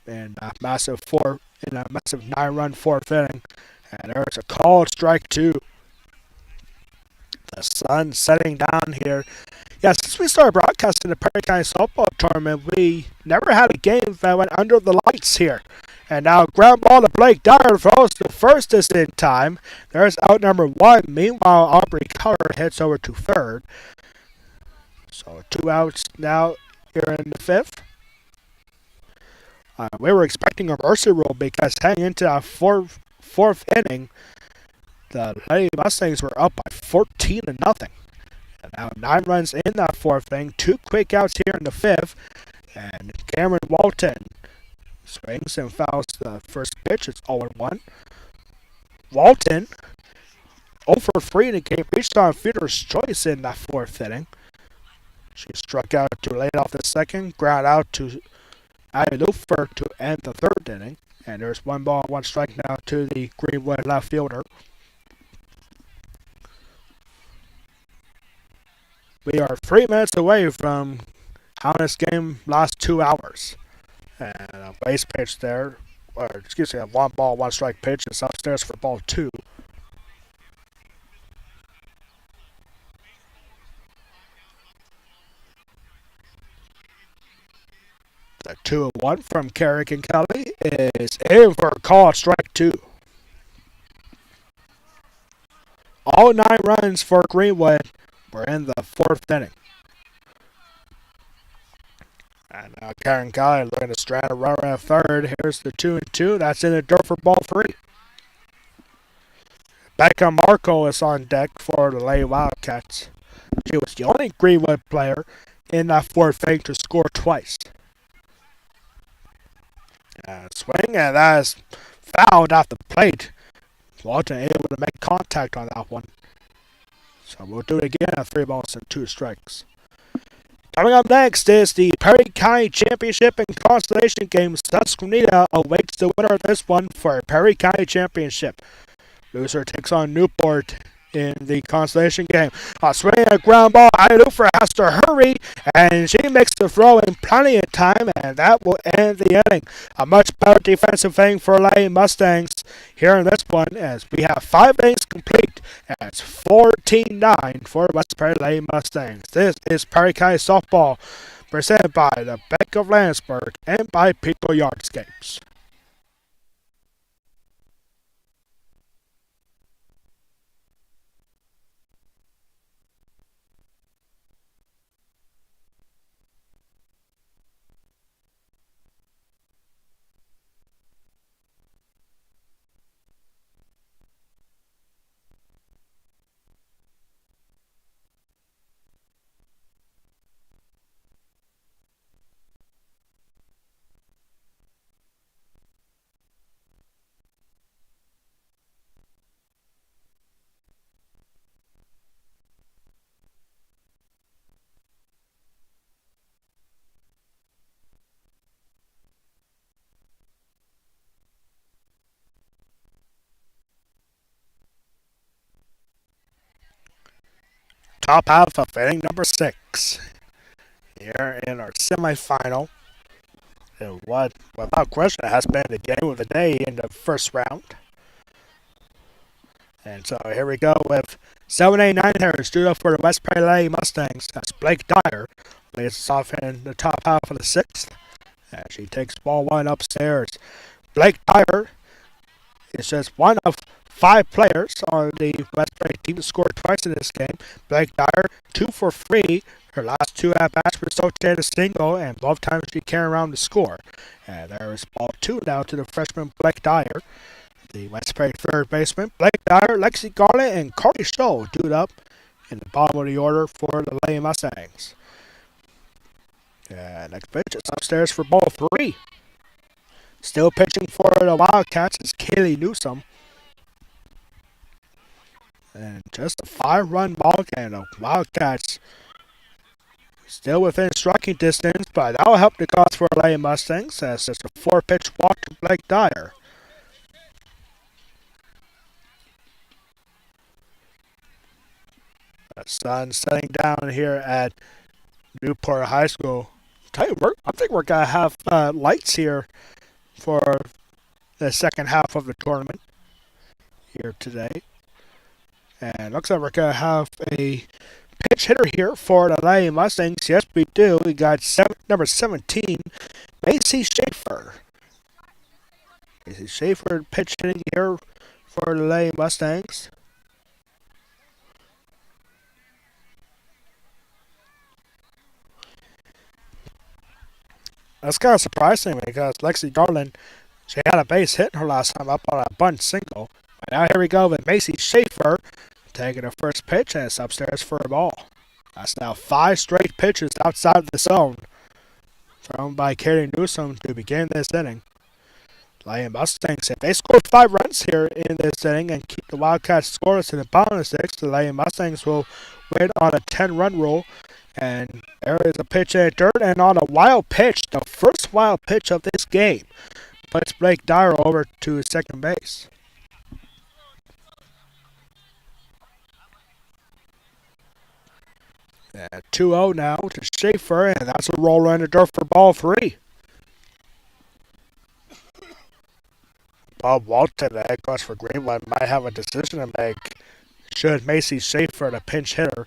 In a massive 9-run 4th inning. And there's a called strike 2. The sun setting down here. Yeah, since we started broadcasting the Perry County softball tournament, we never had a game that went under the lights here. And now ground ball to Blake Dyer, throws to first is in time. There's out number 1. Meanwhile, Aubrey Keller hits over to 3rd. So 2 outs now here in the 5th. We were expecting a mercy rule because heading into that fourth inning, the Lady Mustangs were up by 14-0. And now 9 runs in that 4th inning. 2 quick outs here in the 5th. And Cameron Walton swings and fouls the first pitch. It's 0-1. Walton 0 for 3 in the game. Reached on fielder's choice in that 4th inning. She struck out to lead off the 2nd. Ground out to Lufer to end the 3rd inning. And there's 1 ball, 1 strike now to the Greenwood left fielder. We are 3 minutes away from how this game last 2 hours. And a base pitch there, a 1 ball, 1 strike pitch is upstairs for ball 2. The 2-1 from Kerrigan Kelly is in for a call, strike 2. All 9 runs for Greenwood were in the 4th inning. And now Kerrigan Kelly looking to strand a runner at 3rd. Here's the 2-2. That's in the dirt for ball 3. Becca Marco is on deck for the Lady Wildcats. She was the only Greenwood player in that 4th inning to score twice. Swing, and that is fouled off the plate. Walton able to make contact on that one. So we'll do it again at 3 balls and 2 strikes. Coming up next is the Perry County Championship and Constellation game. Susquehanna awaits the winner of this one for Perry County Championship. Loser takes on Newport in the Constellation game. A swing a ground ball. Lufer has to hurry, and she makes the throw in plenty of time, and that will end the inning. A much better defensive inning for Lady Mustangs here in this one, as we have 5 innings complete, and it's 14-9 for West Perry Lady Mustangs. This is Perry County Softball, presented by the Bank of Landsberg and by Peco Yardscapes. Top half of inning number 6. Here in our semifinal. And what, without question, has been the game of the day in the first round. And so here we go with 7-8-9 hitters due up for the West Perry Lady Mustangs. That's Blake Dyer. Leads us off in the top half of the 6th. As she takes ball 1 upstairs. Blake Dyer is just one of 5 players on the West Prairie team to score twice in this game. Blake Dyer, 2 for 3. Her last 2 at-bats resulted in a single, and both times she carried around to score. And there is ball 2 now to the freshman Blake Dyer. The West Prairie third baseman, Blake Dyer, Lexi Garland, and Carly Stoll dude up in the bottom of the order for the Lady Mustangs. And next pitch is upstairs for ball 3. Still pitching for the Wildcats is Kaylee Newsom. And just a 5-run ball game. The Wildcats still within striking distance, but that will help the cause for the Lady Mustangs as it's a 4-pitch walk to Blake Dyer. The sun setting down here at Newport High School. I think we're going to have lights here for the second half of the tournament here today. And looks like we're going to have a pitch hitter here for the Lady Mustangs. Yes, we do. We got number 17, Macy Schaefer. Macy Schaefer pitch hitting here for the Lady Mustangs. That's kind of surprising because Lexi Garland, she had a base hit her last time up on a bunt single. But now here we go with Macy Schaefer taking the first pitch, and it's upstairs for a ball. That's now 5 straight pitches outside of the zone thrown by Carrie Newsom to begin this inning. Lady Mustangs, if they score 5 runs here in this inning and keep the Wildcats scoreless to the bottom of the 6th, the Lady Mustangs will win on a 10-run rule. And there is a pitch in the dirt, and on a wild pitch, the first wild pitch of this game, puts Blake Dyer over to second base. And 2-0 now to Schaefer, and that's a roller in the dirt for ball 3. Bob Walton, the head coach for Greenwood, might have a decision to make. Should Macy Schaefer, the pinch hitter,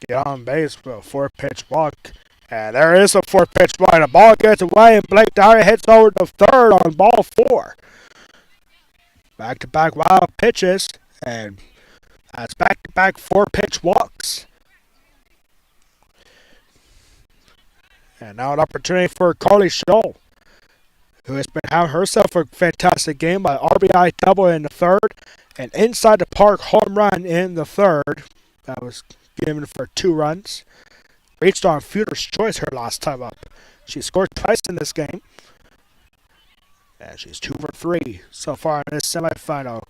get on base for a 4-pitch walk? And there is a 4-pitch walk. The ball gets away, and Blake Dyer hits over to third on ball 4. Back-to-back wild pitches, and that's back-to-back 4-pitch walks. And now an opportunity for Carly Stoll, who has been having herself a fantastic game by RBI double in the third, and inside the park home run in the third. That was given for 2 runs. Reached on Fielder's choice her last time up. She scored twice in this game. And she's 2 for 3 so far in this semifinal.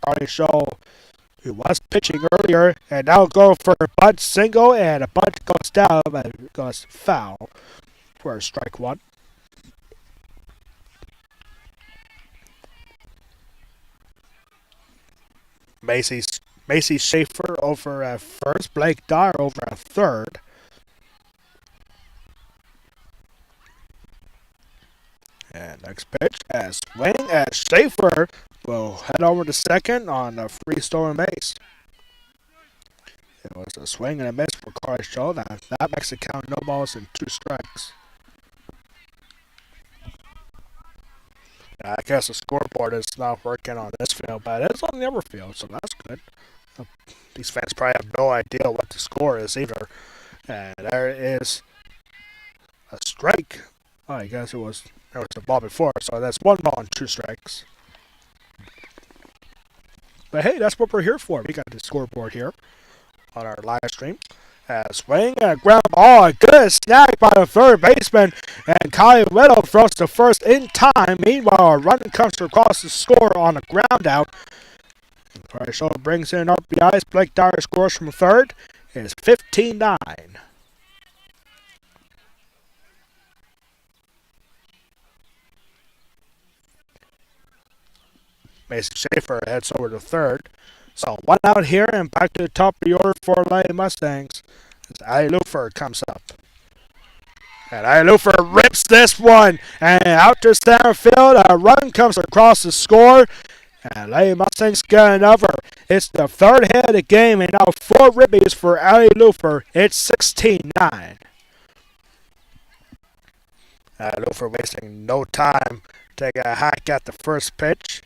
Carly Stoll, who was pitching earlier, and now go for a bunt single, and a bunt goes down, but it goes foul for a strike 1. Macy Schaefer over at first, Blake Dyer over at third. And next pitch, a swing at Schaefer will head over to second on a free stolen base. It was a swing and a miss for Carly Stoll. That makes it count no balls and 2 strikes. I guess the scoreboard is not working on this field, but it's on the other field, so that's good. These fans probably have no idea what the score is either. And there is a strike. Oh, I guess there was a ball before, so that's 1 ball and 2 strikes. But hey, that's what we're here for. We got the scoreboard here on our live stream. Swing and a ground ball, a good snag by the third baseman, and Kylie Widow throws to first in time. Meanwhile, a run comes across the score on a ground out. Carly Stoll brings in RBIs. Blake Dyer scores from third. It is 15-9. Macy Schaefer heads over to third. So 1 out here and back to the top of the order for Lady Mustangs as Ali Lufer comes up. And Ali Lufer rips this one and out to center field. A run comes across the score. And Lady Mustangs get another. It's the 3rd hit of the game, and now 4 ribbies for Ali Lufer. It's 16-9. Ali Lufer wasting no time taking a hack at the first pitch.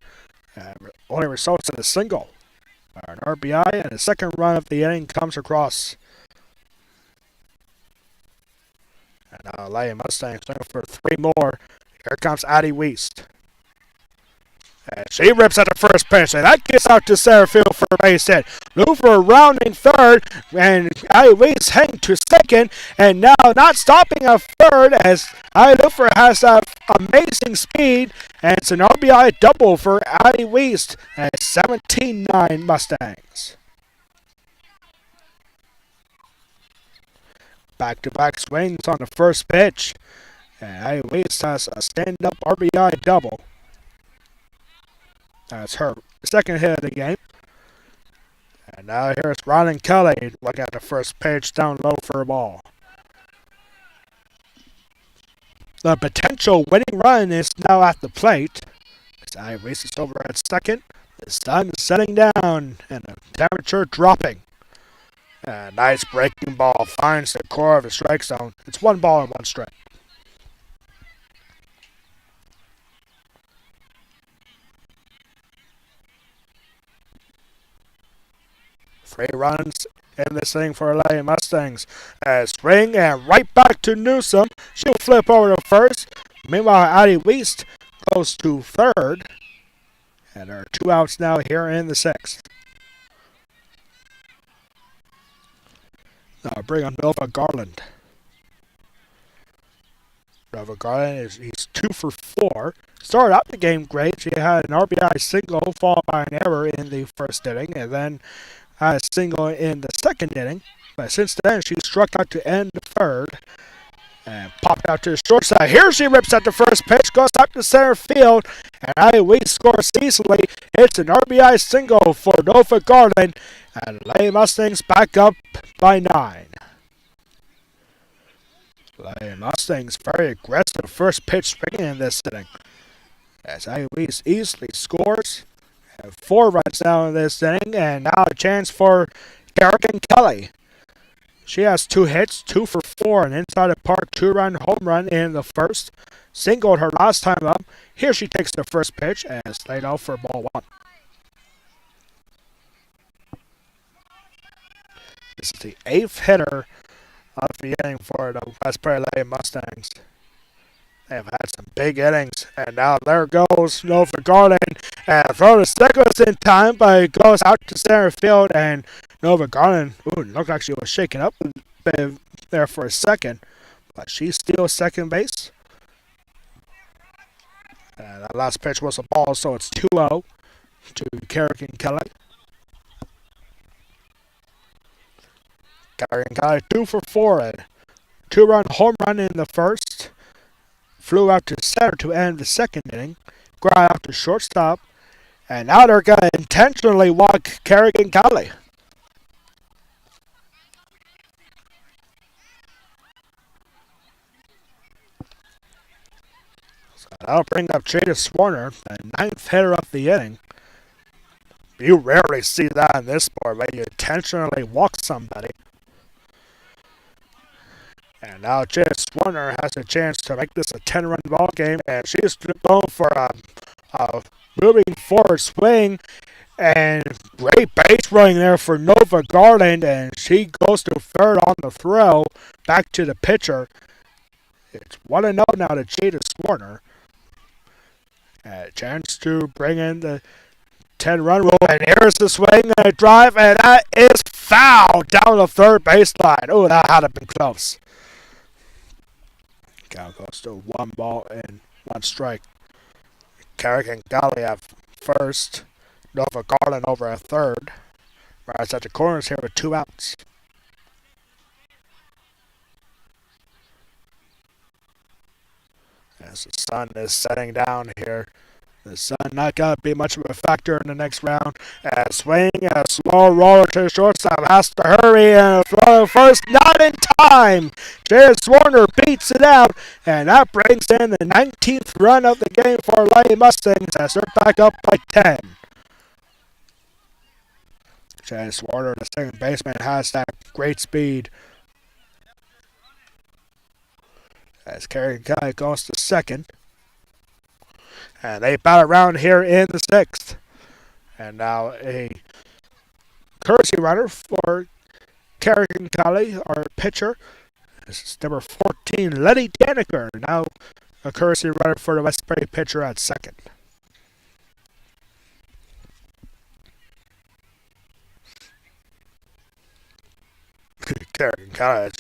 Only results in a single. An RBI, and the second run of the inning comes across. And now Lady Mustangs looking for 3 more. Here comes Addie Weist. And she rips at the first pitch, and that gets out to center field for a base hit. Lufer rounding third, and Addie Weist heading to second, and now not stopping at third as Addie Lufer has that amazing speed, and it's an RBI double for Addie Weist at 17-9 Mustangs. Back-to-back swings on the first pitch, and Addie Weist has a stand-up RBI double. That's her second hit of the game. And now here's Rylan Kelly looking at the first pitch down low for a ball. The potential winning run is now at the plate. As Addie Weist is over at second. The sun is setting down and the temperature dropping. A nice breaking ball finds the core of the strike zone. It's 1 ball and 1 strike. Three runs in this inning for Lady Mustangs. Swing and right back to Newsom. She'll flip over to first. Meanwhile, Addie Weist goes to third. And there are 2 outs now here in the 6th. Now bring on Nova Garland. Nova Garland he's 2 for 4. Started out the game great. She had an RBI single followed by an error in the first inning, and then had a single in the second inning. But since then, she struck out to end the third and popped out to the short side. Here she rips at the first pitch, goes up to center field, and Addie Weist scores easily. It's an RBI single for Nova Garland, and Lady Mustangs back up by 9. Lady Mustangs very aggressive first pitch swinging in this inning. As Addie Weist easily scores. 4 runs now in this inning, and now a chance for Kerrigan Kelly. She has 2 hits, 2 for 4, an inside the park 2-run home run in the first. Singled her last time up. Here she takes the first pitch and is laid out for ball 1. This is the 8th hitter of the inning for the West Prairie Lady Mustangs. They've had some big innings, and now there goes Nova Garland, and throw the Stiglitz in time, but it goes out to center field, and Nova Garland, looked like she was shaken up a bit there for a second, but she steals second base. And that last pitch was a ball, so it's 2-0 to Kerrigan Kelly. Kerrigan Kelly 2 for 4, a 2-run home run in the first. Flew out to center to end the second inning. Ground out to shortstop. And now they're going to intentionally walk Kerrigan Kelly. So that'll bring up Jada Swarner, the 9th hitter of the inning. You rarely see that in this sport, where you intentionally walk somebody. And now Jada Swarner has a chance to make this a 10-run ball game, and she's going for a moving forward swing, and great base running there for Nova Garland, and she goes to third on the throw, back to the pitcher. It's 1-0 now to Jada Swarner. A chance to bring in the 10-run rule, and here's the swing and a drive, and that is foul down the third baseline. Oh, that had been close. Count goes to 1 ball and 1 strike. Kerrigan Kelly at first. Nova Garland over at third. Right at the corners here with 2 outs. As the sun is setting down here. The sun not going to be much of a factor in the next round. A swing, a slow roller to the shortstop. Has to hurry and throw first. Not in time. Jada Swarner beats it out. And that brings in the 19th run of the game for Lady Mustangs as they're back up by 10. Jada Swarner, the second baseman, has that great speed. As Kerrigan Kelly goes to second. And they bat around here in the 6th. And now a courtesy runner for Kerrigan Kelly, our pitcher. This is number 14, Letty Daniker. Now a courtesy runner for the West Prairie pitcher at second. Kerrigan Kelly,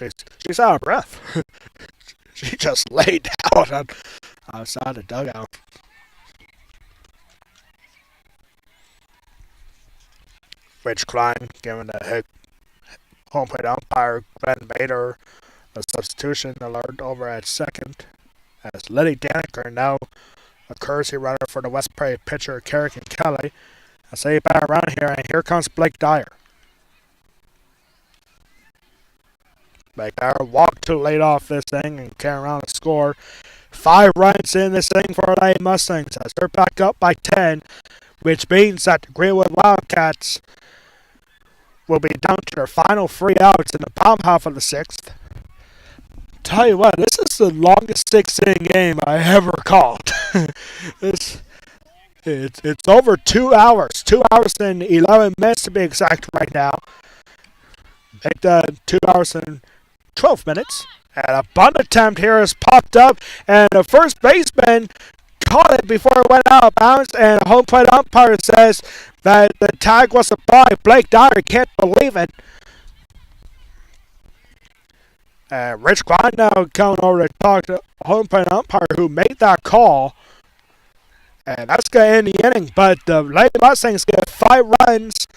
she's out of breath. She just laid down on outside the dugout. Rich Klein giving the hit. Home plate umpire Glenn Bader a substitution alert over at second. As Letty Daniker now a courtesy runner for the West Prairie pitcher Kerrigan Kelly. I say back around here, and here comes Blake Dyer. Blake Dyer walked too late off this thing and carry around the score. 5 runs in this thing for the Mustangs as they're back up by 10, which means that the Greenwood Wildcats will be down to their final 3 outs in the bottom half of the 6th. Tell you what, this is the longest 6-inning game I ever called. It's over 2 hours. 2 hours and 11 minutes to be exact right now. Make that 2 hours and 12 minutes. And a bunt attempt here has popped up, and the first baseman caught it before it went out of bounds, and the home plate umpire says that the tag was a ball. Blake Dyer can't believe it. Rich Klein now coming over to talk to the home plate umpire who made that call. And that's going to end the inning. But the Lady Mustangs get 5 runs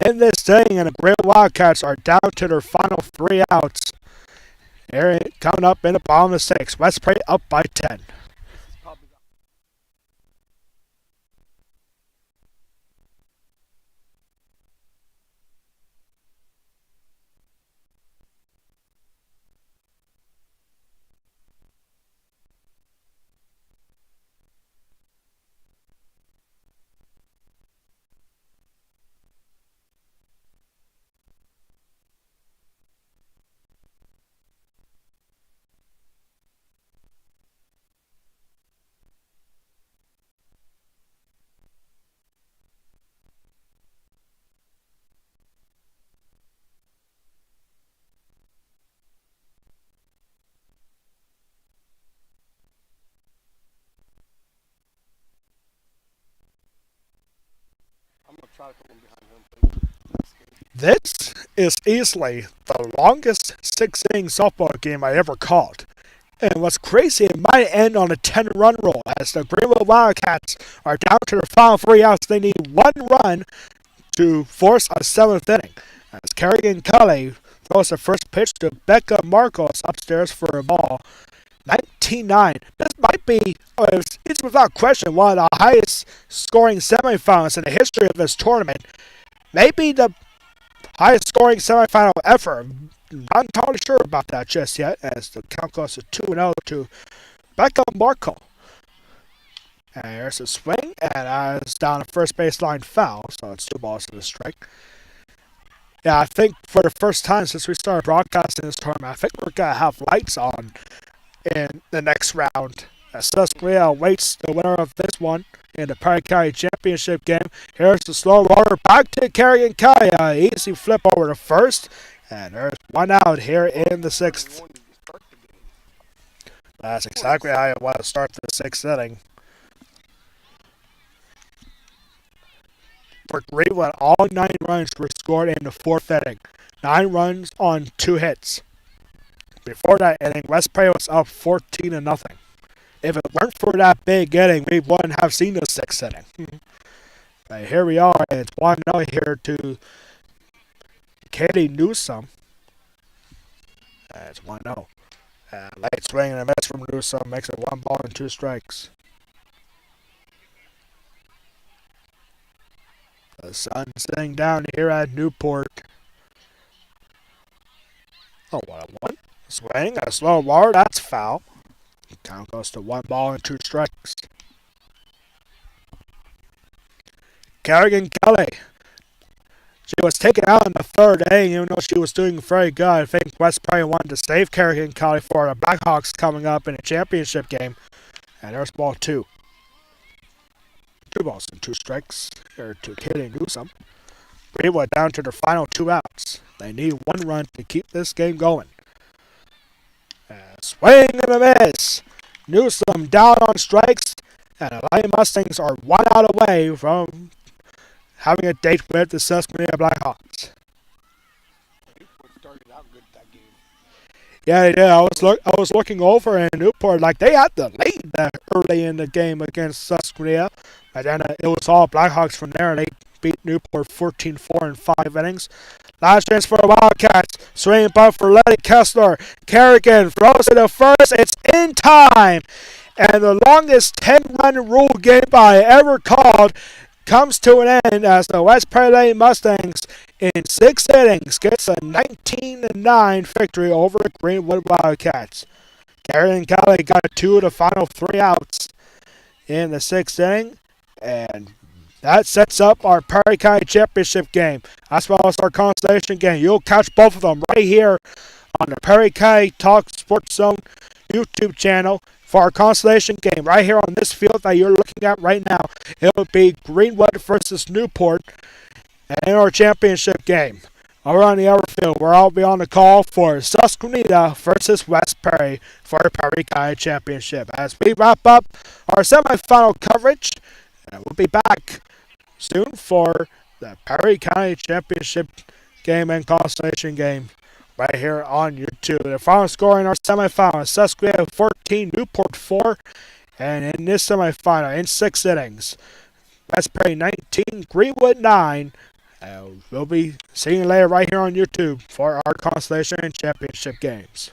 in this thing, and the Greenwood Wildcats are down to their final 3 outs. They're coming up in the bottom of the 6th. West Prairie up by 10. This is easily the longest 6-inning softball game I ever called. And what's crazy, it might end on a 10-run roll as the Greenwood Wildcats are down to their final 3 outs. They need 1 run to force a 7th inning. As Kerrigan Kelly throws the first pitch to Becca Marcos upstairs for a ball. 19-9. This might be, it's without question, one of the highest scoring semifinals in the history of this tournament. Maybe the highest scoring semifinal ever. Not entirely sure about that just yet, as the count goes to 2-0 to Becca Marco. And there's a swing, and it's down a first baseline foul, so it's 2 balls to the strike. Yeah, I think for the first time since we started broadcasting this tournament, I think we're going to have lights on in the next round. As Susquehanna awaits the winner of this one in the Perry County Championship game. Here's the slow roller back to Kerrigan County. Easy flip over to first. And there's 1 out here in the 6th. That's exactly how you want to start the 6th inning. For Greenwood, all 9 runs were scored in the 4th inning. 9 runs on 2 hits. Before that inning, West Prairie was up 14-0. If it weren't for that big inning, we wouldn't have seen the 6th inning. But here we are. It's 1-0 here to Katie Newsom. It's 1-0. Late swing and a miss from Newsom makes it 1 ball and 2 strikes. The sun sitting down here at Newport. Oh, 1-1. Swing, a slow roller, that's foul. Count goes to 1 ball and 2 strikes. Kerrigan Kelly. She was taken out in the 3rd inning, even though she was doing very good. I think West Prairie wanted to save Kerrigan Kelly for the Blackhawks coming up in a championship game. And there's ball 2. 2 balls and 2 strikes here to Katie Newsom. Greenwood down to their final 2 outs. They need 1 run to keep this game going. Swing and a miss. Newsom down on strikes, and the Lady Mustangs are 1 out away from having a date with the Susquehanna Blackhawks. Started out good that game. Yeah, they did. I was looking over in Newport, like they had the lead early in the game against Susquehanna, and then it was all Blackhawks from there. They beat Newport 14-4 in 5 innings. Last chance for the Wildcats. Swinging bunt for Letty Kessler. Kerrigan throws it to first. It's in time. And the longest 10-run rule game I ever called comes to an end as the West Prairie Mustangs in 6 innings gets a 19-9 victory over the Greenwood Wildcats. Kerrigan Kelly got 2 of the final 3 outs in the 6th inning. And that sets up our Perry County Championship game, as well as our consolation game. You'll catch both of them right here on the Perry County Talk Sports Zone YouTube channel for our consolation game. Right here on this field that you're looking at right now, it will be Greenwood versus Newport in our championship game. Over on the other field, where I'll be on the call for Susquehanna versus West Perry for our Perry County Championship. As we wrap up our semifinal coverage, and we'll be back soon for the Perry County Championship game and consolation game right here on YouTube. The final score in our semifinal is Susquehanna 14, Newport 4, and in this semifinal, in 6 innings, West Perry 19, Greenwood 9. We'll be seeing you later right here on YouTube for our consolation and championship games.